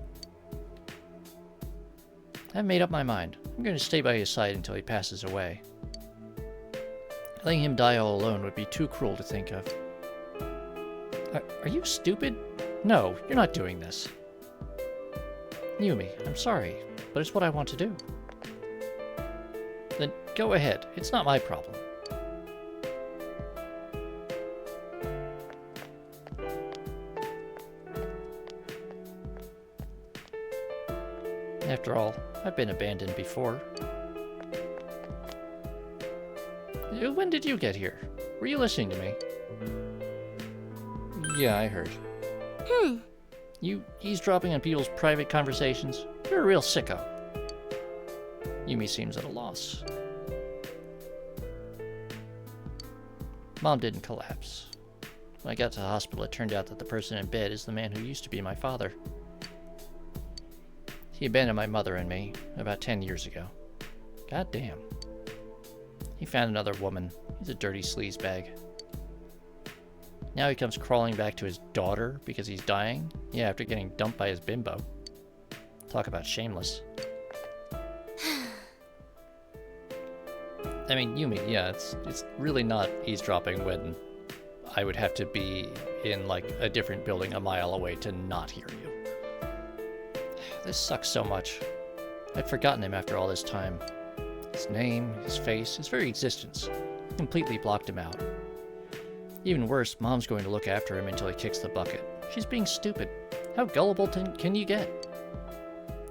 I've made up my mind. I'm going to stay by his side until he passes away. Letting him die all alone would be too cruel to think of. Are you stupid? No, you're not doing this. Yumi, I'm sorry, but it's what I want to do. Then go ahead. It's not my problem. After all, I've been abandoned before. When did you get here? Were you listening to me? Yeah, I heard. You eavesdropping on people's private conversations? You're a real sicko. Yumi seems at a loss. Mom didn't collapse. When I got to the hospital, it turned out that the person in bed is the man who used to be my father. He abandoned my mother and me about 10 years ago. God damn. He found another woman. He's a dirty sleazebag. Now he comes crawling back to his daughter because he's dying? Yeah, after getting dumped by his bimbo. Talk about shameless. I mean, Yumi, yeah, it's really not eavesdropping when I would have to be in, like, a different building a mile away to not hear you. This sucks so much. I'd forgotten him after all this time. His name, his face, his very existence. Completely blocked him out. Even worse, Mom's going to look after him until he kicks the bucket. She's being stupid. How gullible can you get?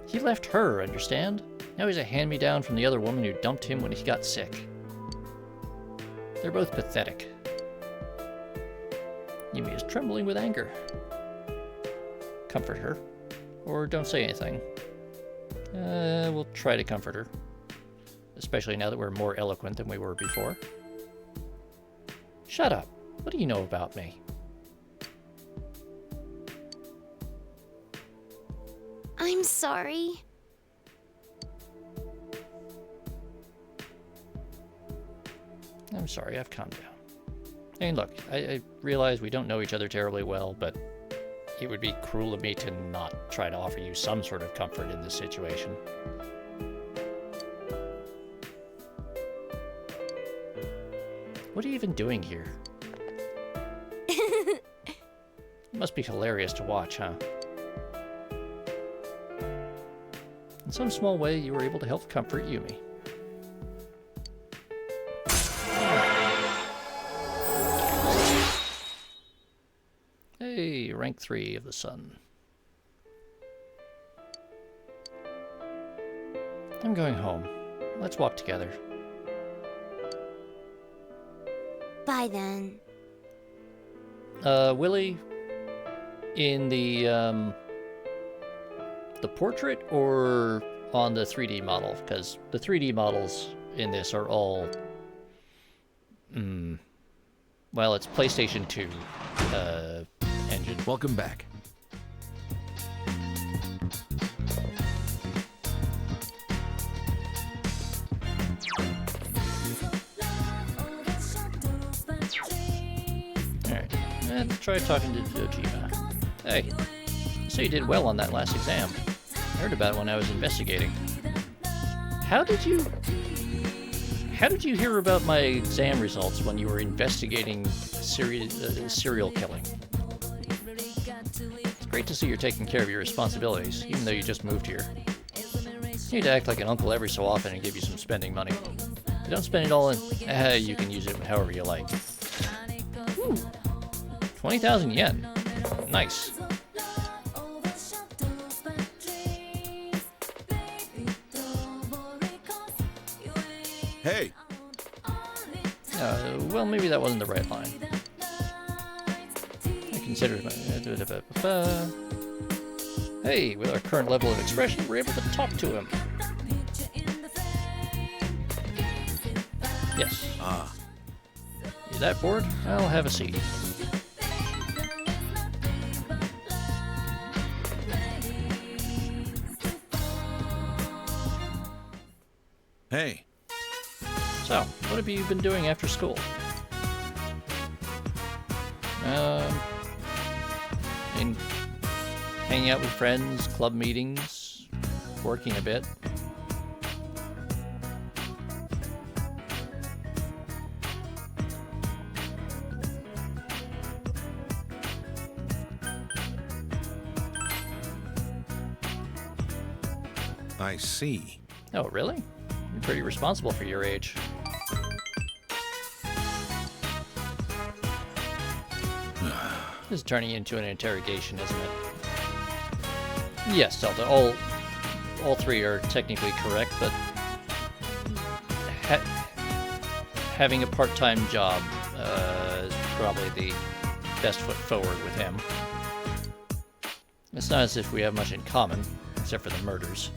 He left her, understand? Now he's a hand-me-down from the other woman who dumped him when he got sick. They're both pathetic. Yumi is trembling with anger. Comfort her. Or don't say anything. We'll try to comfort her. Especially now that we're more eloquent than we were before. Shut up. What do you know about me? I'm sorry. I'm sorry, I've calmed down. I mean, look, I realize we don't know each other terribly well, but it would be cruel of me to not try to offer you some sort of comfort in this situation. What are you even doing here? It must be hilarious to watch, huh? In some small way, you were able to help comfort Yumi. Hey, rank 3 of the sun. I'm going home. Let's walk together. Bye then. Willie, in the portrait or on the 3D model? Because the 3D models in this are all, well, it's PlayStation 2 engine. Welcome back. Alright, let's try talking to Dojima. Hey, so you did well on that last exam. I heard about it when I was investigating. How did you hear about my exam results when you were investigating serial killing? It's great to see you're taking care of your responsibilities, even though you just moved here. You need to act like an uncle every so often and give you some spending money. You don't spend it all in, you can use it however you like. Woo. 20,000 yen. Nice. Hey! Well, maybe that wasn't the right line. I consider my... Hey, with our current level of expression, we're able to talk to him. Yes. Ah. You that bored? I'll have a seat. Hey. So, what have you been doing after school? Hanging out with friends, club meetings, working a bit. I see. Oh, really? You're pretty responsible for your age. This is turning into an interrogation, isn't it? Yes, Delta. All three are technically correct, but having a part-time job is probably the best foot forward with him. It's not as if we have much in common, except for the murders.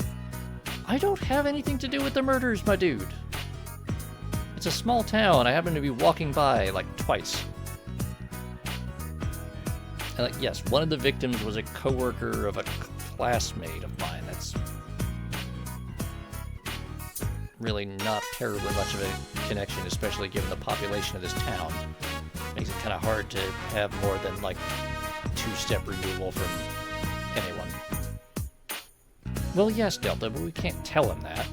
I don't have anything to do with the murders, my dude. It's a small town. I happen to be walking by, like, twice. And, like, yes, one of the victims was a coworker of a classmate of mine. That's really not terribly much of a connection, especially given the population of this town. Makes it kind of hard to have more than, like, two-step removal from anyone. Well, yes, Delta, but we can't tell him that.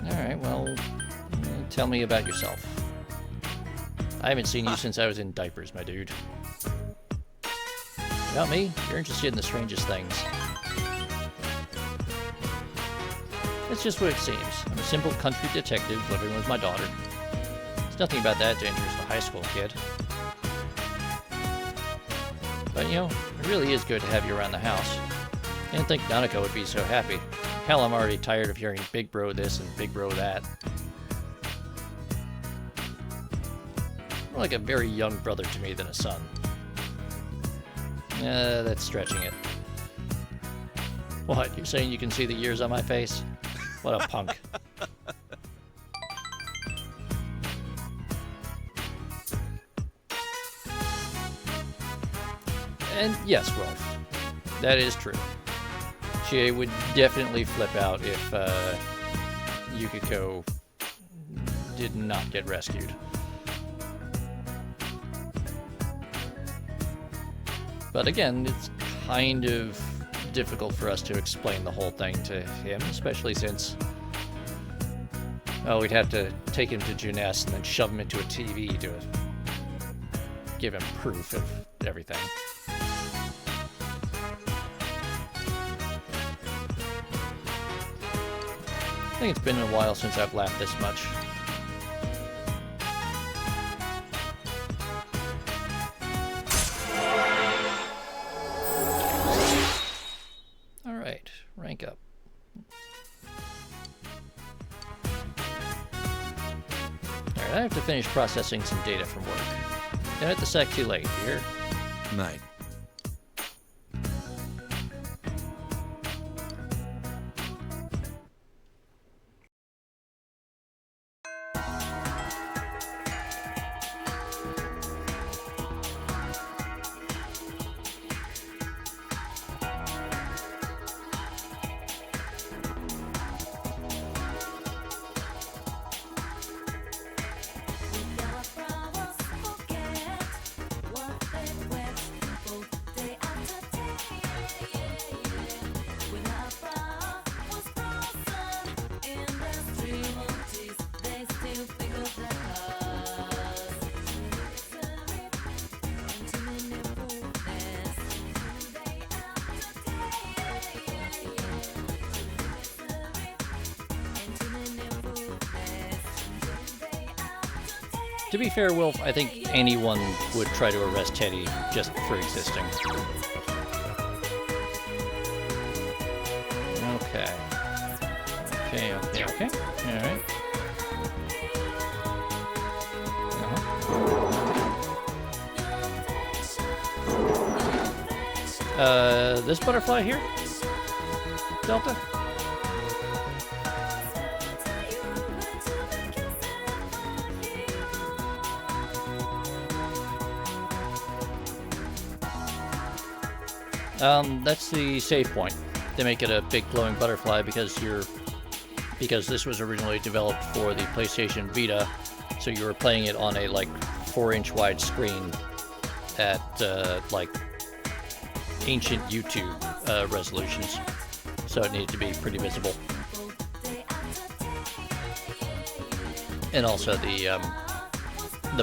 Alright, well, tell me about yourself. I haven't seen you since I was in diapers, my dude. About me, you're interested in the strangest things. It's just what it seems. I'm a simple country detective living with my daughter. There's nothing about that to interest a high school kid. But, you know, it really is good to have you around the house. I didn't think Nanako would be so happy. Hell, I'm already tired of hearing Big Bro this and Big Bro that. More like a very young brother to me than a son. That's stretching it. What, you're saying you can see the years on my face? What a punk. And yes, Rolf, that is true. She would definitely flip out if Yukiko did not get rescued. But again, it's kind of difficult for us to explain the whole thing to him, especially since, well, we'd have to take him to Juness and then shove him into a TV to give him proof of everything. I think it's been a while since I've laughed this much. Alright, rank up. Alright, I have to finish processing some data from work. Don't have to sack too late, you hear? Night. To be fair, Wilf, I think anyone would try to arrest Teddy just for existing. Okay. Okay. Alright. This butterfly here? Delta? That's the save point. They make it a big glowing butterfly because this was originally developed for the PlayStation Vita, so you were playing it on a like 4-inch wide screen at like ancient YouTube resolutions, so it needed to be pretty visible. And also the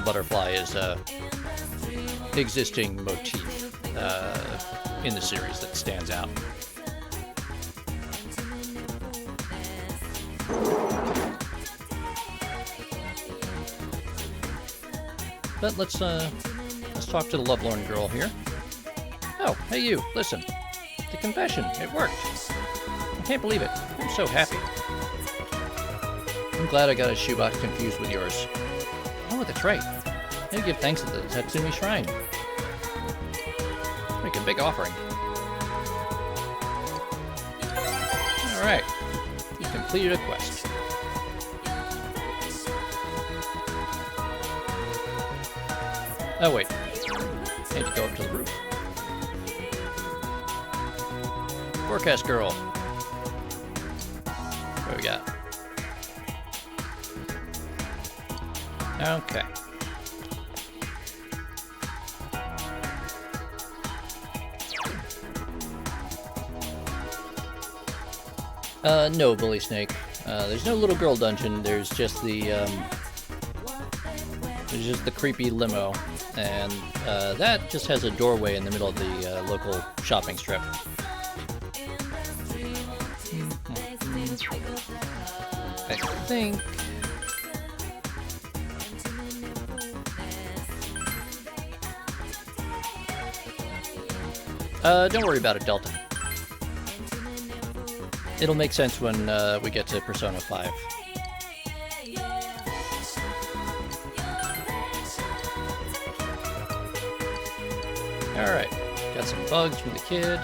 butterfly is a existing motif in the series that stands out. But let's talk to the lovelorn girl here. Oh, hey you, listen. The confession, it worked. I can't believe it. I'm so happy. I'm glad I got his shoebox confused with yours. Oh, that's right. I had to give thanks at the Tatsumi Shrine. Make a big offering. Alright. You completed a quest. Oh wait. I need to go up to the roof. Forecast girl. What do we got? Okay. No, Bully Snake. There's no little girl dungeon. There's just the creepy limo, and that just has a doorway in the middle of the local shopping strip. I think. Don't worry about it, Delta. It'll make sense when we get to Persona 5. Alright, got some bugs from the kid.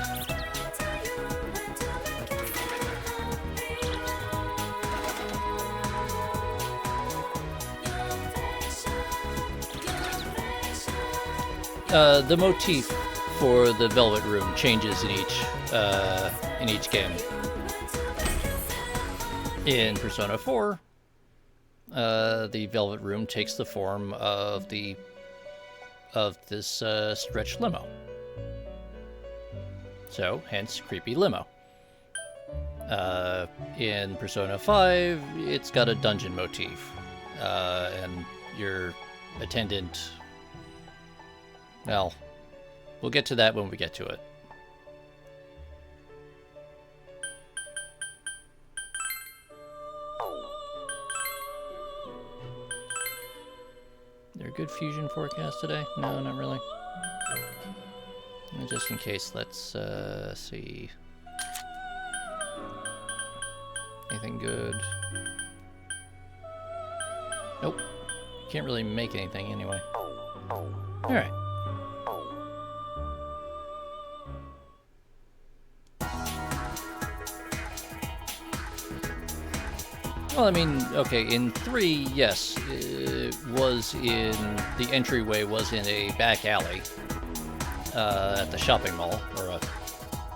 The motif for the Velvet Room changes in each game. In Persona 4, the Velvet Room takes the form of this stretched limo. So, hence creepy limo. In Persona 5, it's got a dungeon motif, and your attendant. Well, we'll get to that when we get to it. There a good fusion forecast today? No, not really. Just in case, let's see. Anything good? Nope. Can't really make anything anyway. Alright. Well, I mean, okay, in 3, yes, it was in, the entryway was in a back alley at the shopping mall, or a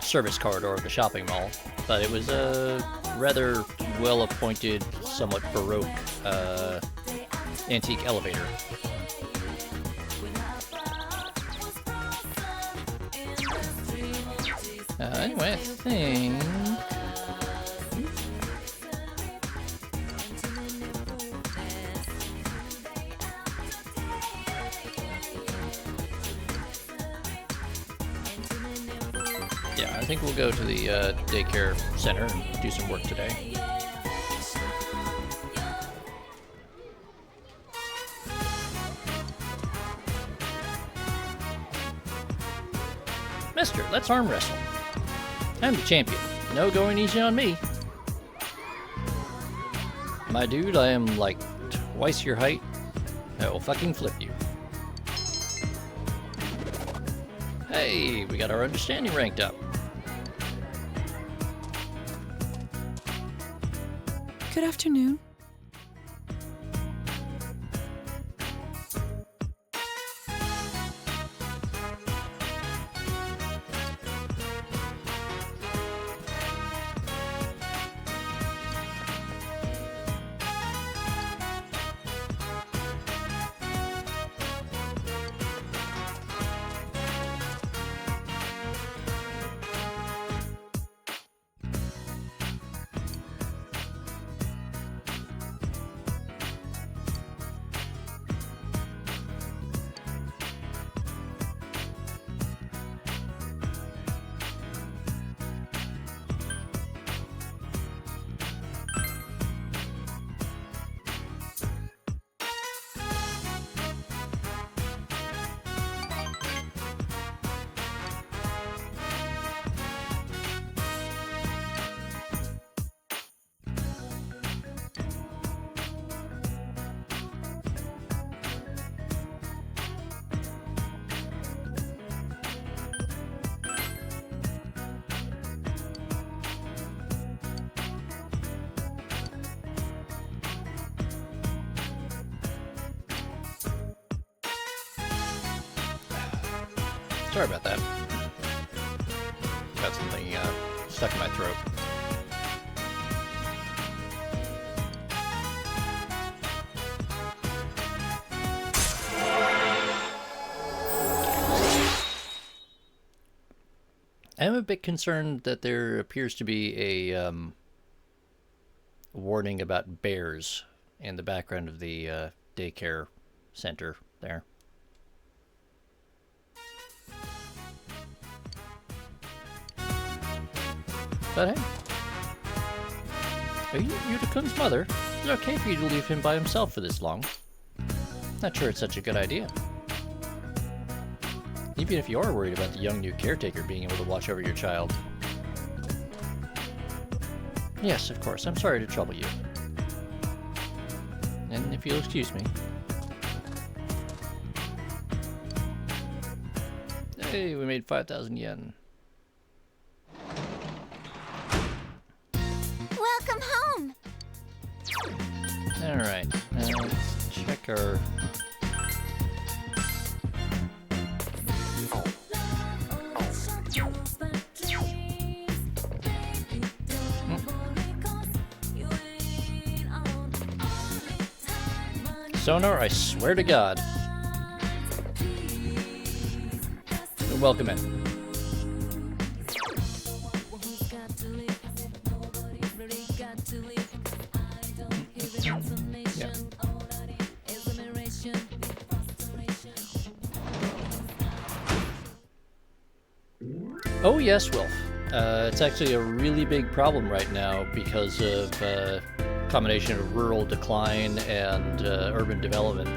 service corridor of the shopping mall, but it was a rather well-appointed, somewhat Baroque antique elevator. Anyway, I think... Yeah, I think we'll go to the daycare center and do some work today. Mister, let's arm wrestle. I'm the champion. No going easy on me. My dude, I am like twice your height. I will fucking flip you. Hey, we got our understanding ranked up. Good afternoon. Sorry about that. Got something stuck in my throat. I'm a bit concerned that there appears to be a warning about bears in the background of the daycare center there. But hey, are you Yuta-kun's mother? Is it okay for you to leave him by himself for this long? Not sure it's such a good idea. Even if you are worried about the young new caretaker being able to watch over your child. Yes, of course, I'm sorry to trouble you. And if you'll excuse me. Hey, we made 5,000 yen. Welcome home. Alright, let's check our... Sonar, I swear to God. Welcome in. Yeah. Oh yes, Wilf. It's actually a really big problem right now because of combination of rural decline and urban development.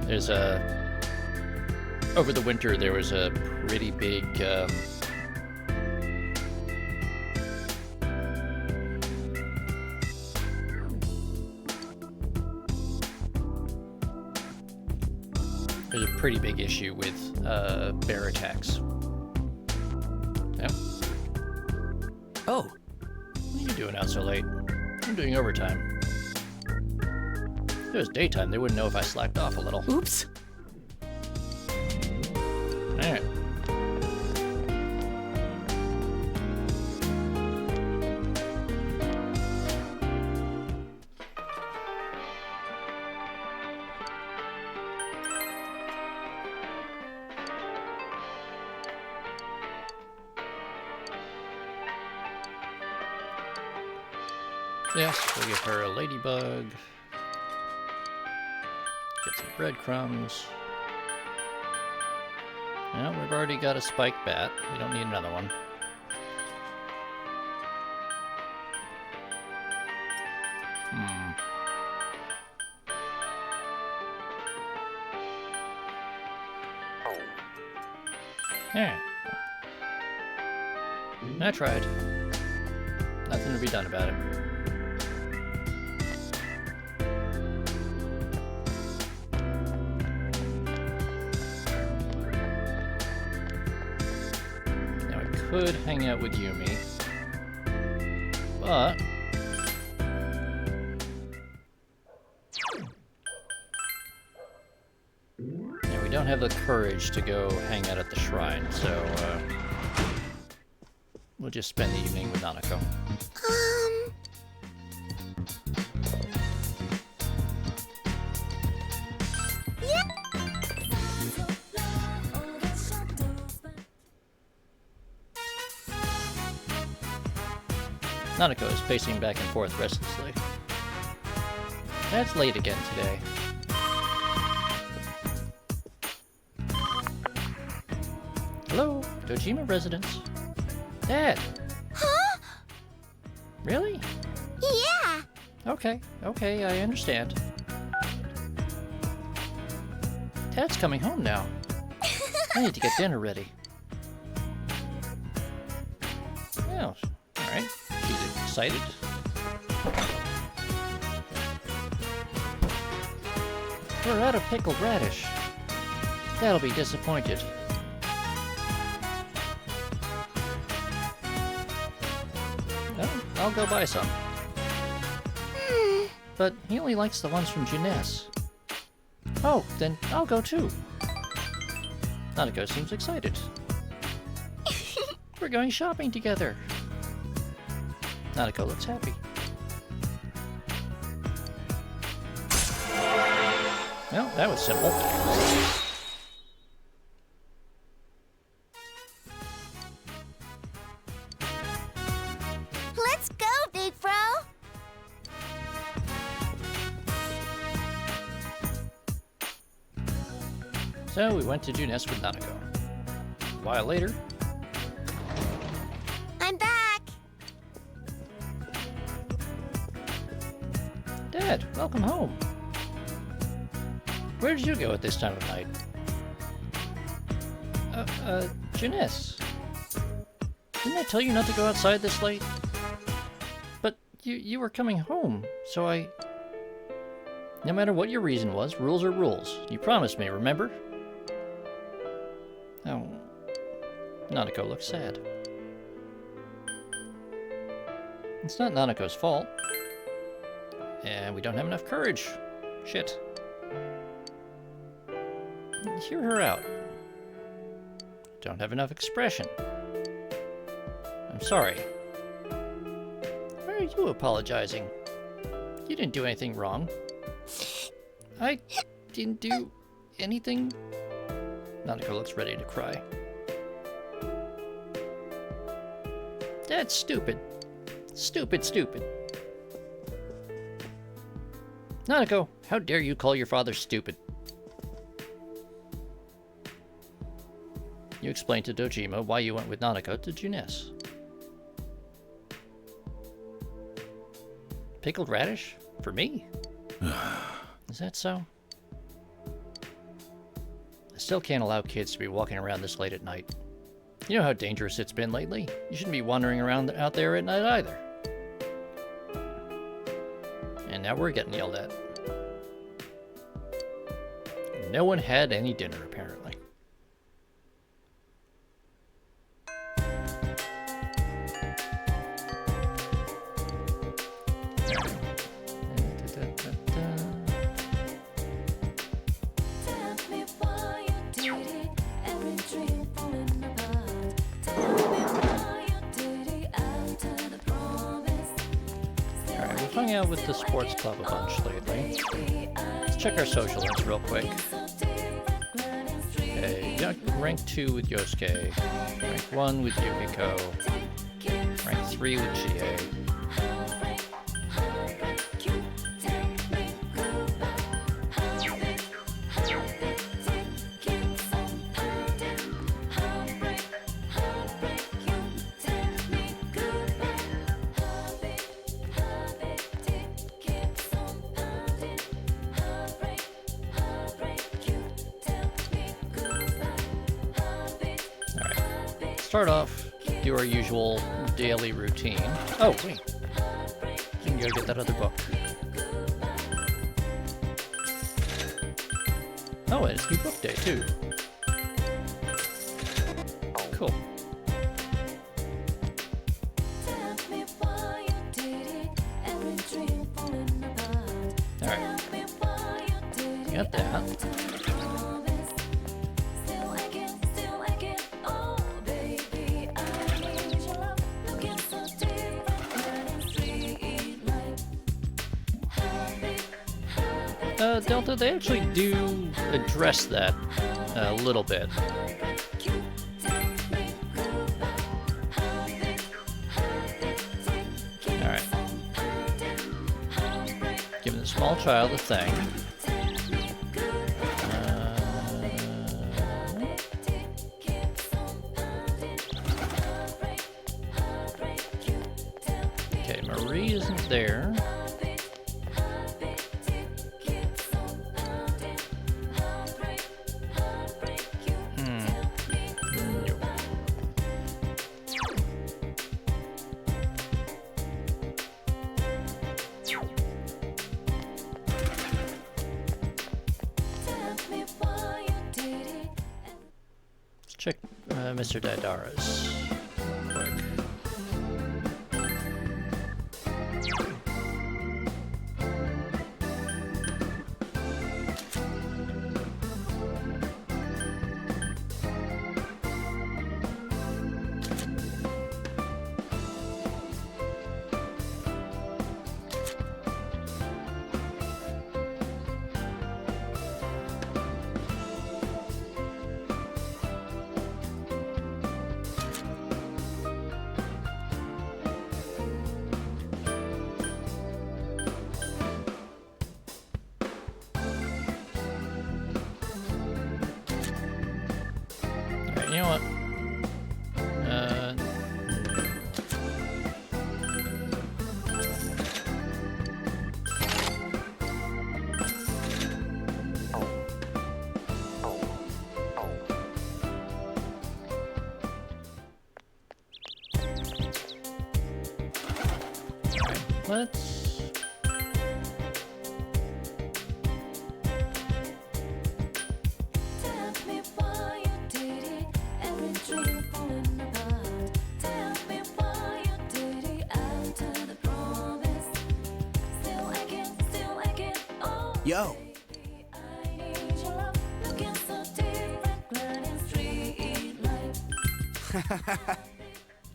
There's over the winter there was a pretty big there's a pretty big issue with bear attacks. Yep. Oh, what are you doing out so late? I'm doing overtime. If it was daytime, they wouldn't know if I slacked off a little. Oops. Alright. Yes, we'll give her a ladybug. Get some breadcrumbs. Well, we've already got a spike bat. We don't need another one. Yeah. I tried. Nothing to be done about it. Could hang out with Yumi, but yeah, we don't have the courage to go hang out at the shrine, so we'll just spend the evening with Nanako. Nanako is pacing back and forth restlessly. That's late again today. Hello, Dojima residence. Dad! Huh? Really? Yeah. Okay, I understand. Dad's coming home now. I need to get dinner ready. Oh, alright. She's excited. We're out of pickled radish. Dad'll be disappointed. Well, I'll go buy some. But he only likes the ones from Jeunesse. Oh, then I'll go too. Nanako seems excited. We're going shopping together. Nanako looks happy. Well, that was simple. So we went to Junes with Nanako. A while later... I'm back! Dad, welcome home. Where did you go at this time of night? Junes. Didn't I tell you not to go outside this late? But you were coming home, so I... No matter what your reason was, rules are rules. You promised me, remember? Oh. Nanako looks sad. It's not Nanako's fault. And we don't have enough courage. Shit. Hear her out. Don't have enough expression. I'm sorry. Why are you apologizing? You didn't do anything wrong. I didn't do anything. Nanako looks ready to cry. That's stupid. Stupid, stupid. Nanako, how dare you call your father stupid? You explained to Dojima why you went with Nanako to Junes. Pickled radish? For me? Is that so? I still can't allow kids to be walking around this late at night. You know how dangerous it's been lately. You shouldn't be wandering around out there at night either. And now we're getting yelled at. No one had any dinner, apparently. Hung out with the sports club a bunch lately. Let's check our social links real quick. Okay, rank 2 with Yosuke, rank 1 with Yukiko, rank 3 with Chie. Start off, do our usual daily routine. Oh, wait. You can go get that other book. Oh, and it's new book day, too. Cool. Alright. Got that. Delta, they actually do address that a little bit. Alright. Giving the small child a thing. Okay, Marie isn't there. Check Mr. Daidara's quick. know what? Let's... Yo.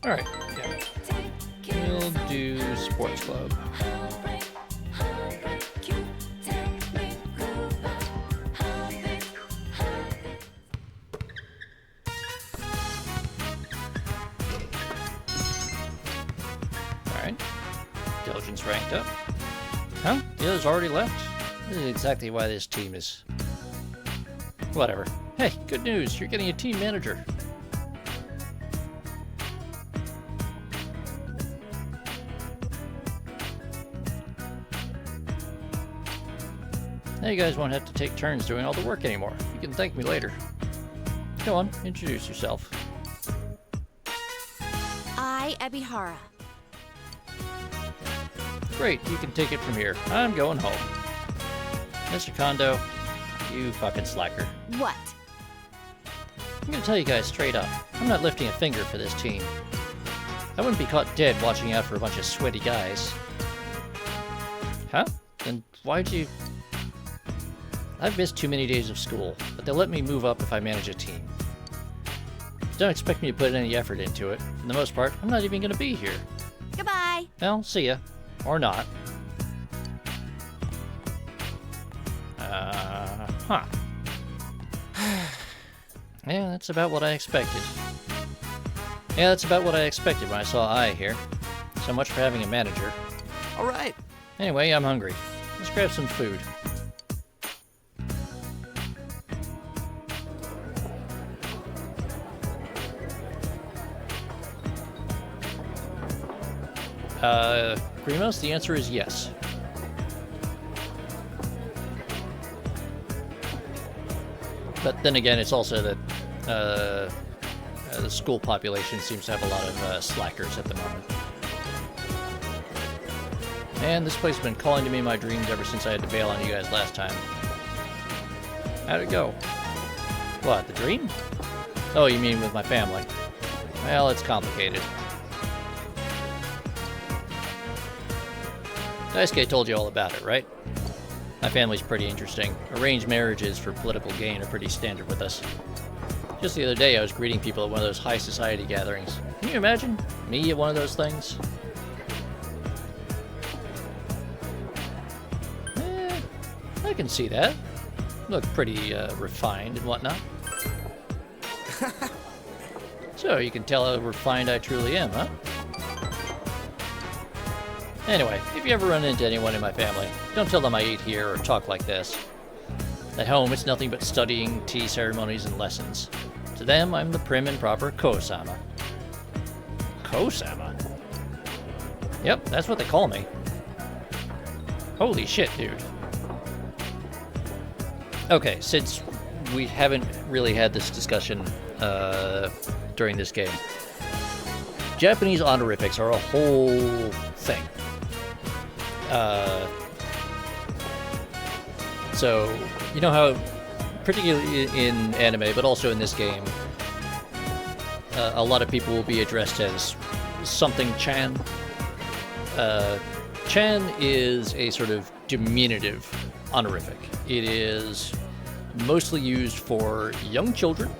Alright, yeah. We'll do Sports Club. Alright. Diligence ranked up. Huh? The others already left? This is exactly why this team is... Whatever. Hey, good news! You're getting a team manager. Now you guys won't have to take turns doing all the work anymore. You can thank me later. Go on, introduce yourself. I, Ebihara. Great, you can take it from here. I'm going home. Mr. Kondo, you fucking slacker. What? I'm gonna tell you guys straight up, I'm not lifting a finger for this team. I wouldn't be caught dead watching out for a bunch of sweaty guys. Huh? Then why'd you... I've missed too many days of school, but they'll let me move up if I manage a team. Don't expect me to put any effort into it. For the most part, I'm not even gonna be here. Goodbye. Well, see ya. Or not. Huh. Yeah, that's about what I expected. Yeah, that's about what I expected when I saw I here. So much for having a manager. Alright. Anyway, I'm hungry. Let's grab some food. Grimos, the answer is yes. But then again, it's also that the school population seems to have a lot of slackers at the moment. And this place has been calling to me in my dreams ever since I had to bail on you guys last time. How'd it go? What, the dream? Oh, you mean with my family? Well, it's complicated. Daisuke told you all about it, right? My family's pretty interesting. Arranged marriages for political gain are pretty standard with us. Just the other day, I was greeting people at one of those high society gatherings. Can you imagine? Me at one of those things? I can see that. Look pretty refined and whatnot. So, you can tell how refined I truly am, huh? Anyway, if you ever run into anyone in my family, don't tell them I eat here or talk like this. At home, it's nothing but studying, tea ceremonies, and lessons. To them, I'm the prim and proper Ko-sama. Ko-sama? Yep, that's what they call me. Holy shit, dude. Okay, since we haven't really had this discussion during this game, Japanese honorifics are a whole thing. So, you know how, particularly in anime, but also in this game, a lot of people will be addressed as something Chan. Chan is a sort of diminutive honorific. It is mostly used for young children,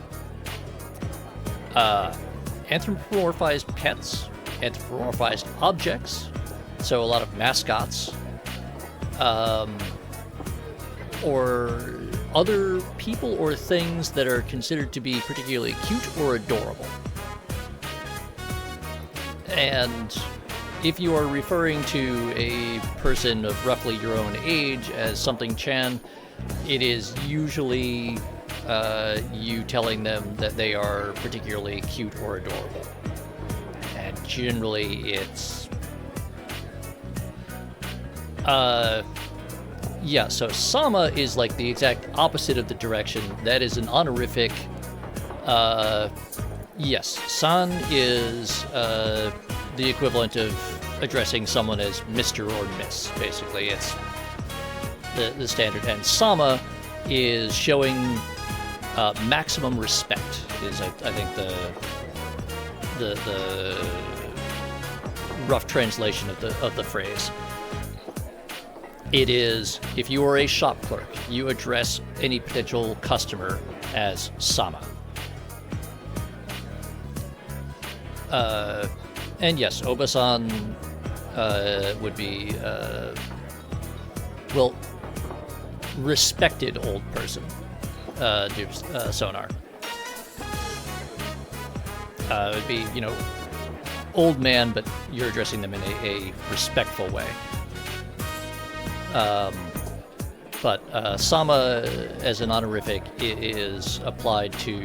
anthropomorphized pets, anthropomorphized objects, so a lot of mascots, or other people or things that are considered to be particularly cute or adorable. And if you are referring to a person of roughly your own age as something Chan, it is usually you telling them that they are particularly cute or adorable. And generally it's... yeah, so Sama is like the exact opposite of the direction. That is an honorific... yes, San is the equivalent of addressing someone as Mr. or Miss, basically. It's the standard. And Sama is showing maximum respect, is I think the rough translation of the phrase. It is, if you are a shop clerk, you address any potential customer as Sama. And yes, Obasan would be, well, respected old person, Sonar. It would be, you know, old man, but you're addressing them in a respectful way. But Sama, as an honorific, is applied to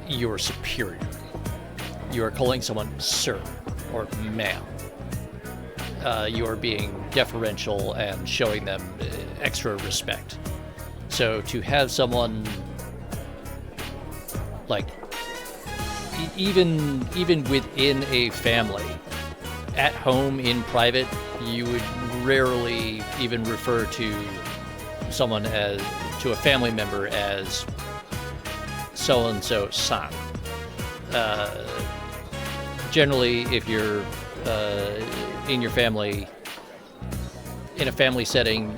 your superior. You are calling someone sir or ma'am. You are being deferential and showing them extra respect. So to have someone like even within a family, at home in private, you would rarely even refer to someone to a family member as so and so san. Generally, if you're in your family, in a family setting,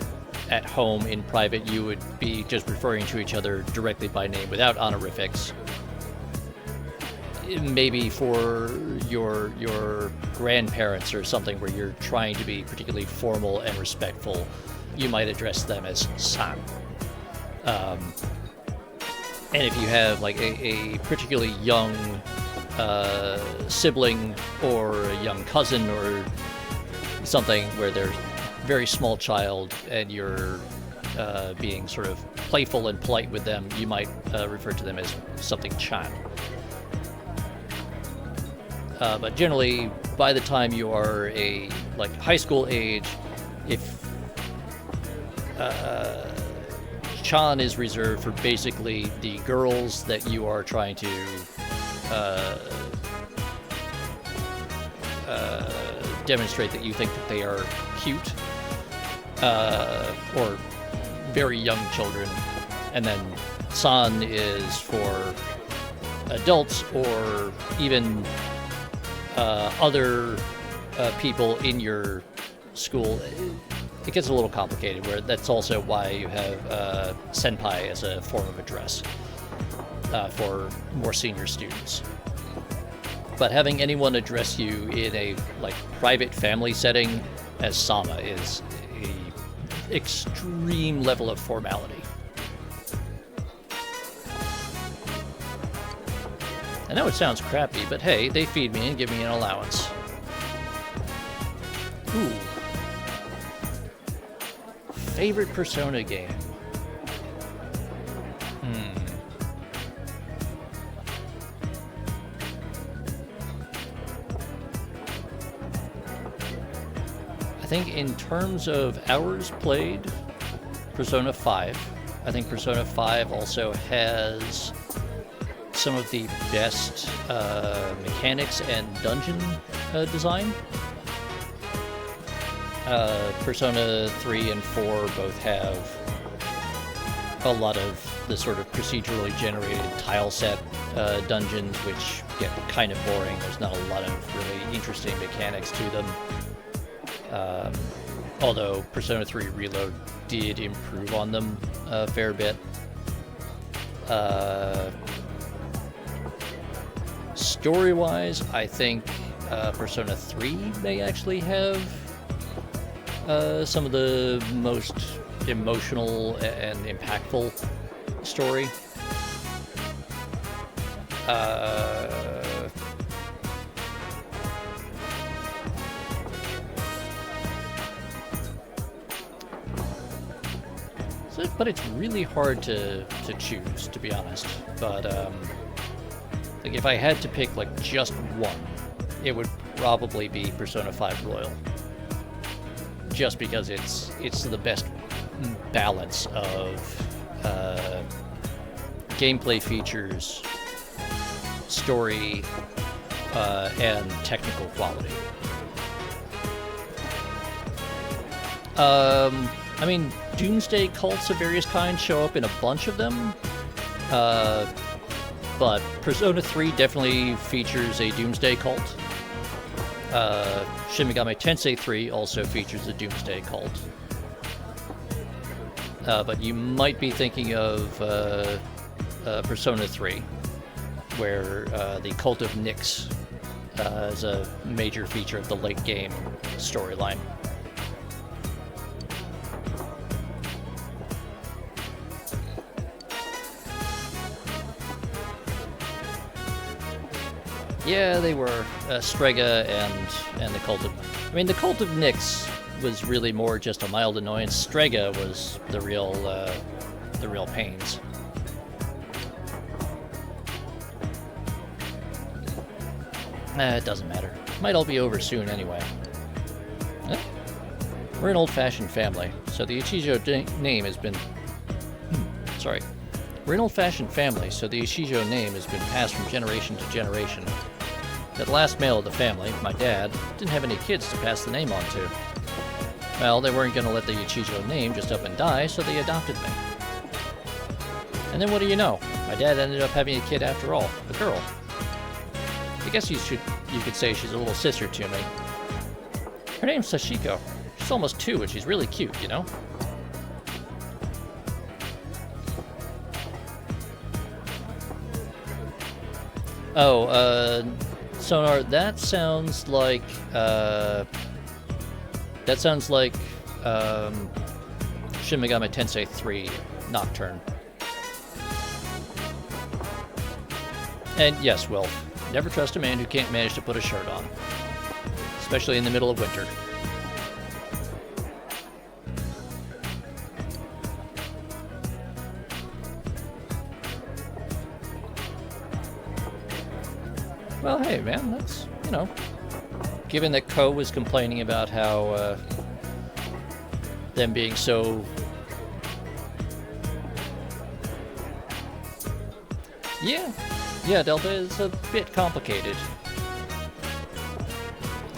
at home in private, you would be just referring to each other directly by name without honorifics. Maybe for your grandparents or something where you're trying to be particularly formal and respectful, you might address them as san. And if you have like a particularly young sibling or a young cousin or something where they're a very small child and you're being sort of playful and polite with them, you might refer to them as something chan. But generally, by the time you are a high school age, if chan is reserved for basically the girls that you are trying to demonstrate that you think that they are cute, or very young children, and then san is for adults or even other people in your school. It gets a little complicated, where that's also why you have senpai as a form of address for more senior students. But having anyone address you in a private family setting as Sama is a extreme level of formality. I know it sounds crappy, but hey, they feed me and give me an allowance. Ooh. Favorite Persona game? I think in terms of hours played, Persona 5. I think Persona 5 also has some of the best mechanics and dungeon design. Persona 3 and 4 both have a lot of the sort of procedurally generated tile set dungeons, which get kind of boring. There's not a lot of really interesting mechanics to them. Although Persona 3 Reload did improve on them a fair bit. Story-wise, I think Persona 3 may actually have some of the most emotional and impactful story. But it's really hard to choose, to be honest. But like if I had to pick like just one, it would probably be Persona 5 Royal. Just because it's the best balance of gameplay features, story, and technical quality. I mean, Doomsday cults of various kinds show up in a bunch of them, but Persona 3 definitely features a Doomsday cult. Shin Megami Tensei 3 also features a Doomsday cult. But you might be thinking of Persona 3, where the Cult of Nyx is a major feature of the late game storyline. Yeah, they were Strega and the Cult of... I mean, the Cult of Nyx was really more just a mild annoyance. Strega was the real pains. It doesn't matter. Might all be over soon anyway. We're an old-fashioned family, so the Ichijo name has been... Sorry. We're an old-fashioned family, so the Ichijo name has been passed from generation to generation. The last male of the family, my dad, didn't have any kids to pass the name on to. Well, they weren't going to let the Ichijo name just up and die, so they adopted me. And then what do you know? My dad ended up having a kid after all, a girl. I guess you could say she's a little sister to me. Her name's Sashiko. She's almost 2 and she's really cute, you know? Oh, Sonar, that sounds like Shin Megami Tensei 3 Nocturne. And yes, Will, never trust a man who can't manage to put a shirt on, especially in the middle of winter. Well, hey, man, that's, you know, given that Ko was complaining about how them being so... Yeah, Delta is a bit complicated.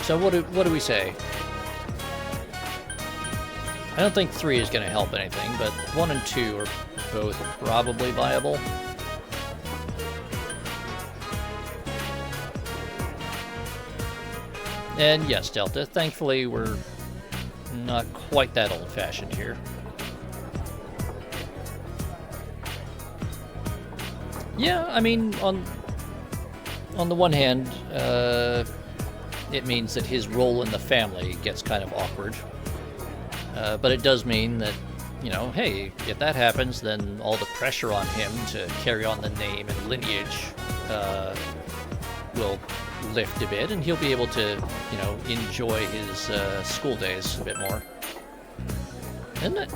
So what do we say? I don't think 3 is going to help anything, but 1 and 2 are both probably viable. And yes, Delta, thankfully we're not quite that old-fashioned here. Yeah, I mean, on the one hand, it means that his role in the family gets kind of awkward. But it does mean that, you know, hey, if that happens, then all the pressure on him to carry on the name and lineage will lift a bit, and he'll be able to, you know, enjoy his school days a bit more. Isn't it?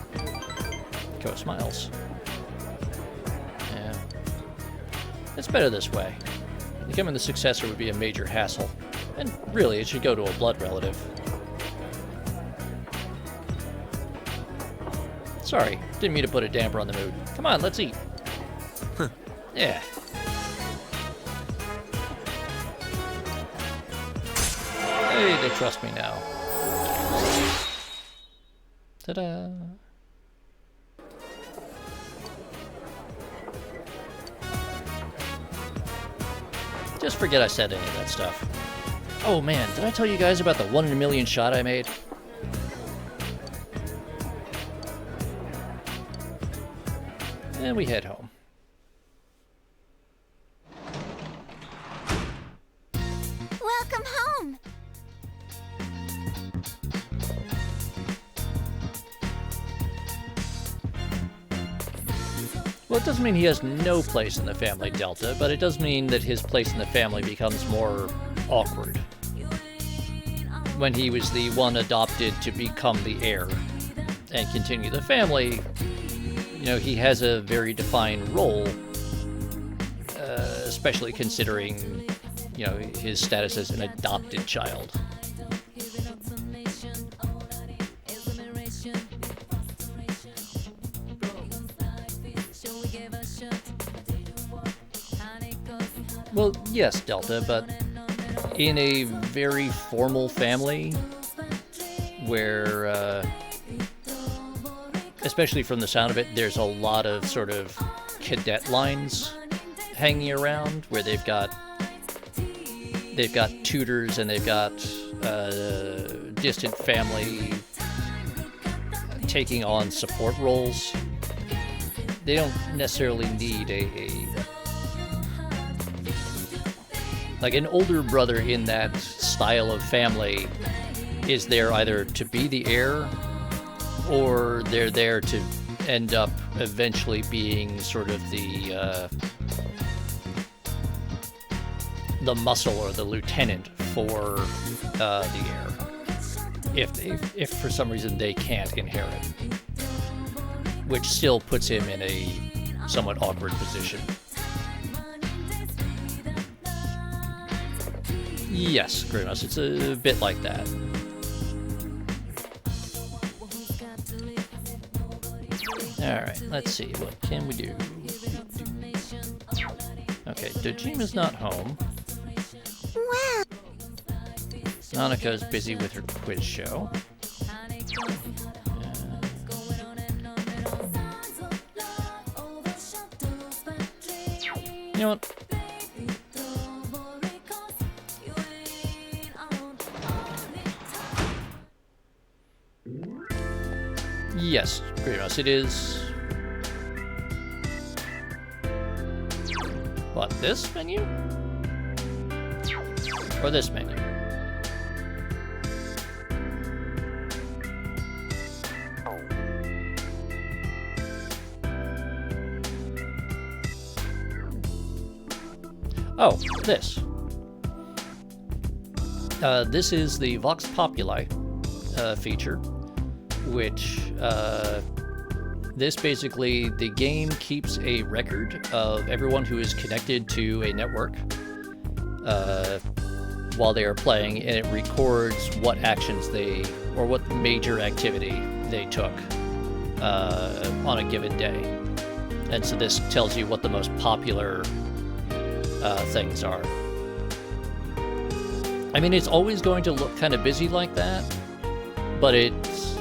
Ko smiles. Yeah. It's better this way. Becoming the successor would be a major hassle. And really, it should go to a blood relative. Sorry, didn't mean to put a damper on the mood. Come on, let's eat. Yeah. Hey, they trust me now. Ta-da! Just forget I said any of that stuff. Oh man, did I tell you guys about the 1 in a million shot I made? And we head home. Welcome home! Well, it doesn't mean he has no place in the family, Delta, but it does mean that his place in the family becomes more awkward. When he was the one adopted to become the heir and continue the family, you know, he has a very defined role, especially considering, you know, his status as an adopted child. Well, yes, Delta, but in a very formal family where, especially from the sound of it, there's a lot of sort of cadet lines hanging around where they've got tutors and they've got distant family taking on support roles. They don't necessarily need like an older brother in that style of family is there either to be the heir or they're there to end up eventually being sort of the muscle or the lieutenant for the heir if for some reason they can't inherit, which still puts him in a somewhat awkward position. Yes, Grimace, it's a bit like that. Alright, let's see, what can we do? Okay, Dojima's not home. Wow. Nanaka's busy with her quiz show. You know what? Yes, Grimace, it is. What, this menu? Or this menu? Oh, this. This is the Vox Populi feature, which this basically, the game keeps a record of everyone who is connected to a network while they are playing, and it records what actions they, or what major activity they took on a given day. And so this tells you what the most popular things are. I mean, it's always going to look kind of busy like that, but it's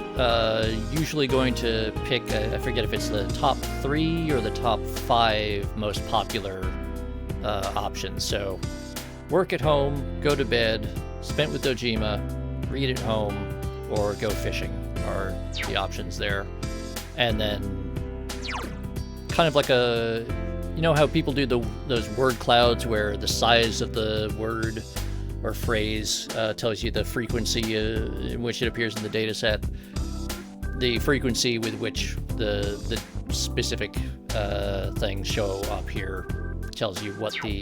usually going to pick, I forget if it's the top 3 or the top 5 most popular options. So, work at home, go to bed, spent with Dojima, read at home, or go fishing are the options there. And then, kind of like a, you know how people do those word clouds where the size of the word or phrase tells you the frequency in which it appears in the data set? The frequency with which the specific things show up here tells you what the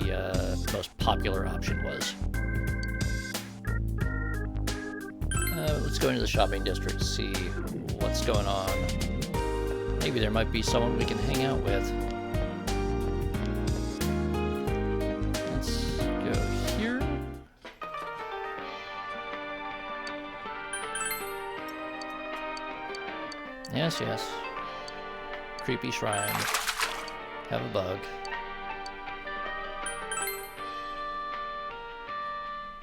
most popular option was. Let's go into the shopping district to see what's going on. Maybe there might be someone we can hang out with. Let's go here. Yes, yes. Creepy shrine. Have a bug.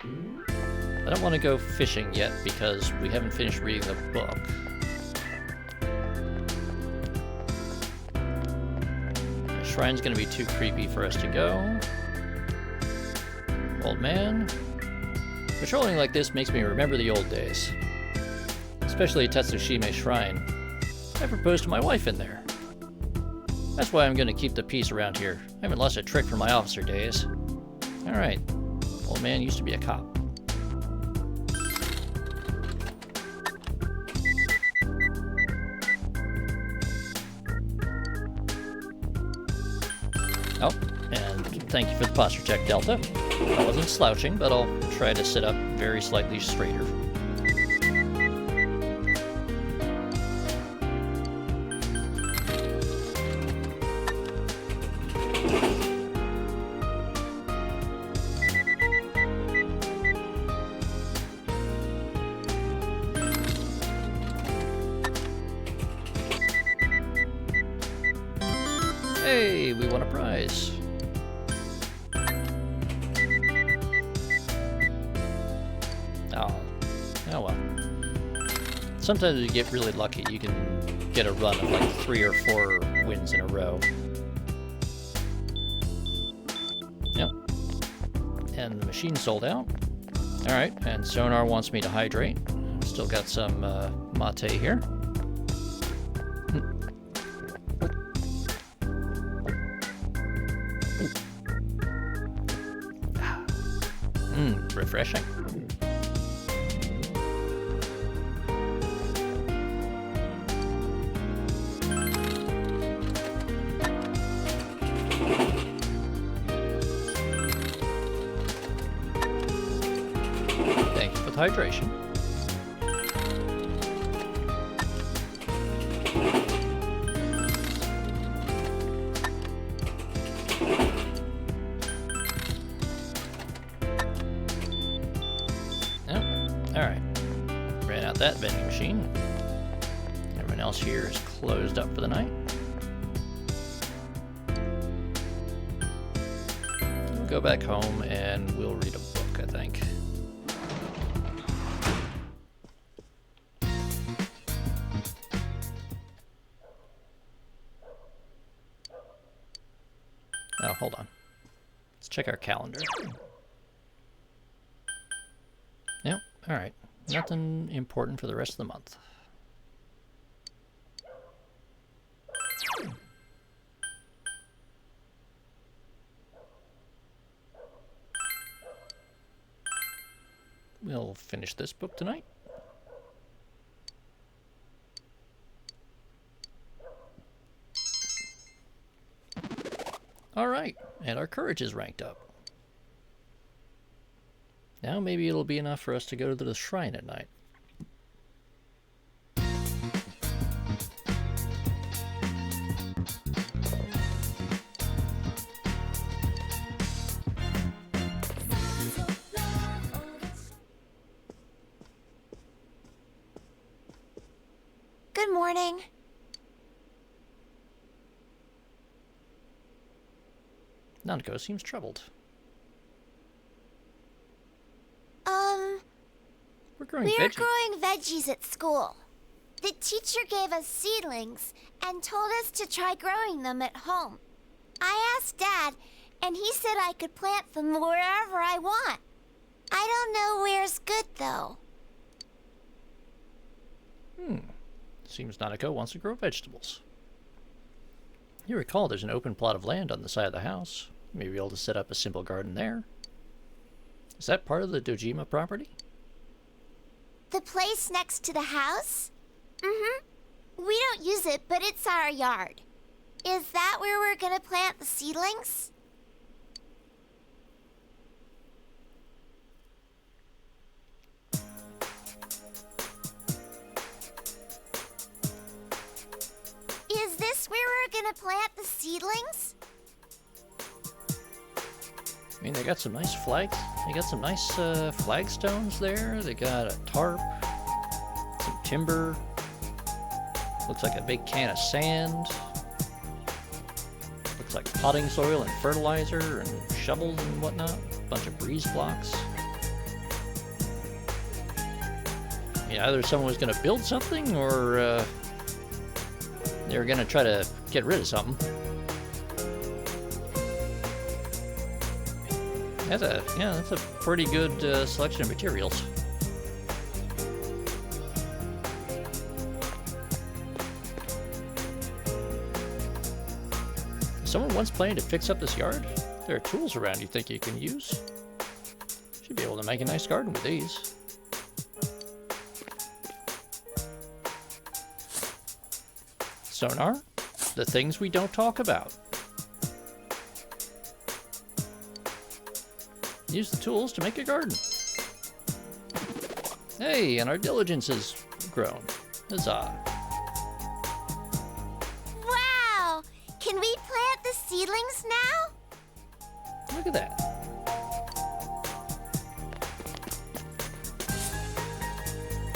I don't want to go fishing yet because we haven't finished reading the book. The shrine's going to be too creepy for us to go. Old man. Patrolling like this makes me remember the old days. Especially Tatsushime Shrine. I proposed to my wife in there. That's why I'm going to keep the peace around here. I haven't lost a trick from my officer days. Alright. Old man used to be a cop. Oh, and thank you for the posture check, Delta. I wasn't slouching, but I'll try to sit up very slightly straighter. Hey, we won a prize. Oh, oh well. Sometimes you get really lucky. You can get a run of like 3 or 4 wins in a row. Yep. And the machine sold out. Alright, and Sonar wants me to hydrate. Still got some mate here. Refreshing. Thank you for the hydration. That vending machine. Everyone else here is closed up for the night. We'll go back home and we'll read a book, I think. Oh, hold on. Let's check our calendar. Yep, alright. Nothing important for the rest of the month. We'll finish this book tonight. All right, and our courage is ranked up. Now maybe it'll be enough for us to go to the shrine at night. Good morning. Nanako seems troubled. We're growing veggies at school. The teacher gave us seedlings and told us to try growing them at home. I asked Dad, and he said I could plant them wherever I want. I don't know where's good, though. Seems Nanako wants to grow vegetables. You recall there's an open plot of land on the side of the house. You may be able to set up a simple garden there. Is that part of the Dojima property? The place next to the house? Mm-hmm. We don't use it, but it's our yard. Is that where we're gonna plant the seedlings? Is this where we're gonna plant the seedlings? I mean, they got some nice flags. They got some nice flagstones there. They got a tarp, some timber. Looks like a big can of sand. Looks like potting soil and fertilizer and shovels and whatnot. A bunch of breeze blocks. Yeah, either someone was going to build something or they were going to try to get rid of something. That's a pretty good selection of materials. Someone once planning to fix up this yard? There are tools around you think you can use. Should be able to make a nice garden with these. Sonar, the things we don't talk about. Use the tools to make a garden. Hey, and our diligence has grown. Huzzah. Wow! Can we plant the seedlings now? Look at that.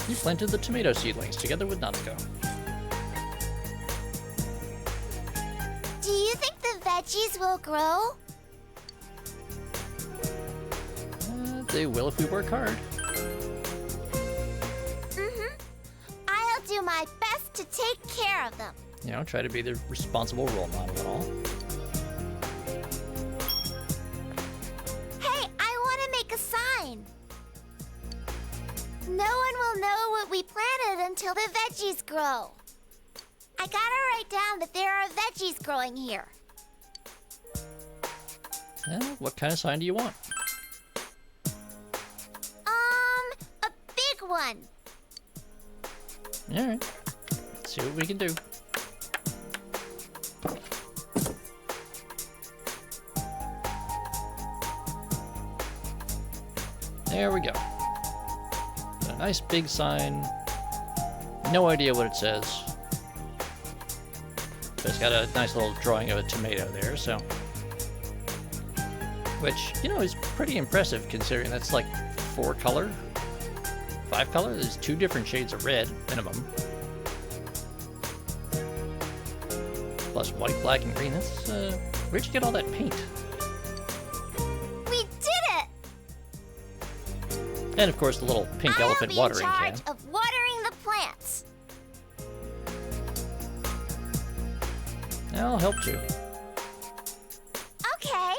You planted the tomato seedlings together with Nanako. Do Do you think the veggies will grow? They will if we work hard. Mm-hmm. I'll do my best to take care of them. You know, try to be the responsible role model and all. Hey, I want to make a sign. No one will know what we planted until the veggies grow. I gotta write down that there are veggies growing here. What kind of sign do you want? A big one. Alright. Let's see what we can do. There we go. A nice big sign. No idea what it says. But it's got a nice little drawing of a tomato there, so. Which, you know, is pretty impressive considering that's like 4 color. 5 color? There's 2 different shades of red, minimum. Plus white, black, and green. That's, where'd you get all that paint? We did it! And of course the little pink elephant watering can. I'll be in charge of watering the plants. I'll help you. Okay.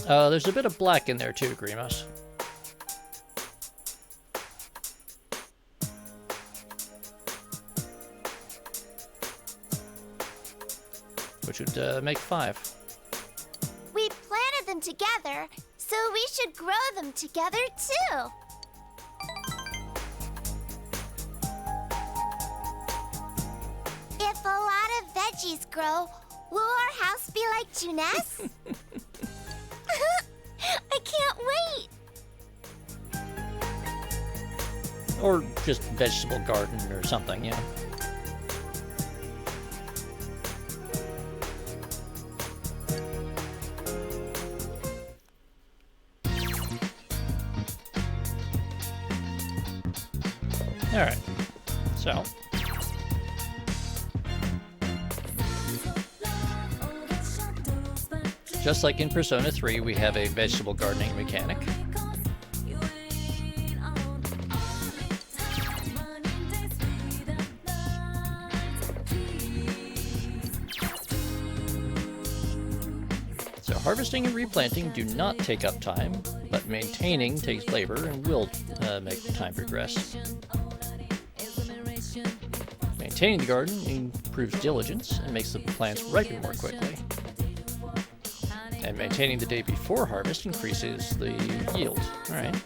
There's a bit of black in there too, Grimace. Which would make 5. We planted them together, so we should grow them together too. If a lot of veggies grow, will our house be like Juness? I can't wait! Or just vegetable garden or something, yeah. Alright, so. Just like in Persona 3, we have a vegetable gardening mechanic. So harvesting and replanting do not take up time, but maintaining takes labor and will make time progress. Maintaining the garden improves diligence and makes the plants ripen more quickly. And maintaining the day before harvest increases the yield. Alright.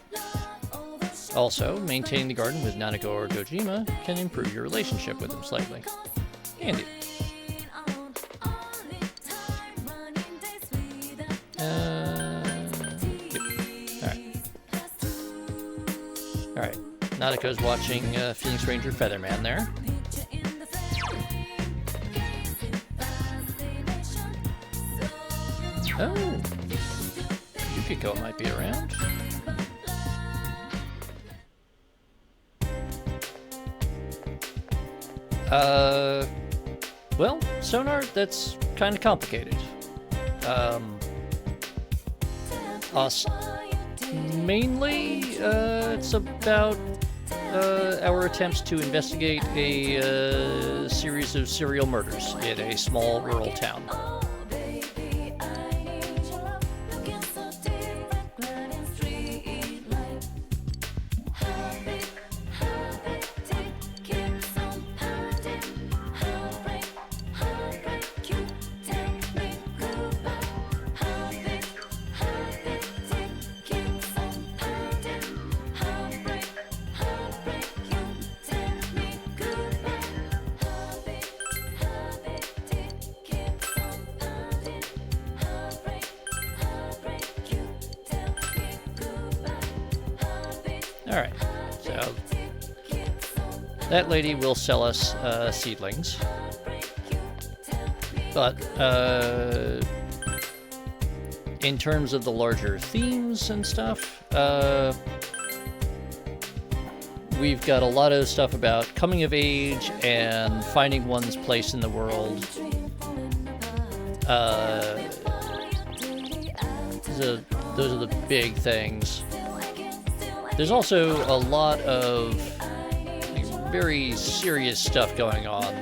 Also, maintaining the garden with Nanako or Dojima can improve your relationship with them slightly. Handy. Yep. Alright. Alright. Nanako's watching Phoenix Ranger Featherman there. Oh, Yukiko might be around. Well, sonar, that's kind of complicated. Mainly, it's about our attempts to investigate a series of serial murders in a small rural town. Alright, so that lady will sell us seedlings, but in terms of the larger themes and stuff, we've got a lot of stuff about coming of age and finding one's place in the world. Those are the big things. There's also a lot of very serious stuff going on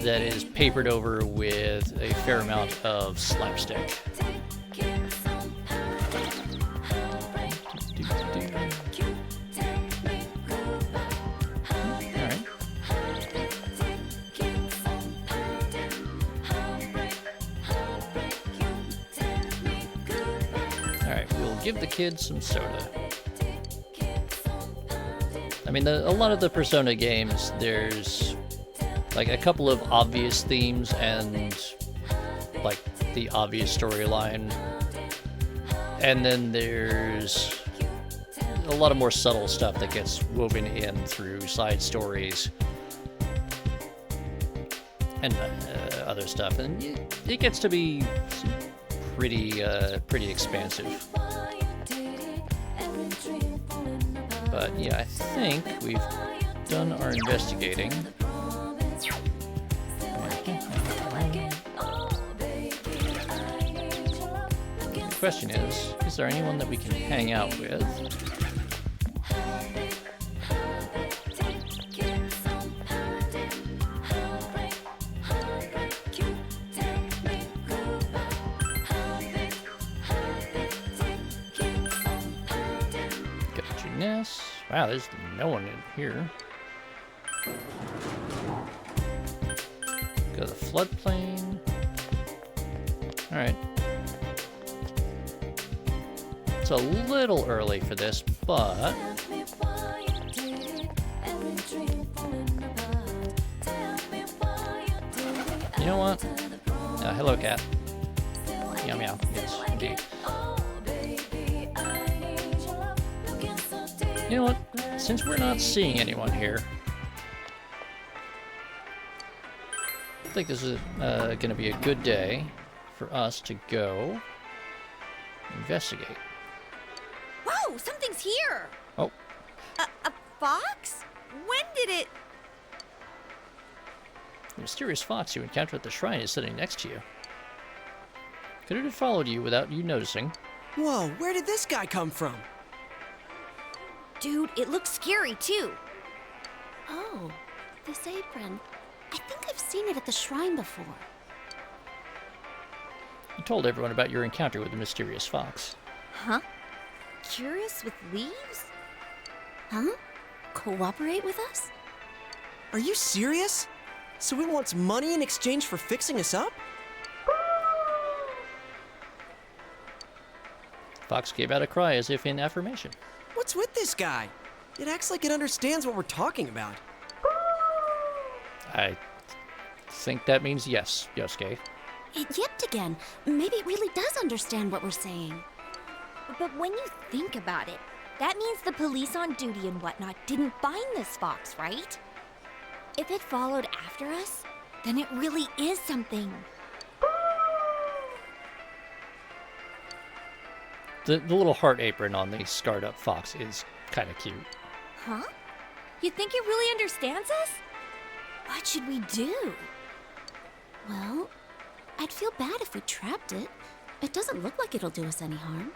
that is papered over with a fair amount of slapstick. Give the kids some soda. I mean, a lot of the Persona games, there's like a couple of obvious themes and like the obvious storyline. And then there's a lot of more subtle stuff that gets woven in through side stories and other stuff. And it gets to be pretty expansive. But yeah, I think we've done our investigating. The question is there anyone that we can hang out with? Wow, there's no one in here. Go to the floodplain. Alright. It's a little early for this, but... You know what? Hello, cat. Meow meow. Yes, indeed. You know what? Since we're not seeing anyone here, I think this is going to be a good day for us to go investigate. Whoa! Something's here! Oh. A fox? When did it... The mysterious fox you encountered at the shrine is sitting next to you. Could it have followed you without you noticing? Whoa, where did this guy come from? Dude, it looks scary, too. Oh, this apron. I think I've seen it at the shrine before. You told everyone about your encounter with the mysterious fox. Huh? Curious with leaves? Huh? Cooperate with us? Are you serious? So he wants money in exchange for fixing us up? Fox gave out a cry as if in affirmation. What's with this guy? It acts like it understands what we're talking about. I think that means yes, Yosuke. It yipped again. Maybe it really does understand what we're saying. But when you think about it, that means the police on duty and whatnot didn't find this fox, right? If it followed after us, then it really is something. The little heart apron on the scarred up fox is kind of cute. Huh? You think it really understands us? What should we do? Well, I'd feel bad if we trapped it. It doesn't look like it'll do us any harm.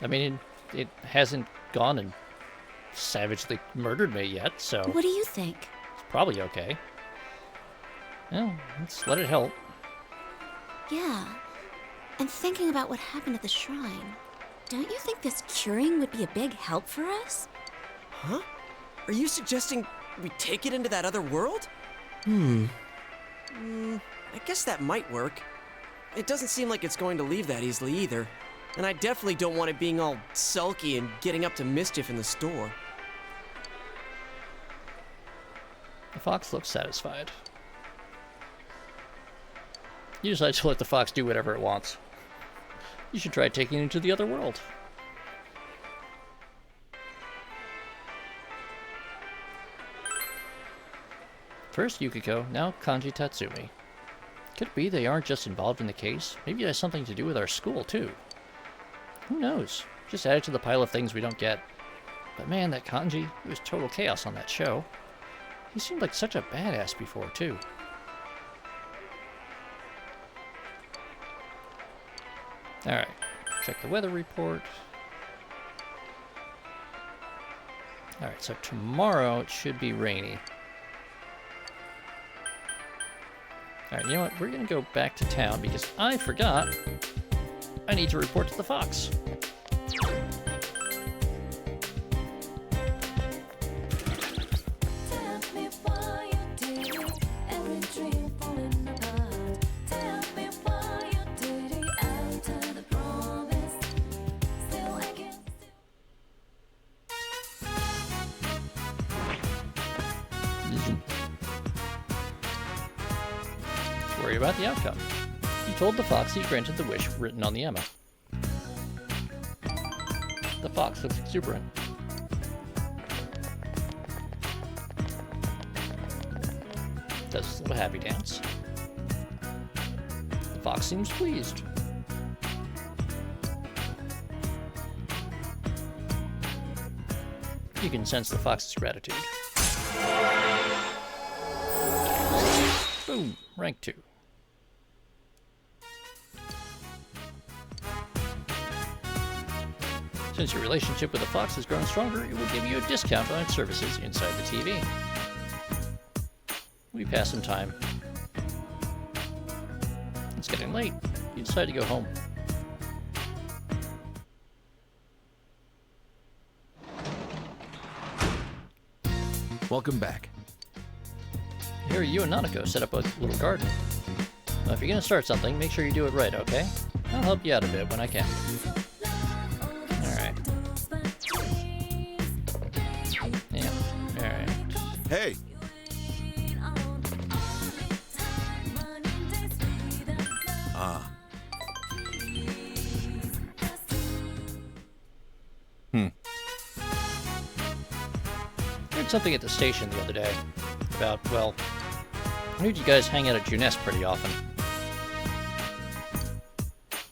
I mean, it hasn't gone and savagely murdered me yet, so... What do you think? It's probably okay. Well, let's let it help. Yeah. And thinking about what happened at the shrine, don't you think this curing would be a big help for us? Huh? Are you suggesting we take it into that other world? I guess that might work. It doesn't seem like it's going to leave that easily either. And I definitely don't want it being all sulky and getting up to mischief in the store. The fox looks satisfied. You decide to let the fox do whatever it wants. You should try taking it into the other world. First Yukiko, now Kanji Tatsumi. Could it be they aren't just involved in the case? Maybe it has something to do with our school, too. Who knows? Just add it to the pile of things we don't get. But man, that Kanji, it was total chaos on that show. He seemed like such a badass before, too. Alright, check the weather report. Alright, so tomorrow it should be rainy. Alright, you know what? We're gonna go back to town because I forgot I need to report to the Fox. Worry about the outcome. You told the Fox he granted the wish written on the Emma. The Fox looks exuberant. Does his little happy dance. The Fox seems pleased. You can sense the Fox's gratitude. Boom! Rank 2. Since your relationship with the Fox has grown stronger, it will give you a discount on its services inside the TV. We pass some time. It's getting late. You decide to go home. Welcome back. Here, you and Nanako set up a little garden. Now, if you're going to start something, make sure you do it right, okay? I'll help you out a bit when I can. Alright. Yeah, alright. Hey! Ah. I heard something at the station the other day about, well, I heard you guys hang out at Juness pretty often.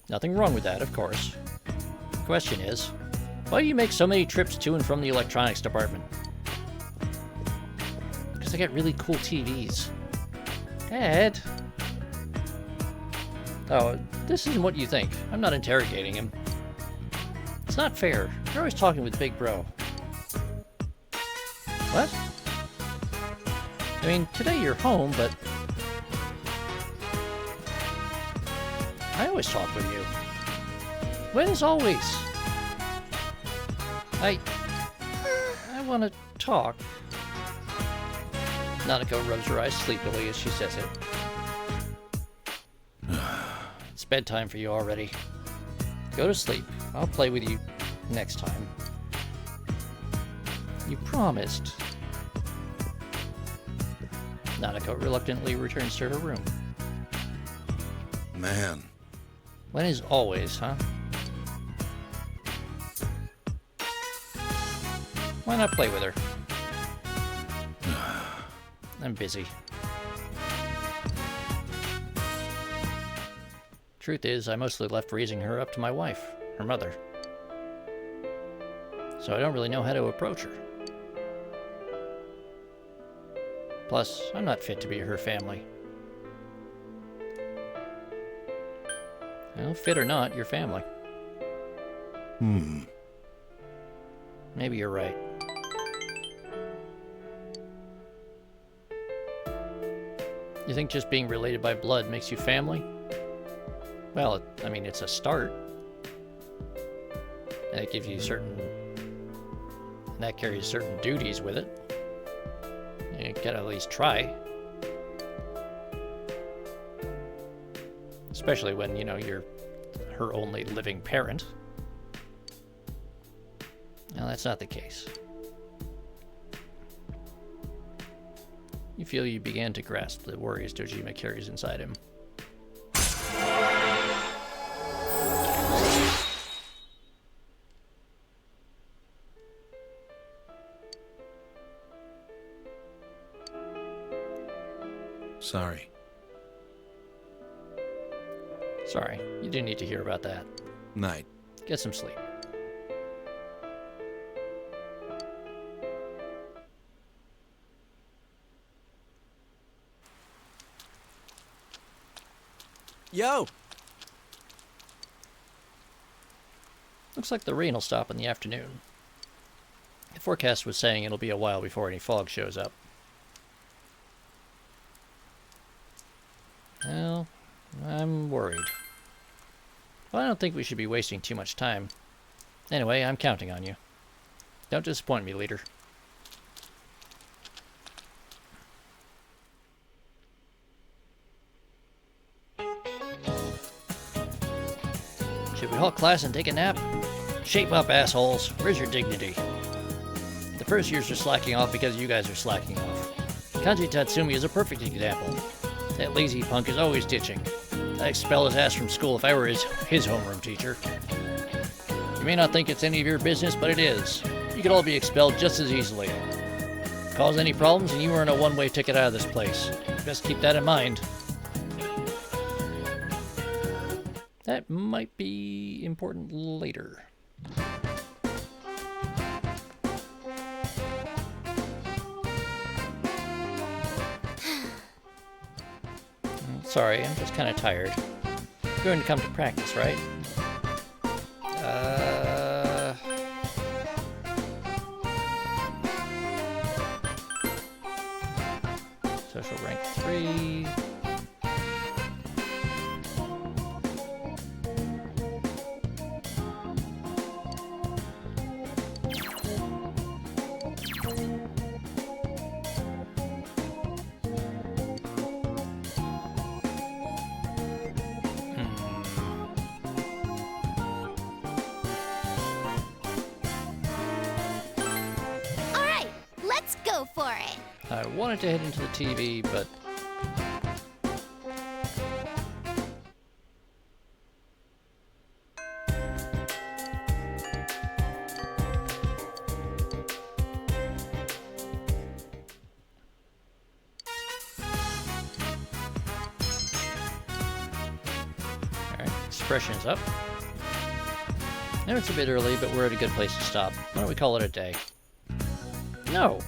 Nothing wrong with that, of course. The question is, why do you make so many trips to and from the electronics department? Because I got really cool TVs. Dad! Oh, this isn't what you think. I'm not interrogating him. It's not fair. You're always talking with Big Bro. What? I mean, today you're home, but I always talk with you. When is always? I want to talk. Nanako rubs her eyes sleepily as she says it. It's bedtime for you already. Go to sleep. I'll play with you next time. You promised. Nanako reluctantly returns to her room. Man. When is always, huh? Why not play with her? I'm busy. Truth is, I mostly left raising her up to my wife, her mother. So I don't really know how to approach her. Plus, I'm not fit to be her family. Well, fit or not, you're family. Maybe you're right. You think just being related by blood makes you family? Well, I mean, it's a start. And it gives you certain... And that carries certain duties with it. You gotta at least try. Especially when, you know, you're her only living parent. Now, that's not the case. You feel you began to grasp the worries Dojima carries inside him. Sorry. Sorry, you didn't need to hear about that. Night. Get some sleep. Yo! Looks like the rain will stop in the afternoon. The forecast was saying it'll be a while before any fog shows up. Well, I'm worried. Well, I don't think we should be wasting too much time. Anyway, I'm counting on you. Don't disappoint me, leader. Should we halt class and take a nap? Shape up, assholes. Where's your dignity? The first years are slacking off because you guys are slacking off. Kanji Tatsumi is a perfect example. That lazy punk is always ditching. I'd expel his ass from school if I were his homeroom teacher. You may not think it's any of your business, but it is. You could all be expelled just as easily. Cause any problems and you earn a one-way ticket out of this place. Best keep that in mind. That might be important later. Sorry, I'm just kind of tired. You're going to come to practice, right? Social rank 3. I wanted to head into the TV, but... Alright, expression's up. I know it's a bit early, but we're at a good place to stop. Why don't we call it a day? No!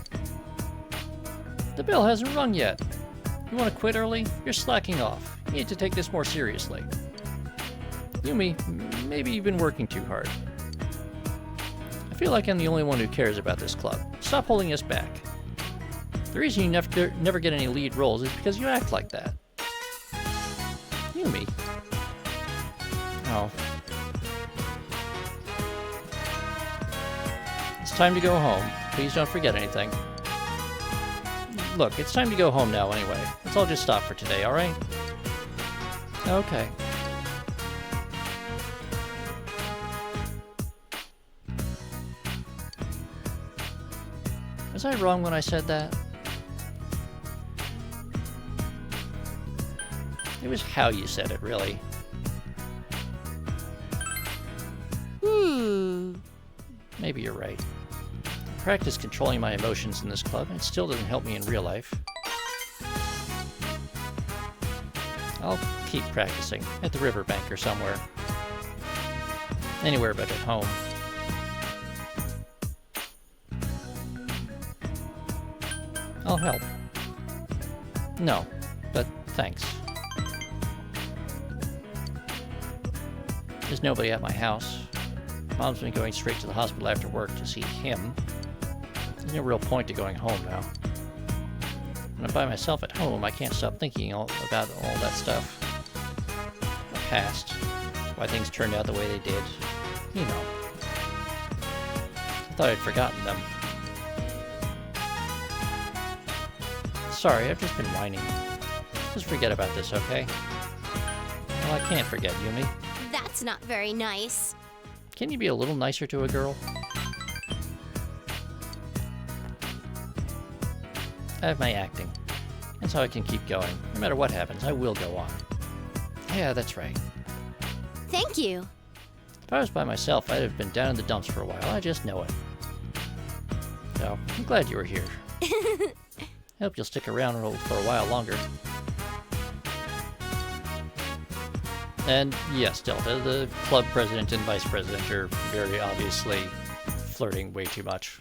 The bell hasn't rung yet. You want to quit early? You're slacking off. You need to take this more seriously. Yumi, maybe you've been working too hard. I feel like I'm the only one who cares about this club. Stop holding us back. The reason you never get any lead roles is because you act like that. Yumi. Oh. It's time to go home. Please don't forget anything. Look, it's time to go home now anyway. Let's all just stop for today, alright? Okay. Was I wrong when I said that? It was how you said it, really. Maybe you're right. I practice controlling my emotions in this club, and it still doesn't help me in real life. I'll keep practicing, at the riverbank or somewhere. Anywhere but at home. I'll help. No, but thanks. There's nobody at my house. Mom's been going straight to the hospital after work to see him. There's no real point to going home now. When I'm by myself at home, I can't stop thinking about all that stuff. The past. Why things turned out the way they did. You know. I thought I'd forgotten them. Sorry, I've just been whining. Just forget about this, okay? Well, I can't forget, Yumi. That's not very nice. Can you be a little nicer to a girl? I have my acting. That's how I can keep going. No matter what happens, I will go on. Yeah, that's right. Thank you. If I was by myself, I'd have been down in the dumps for a while. I just know it. So, I'm glad you were here. I hope you'll stick around for a while longer. And yes, Delta, the club president and vice president are very obviously flirting way too much.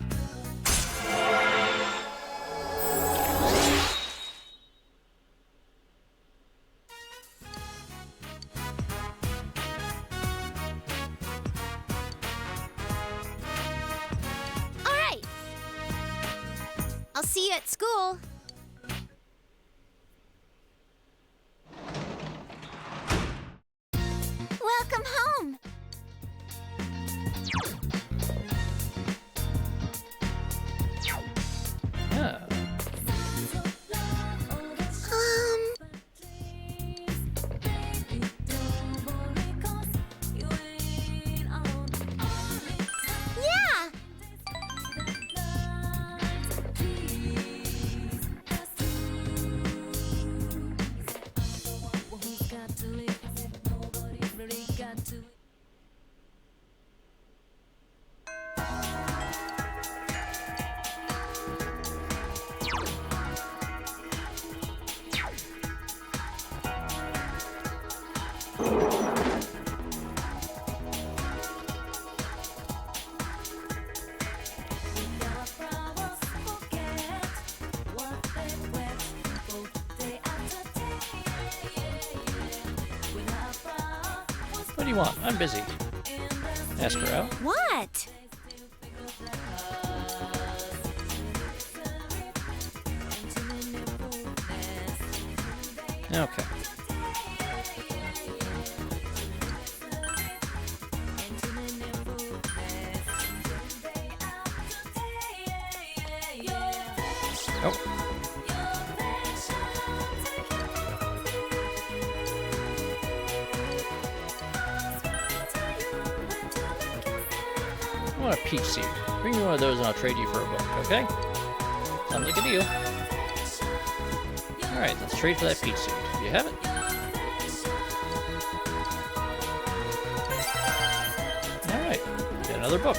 I'll see you at school. Welcome home. Yeah. Yeah. What do you want? I'm busy. Ask her out. What? Okay. Oh. I want a peach seed. Bring me one of those and I'll trade you for a book, okay? Sounds like a deal. Alright, let's trade for that peach seed. Do you have it? Alright, get another book.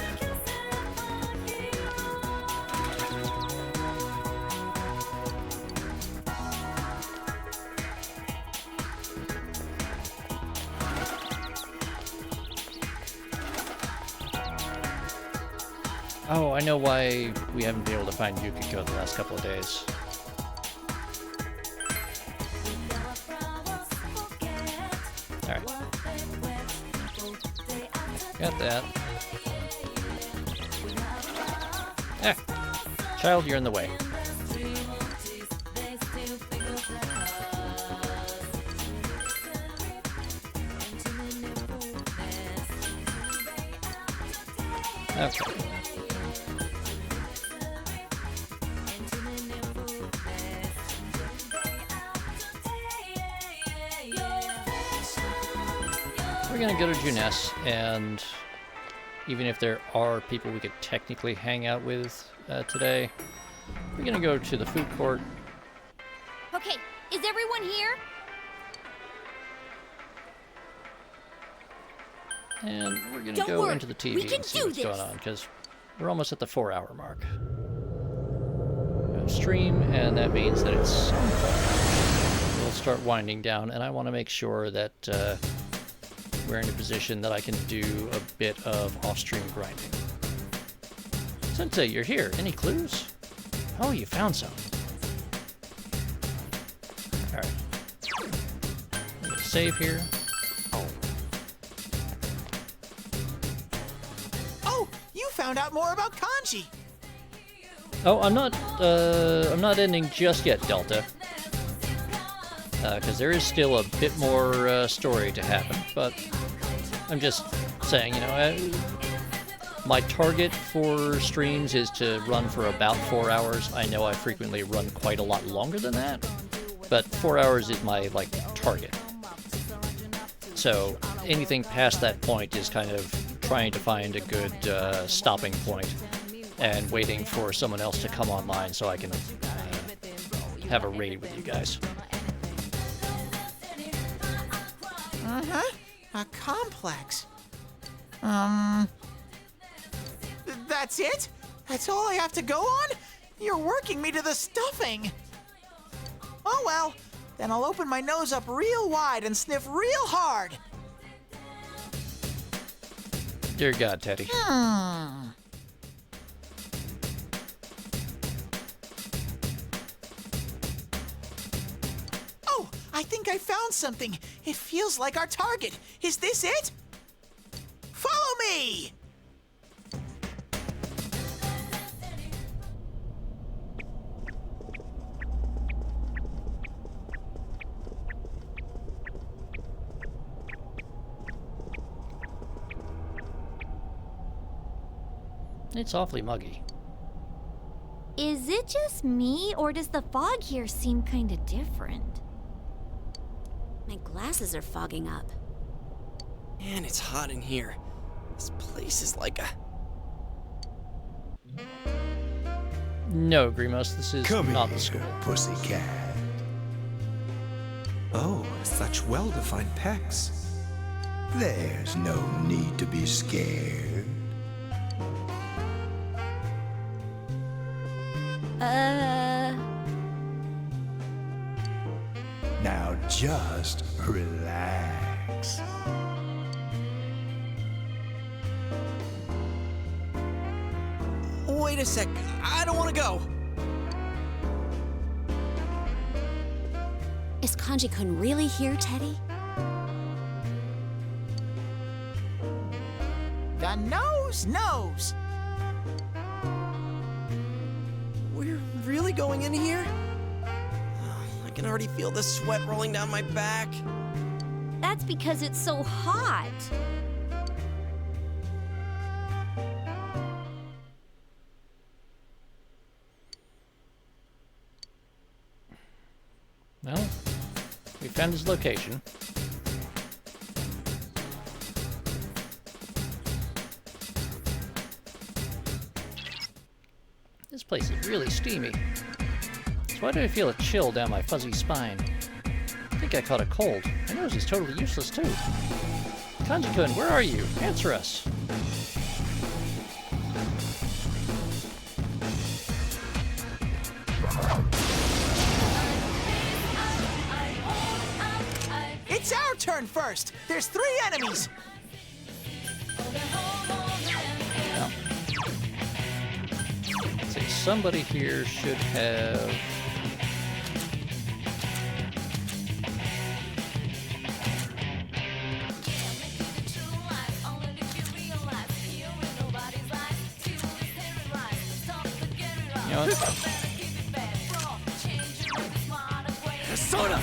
Oh, I know why we haven't been able to find Yukiko the last couple of days. Alright. Got that. Child, you're in the way. Okay. We're gonna go to Juness, and even if there are people we could technically hang out with today, we're gonna go to the food court. Okay, is everyone here? And we're gonna Don't go worry, into the TV we can and see do what's this. going on, because we're almost at the 4-hour mark. Go stream, and that means that it's some point we'll start winding down, and I want to make sure that we're in a position that I can do a bit of off-stream grinding. Sensei, you're here. Any clues? Oh, you found some. Alright. I'm gonna save here. Oh, you found out more about Kanji! Oh, I'm not ending just yet, Delta. Because there is still a bit more story to happen, but I'm just saying, you know, my target for streams is to run for about 4 hours. I know I frequently run quite a lot longer than that, but 4 hours is my, like, target. So anything past that point is kind of trying to find a good stopping point and waiting for someone else to come online so I can have a raid with you guys. A complex. That's it? That's all I have to go on? You're working me to the stuffing. Oh well, then I'll open my nose up real wide and sniff real hard. Dear God, Teddy. Oh, I think I found something. It feels like our target. Is this it? Follow me! It's awfully muggy. Is it just me, or does the fog here seem kinda different? My glasses are fogging up. Man, it's hot in here. This place is like a... No, Grimos, this is Come not here, the school. pussycat. Oh, such well-defined pecs. There's no need to be scared. Now just relax. Wait a sec, I don't want to go. Is Kanji-kun really here, Teddy? The nose knows. We're really going in here? I can already feel the sweat rolling down my back. That's because it's so hot. Well, we found his location. This place is really steamy. So why do I feel a chill down my fuzzy spine? I think I caught a cold. My nose is totally useless too. Kanji-kun, where are you? Answer us. It's our turn first. There's 3 enemies. Now, let's see, somebody here should have... You know what? Persona!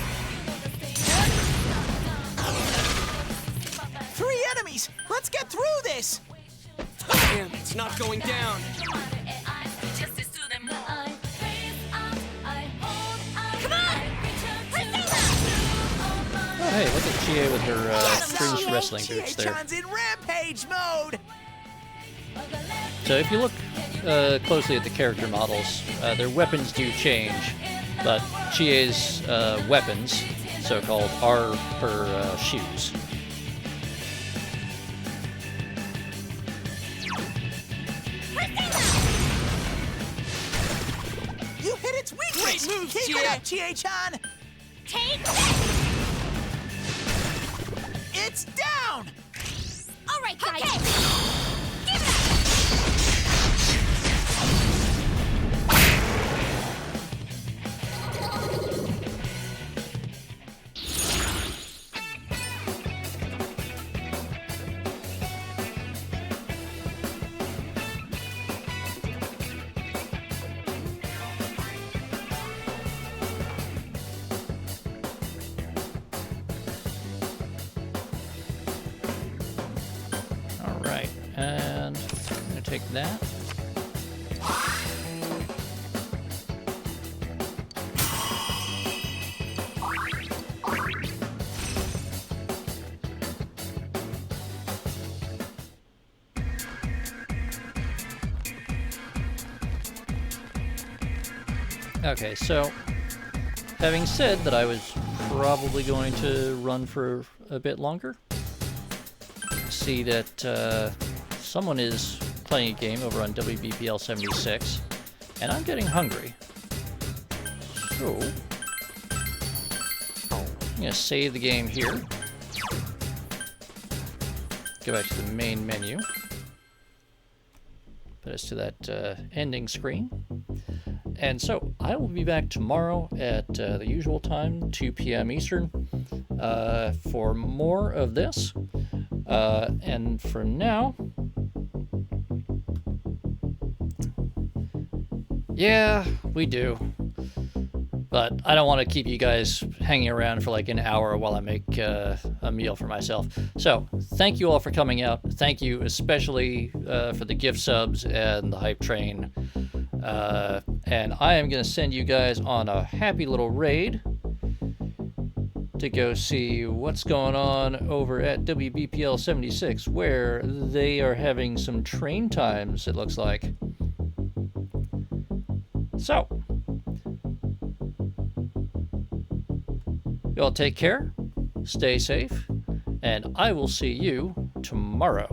3 enemies. Let's get through this. Damn, it's not going down. Oh, hey, look at Chie with her fringe wrestling boots there. Chie-chan's in rampage mode. So if you look closely at the character models, their weapons do change, but Chie's weapons, so-called, are her shoes. You hit its weakness. Great moves, Keep Chie. it up, Chie-chan. Take this! It's down. All right, guys. Okay. Give it up! All right, and I'm gonna take that. Okay, so having said that I was probably going to run for a bit longer, see that someone is playing a game over on WBPL 76, and I'm getting hungry. So, I'm gonna save the game here. Go back to the main menu. Put us to that ending screen. And so, I will be back tomorrow at the usual time, 2 p.m. Eastern, for more of this. And for now, yeah, we do. But I don't want to keep you guys hanging around for like an hour while I make a meal for myself. So thank you all for coming out. Thank you especially for the gift subs and the hype train. And I am going to send you guys on a happy little raid to go see what's going on over at WBPL 76, where they are having some train times, it looks like. So, y'all take care, stay safe, and I will see you tomorrow.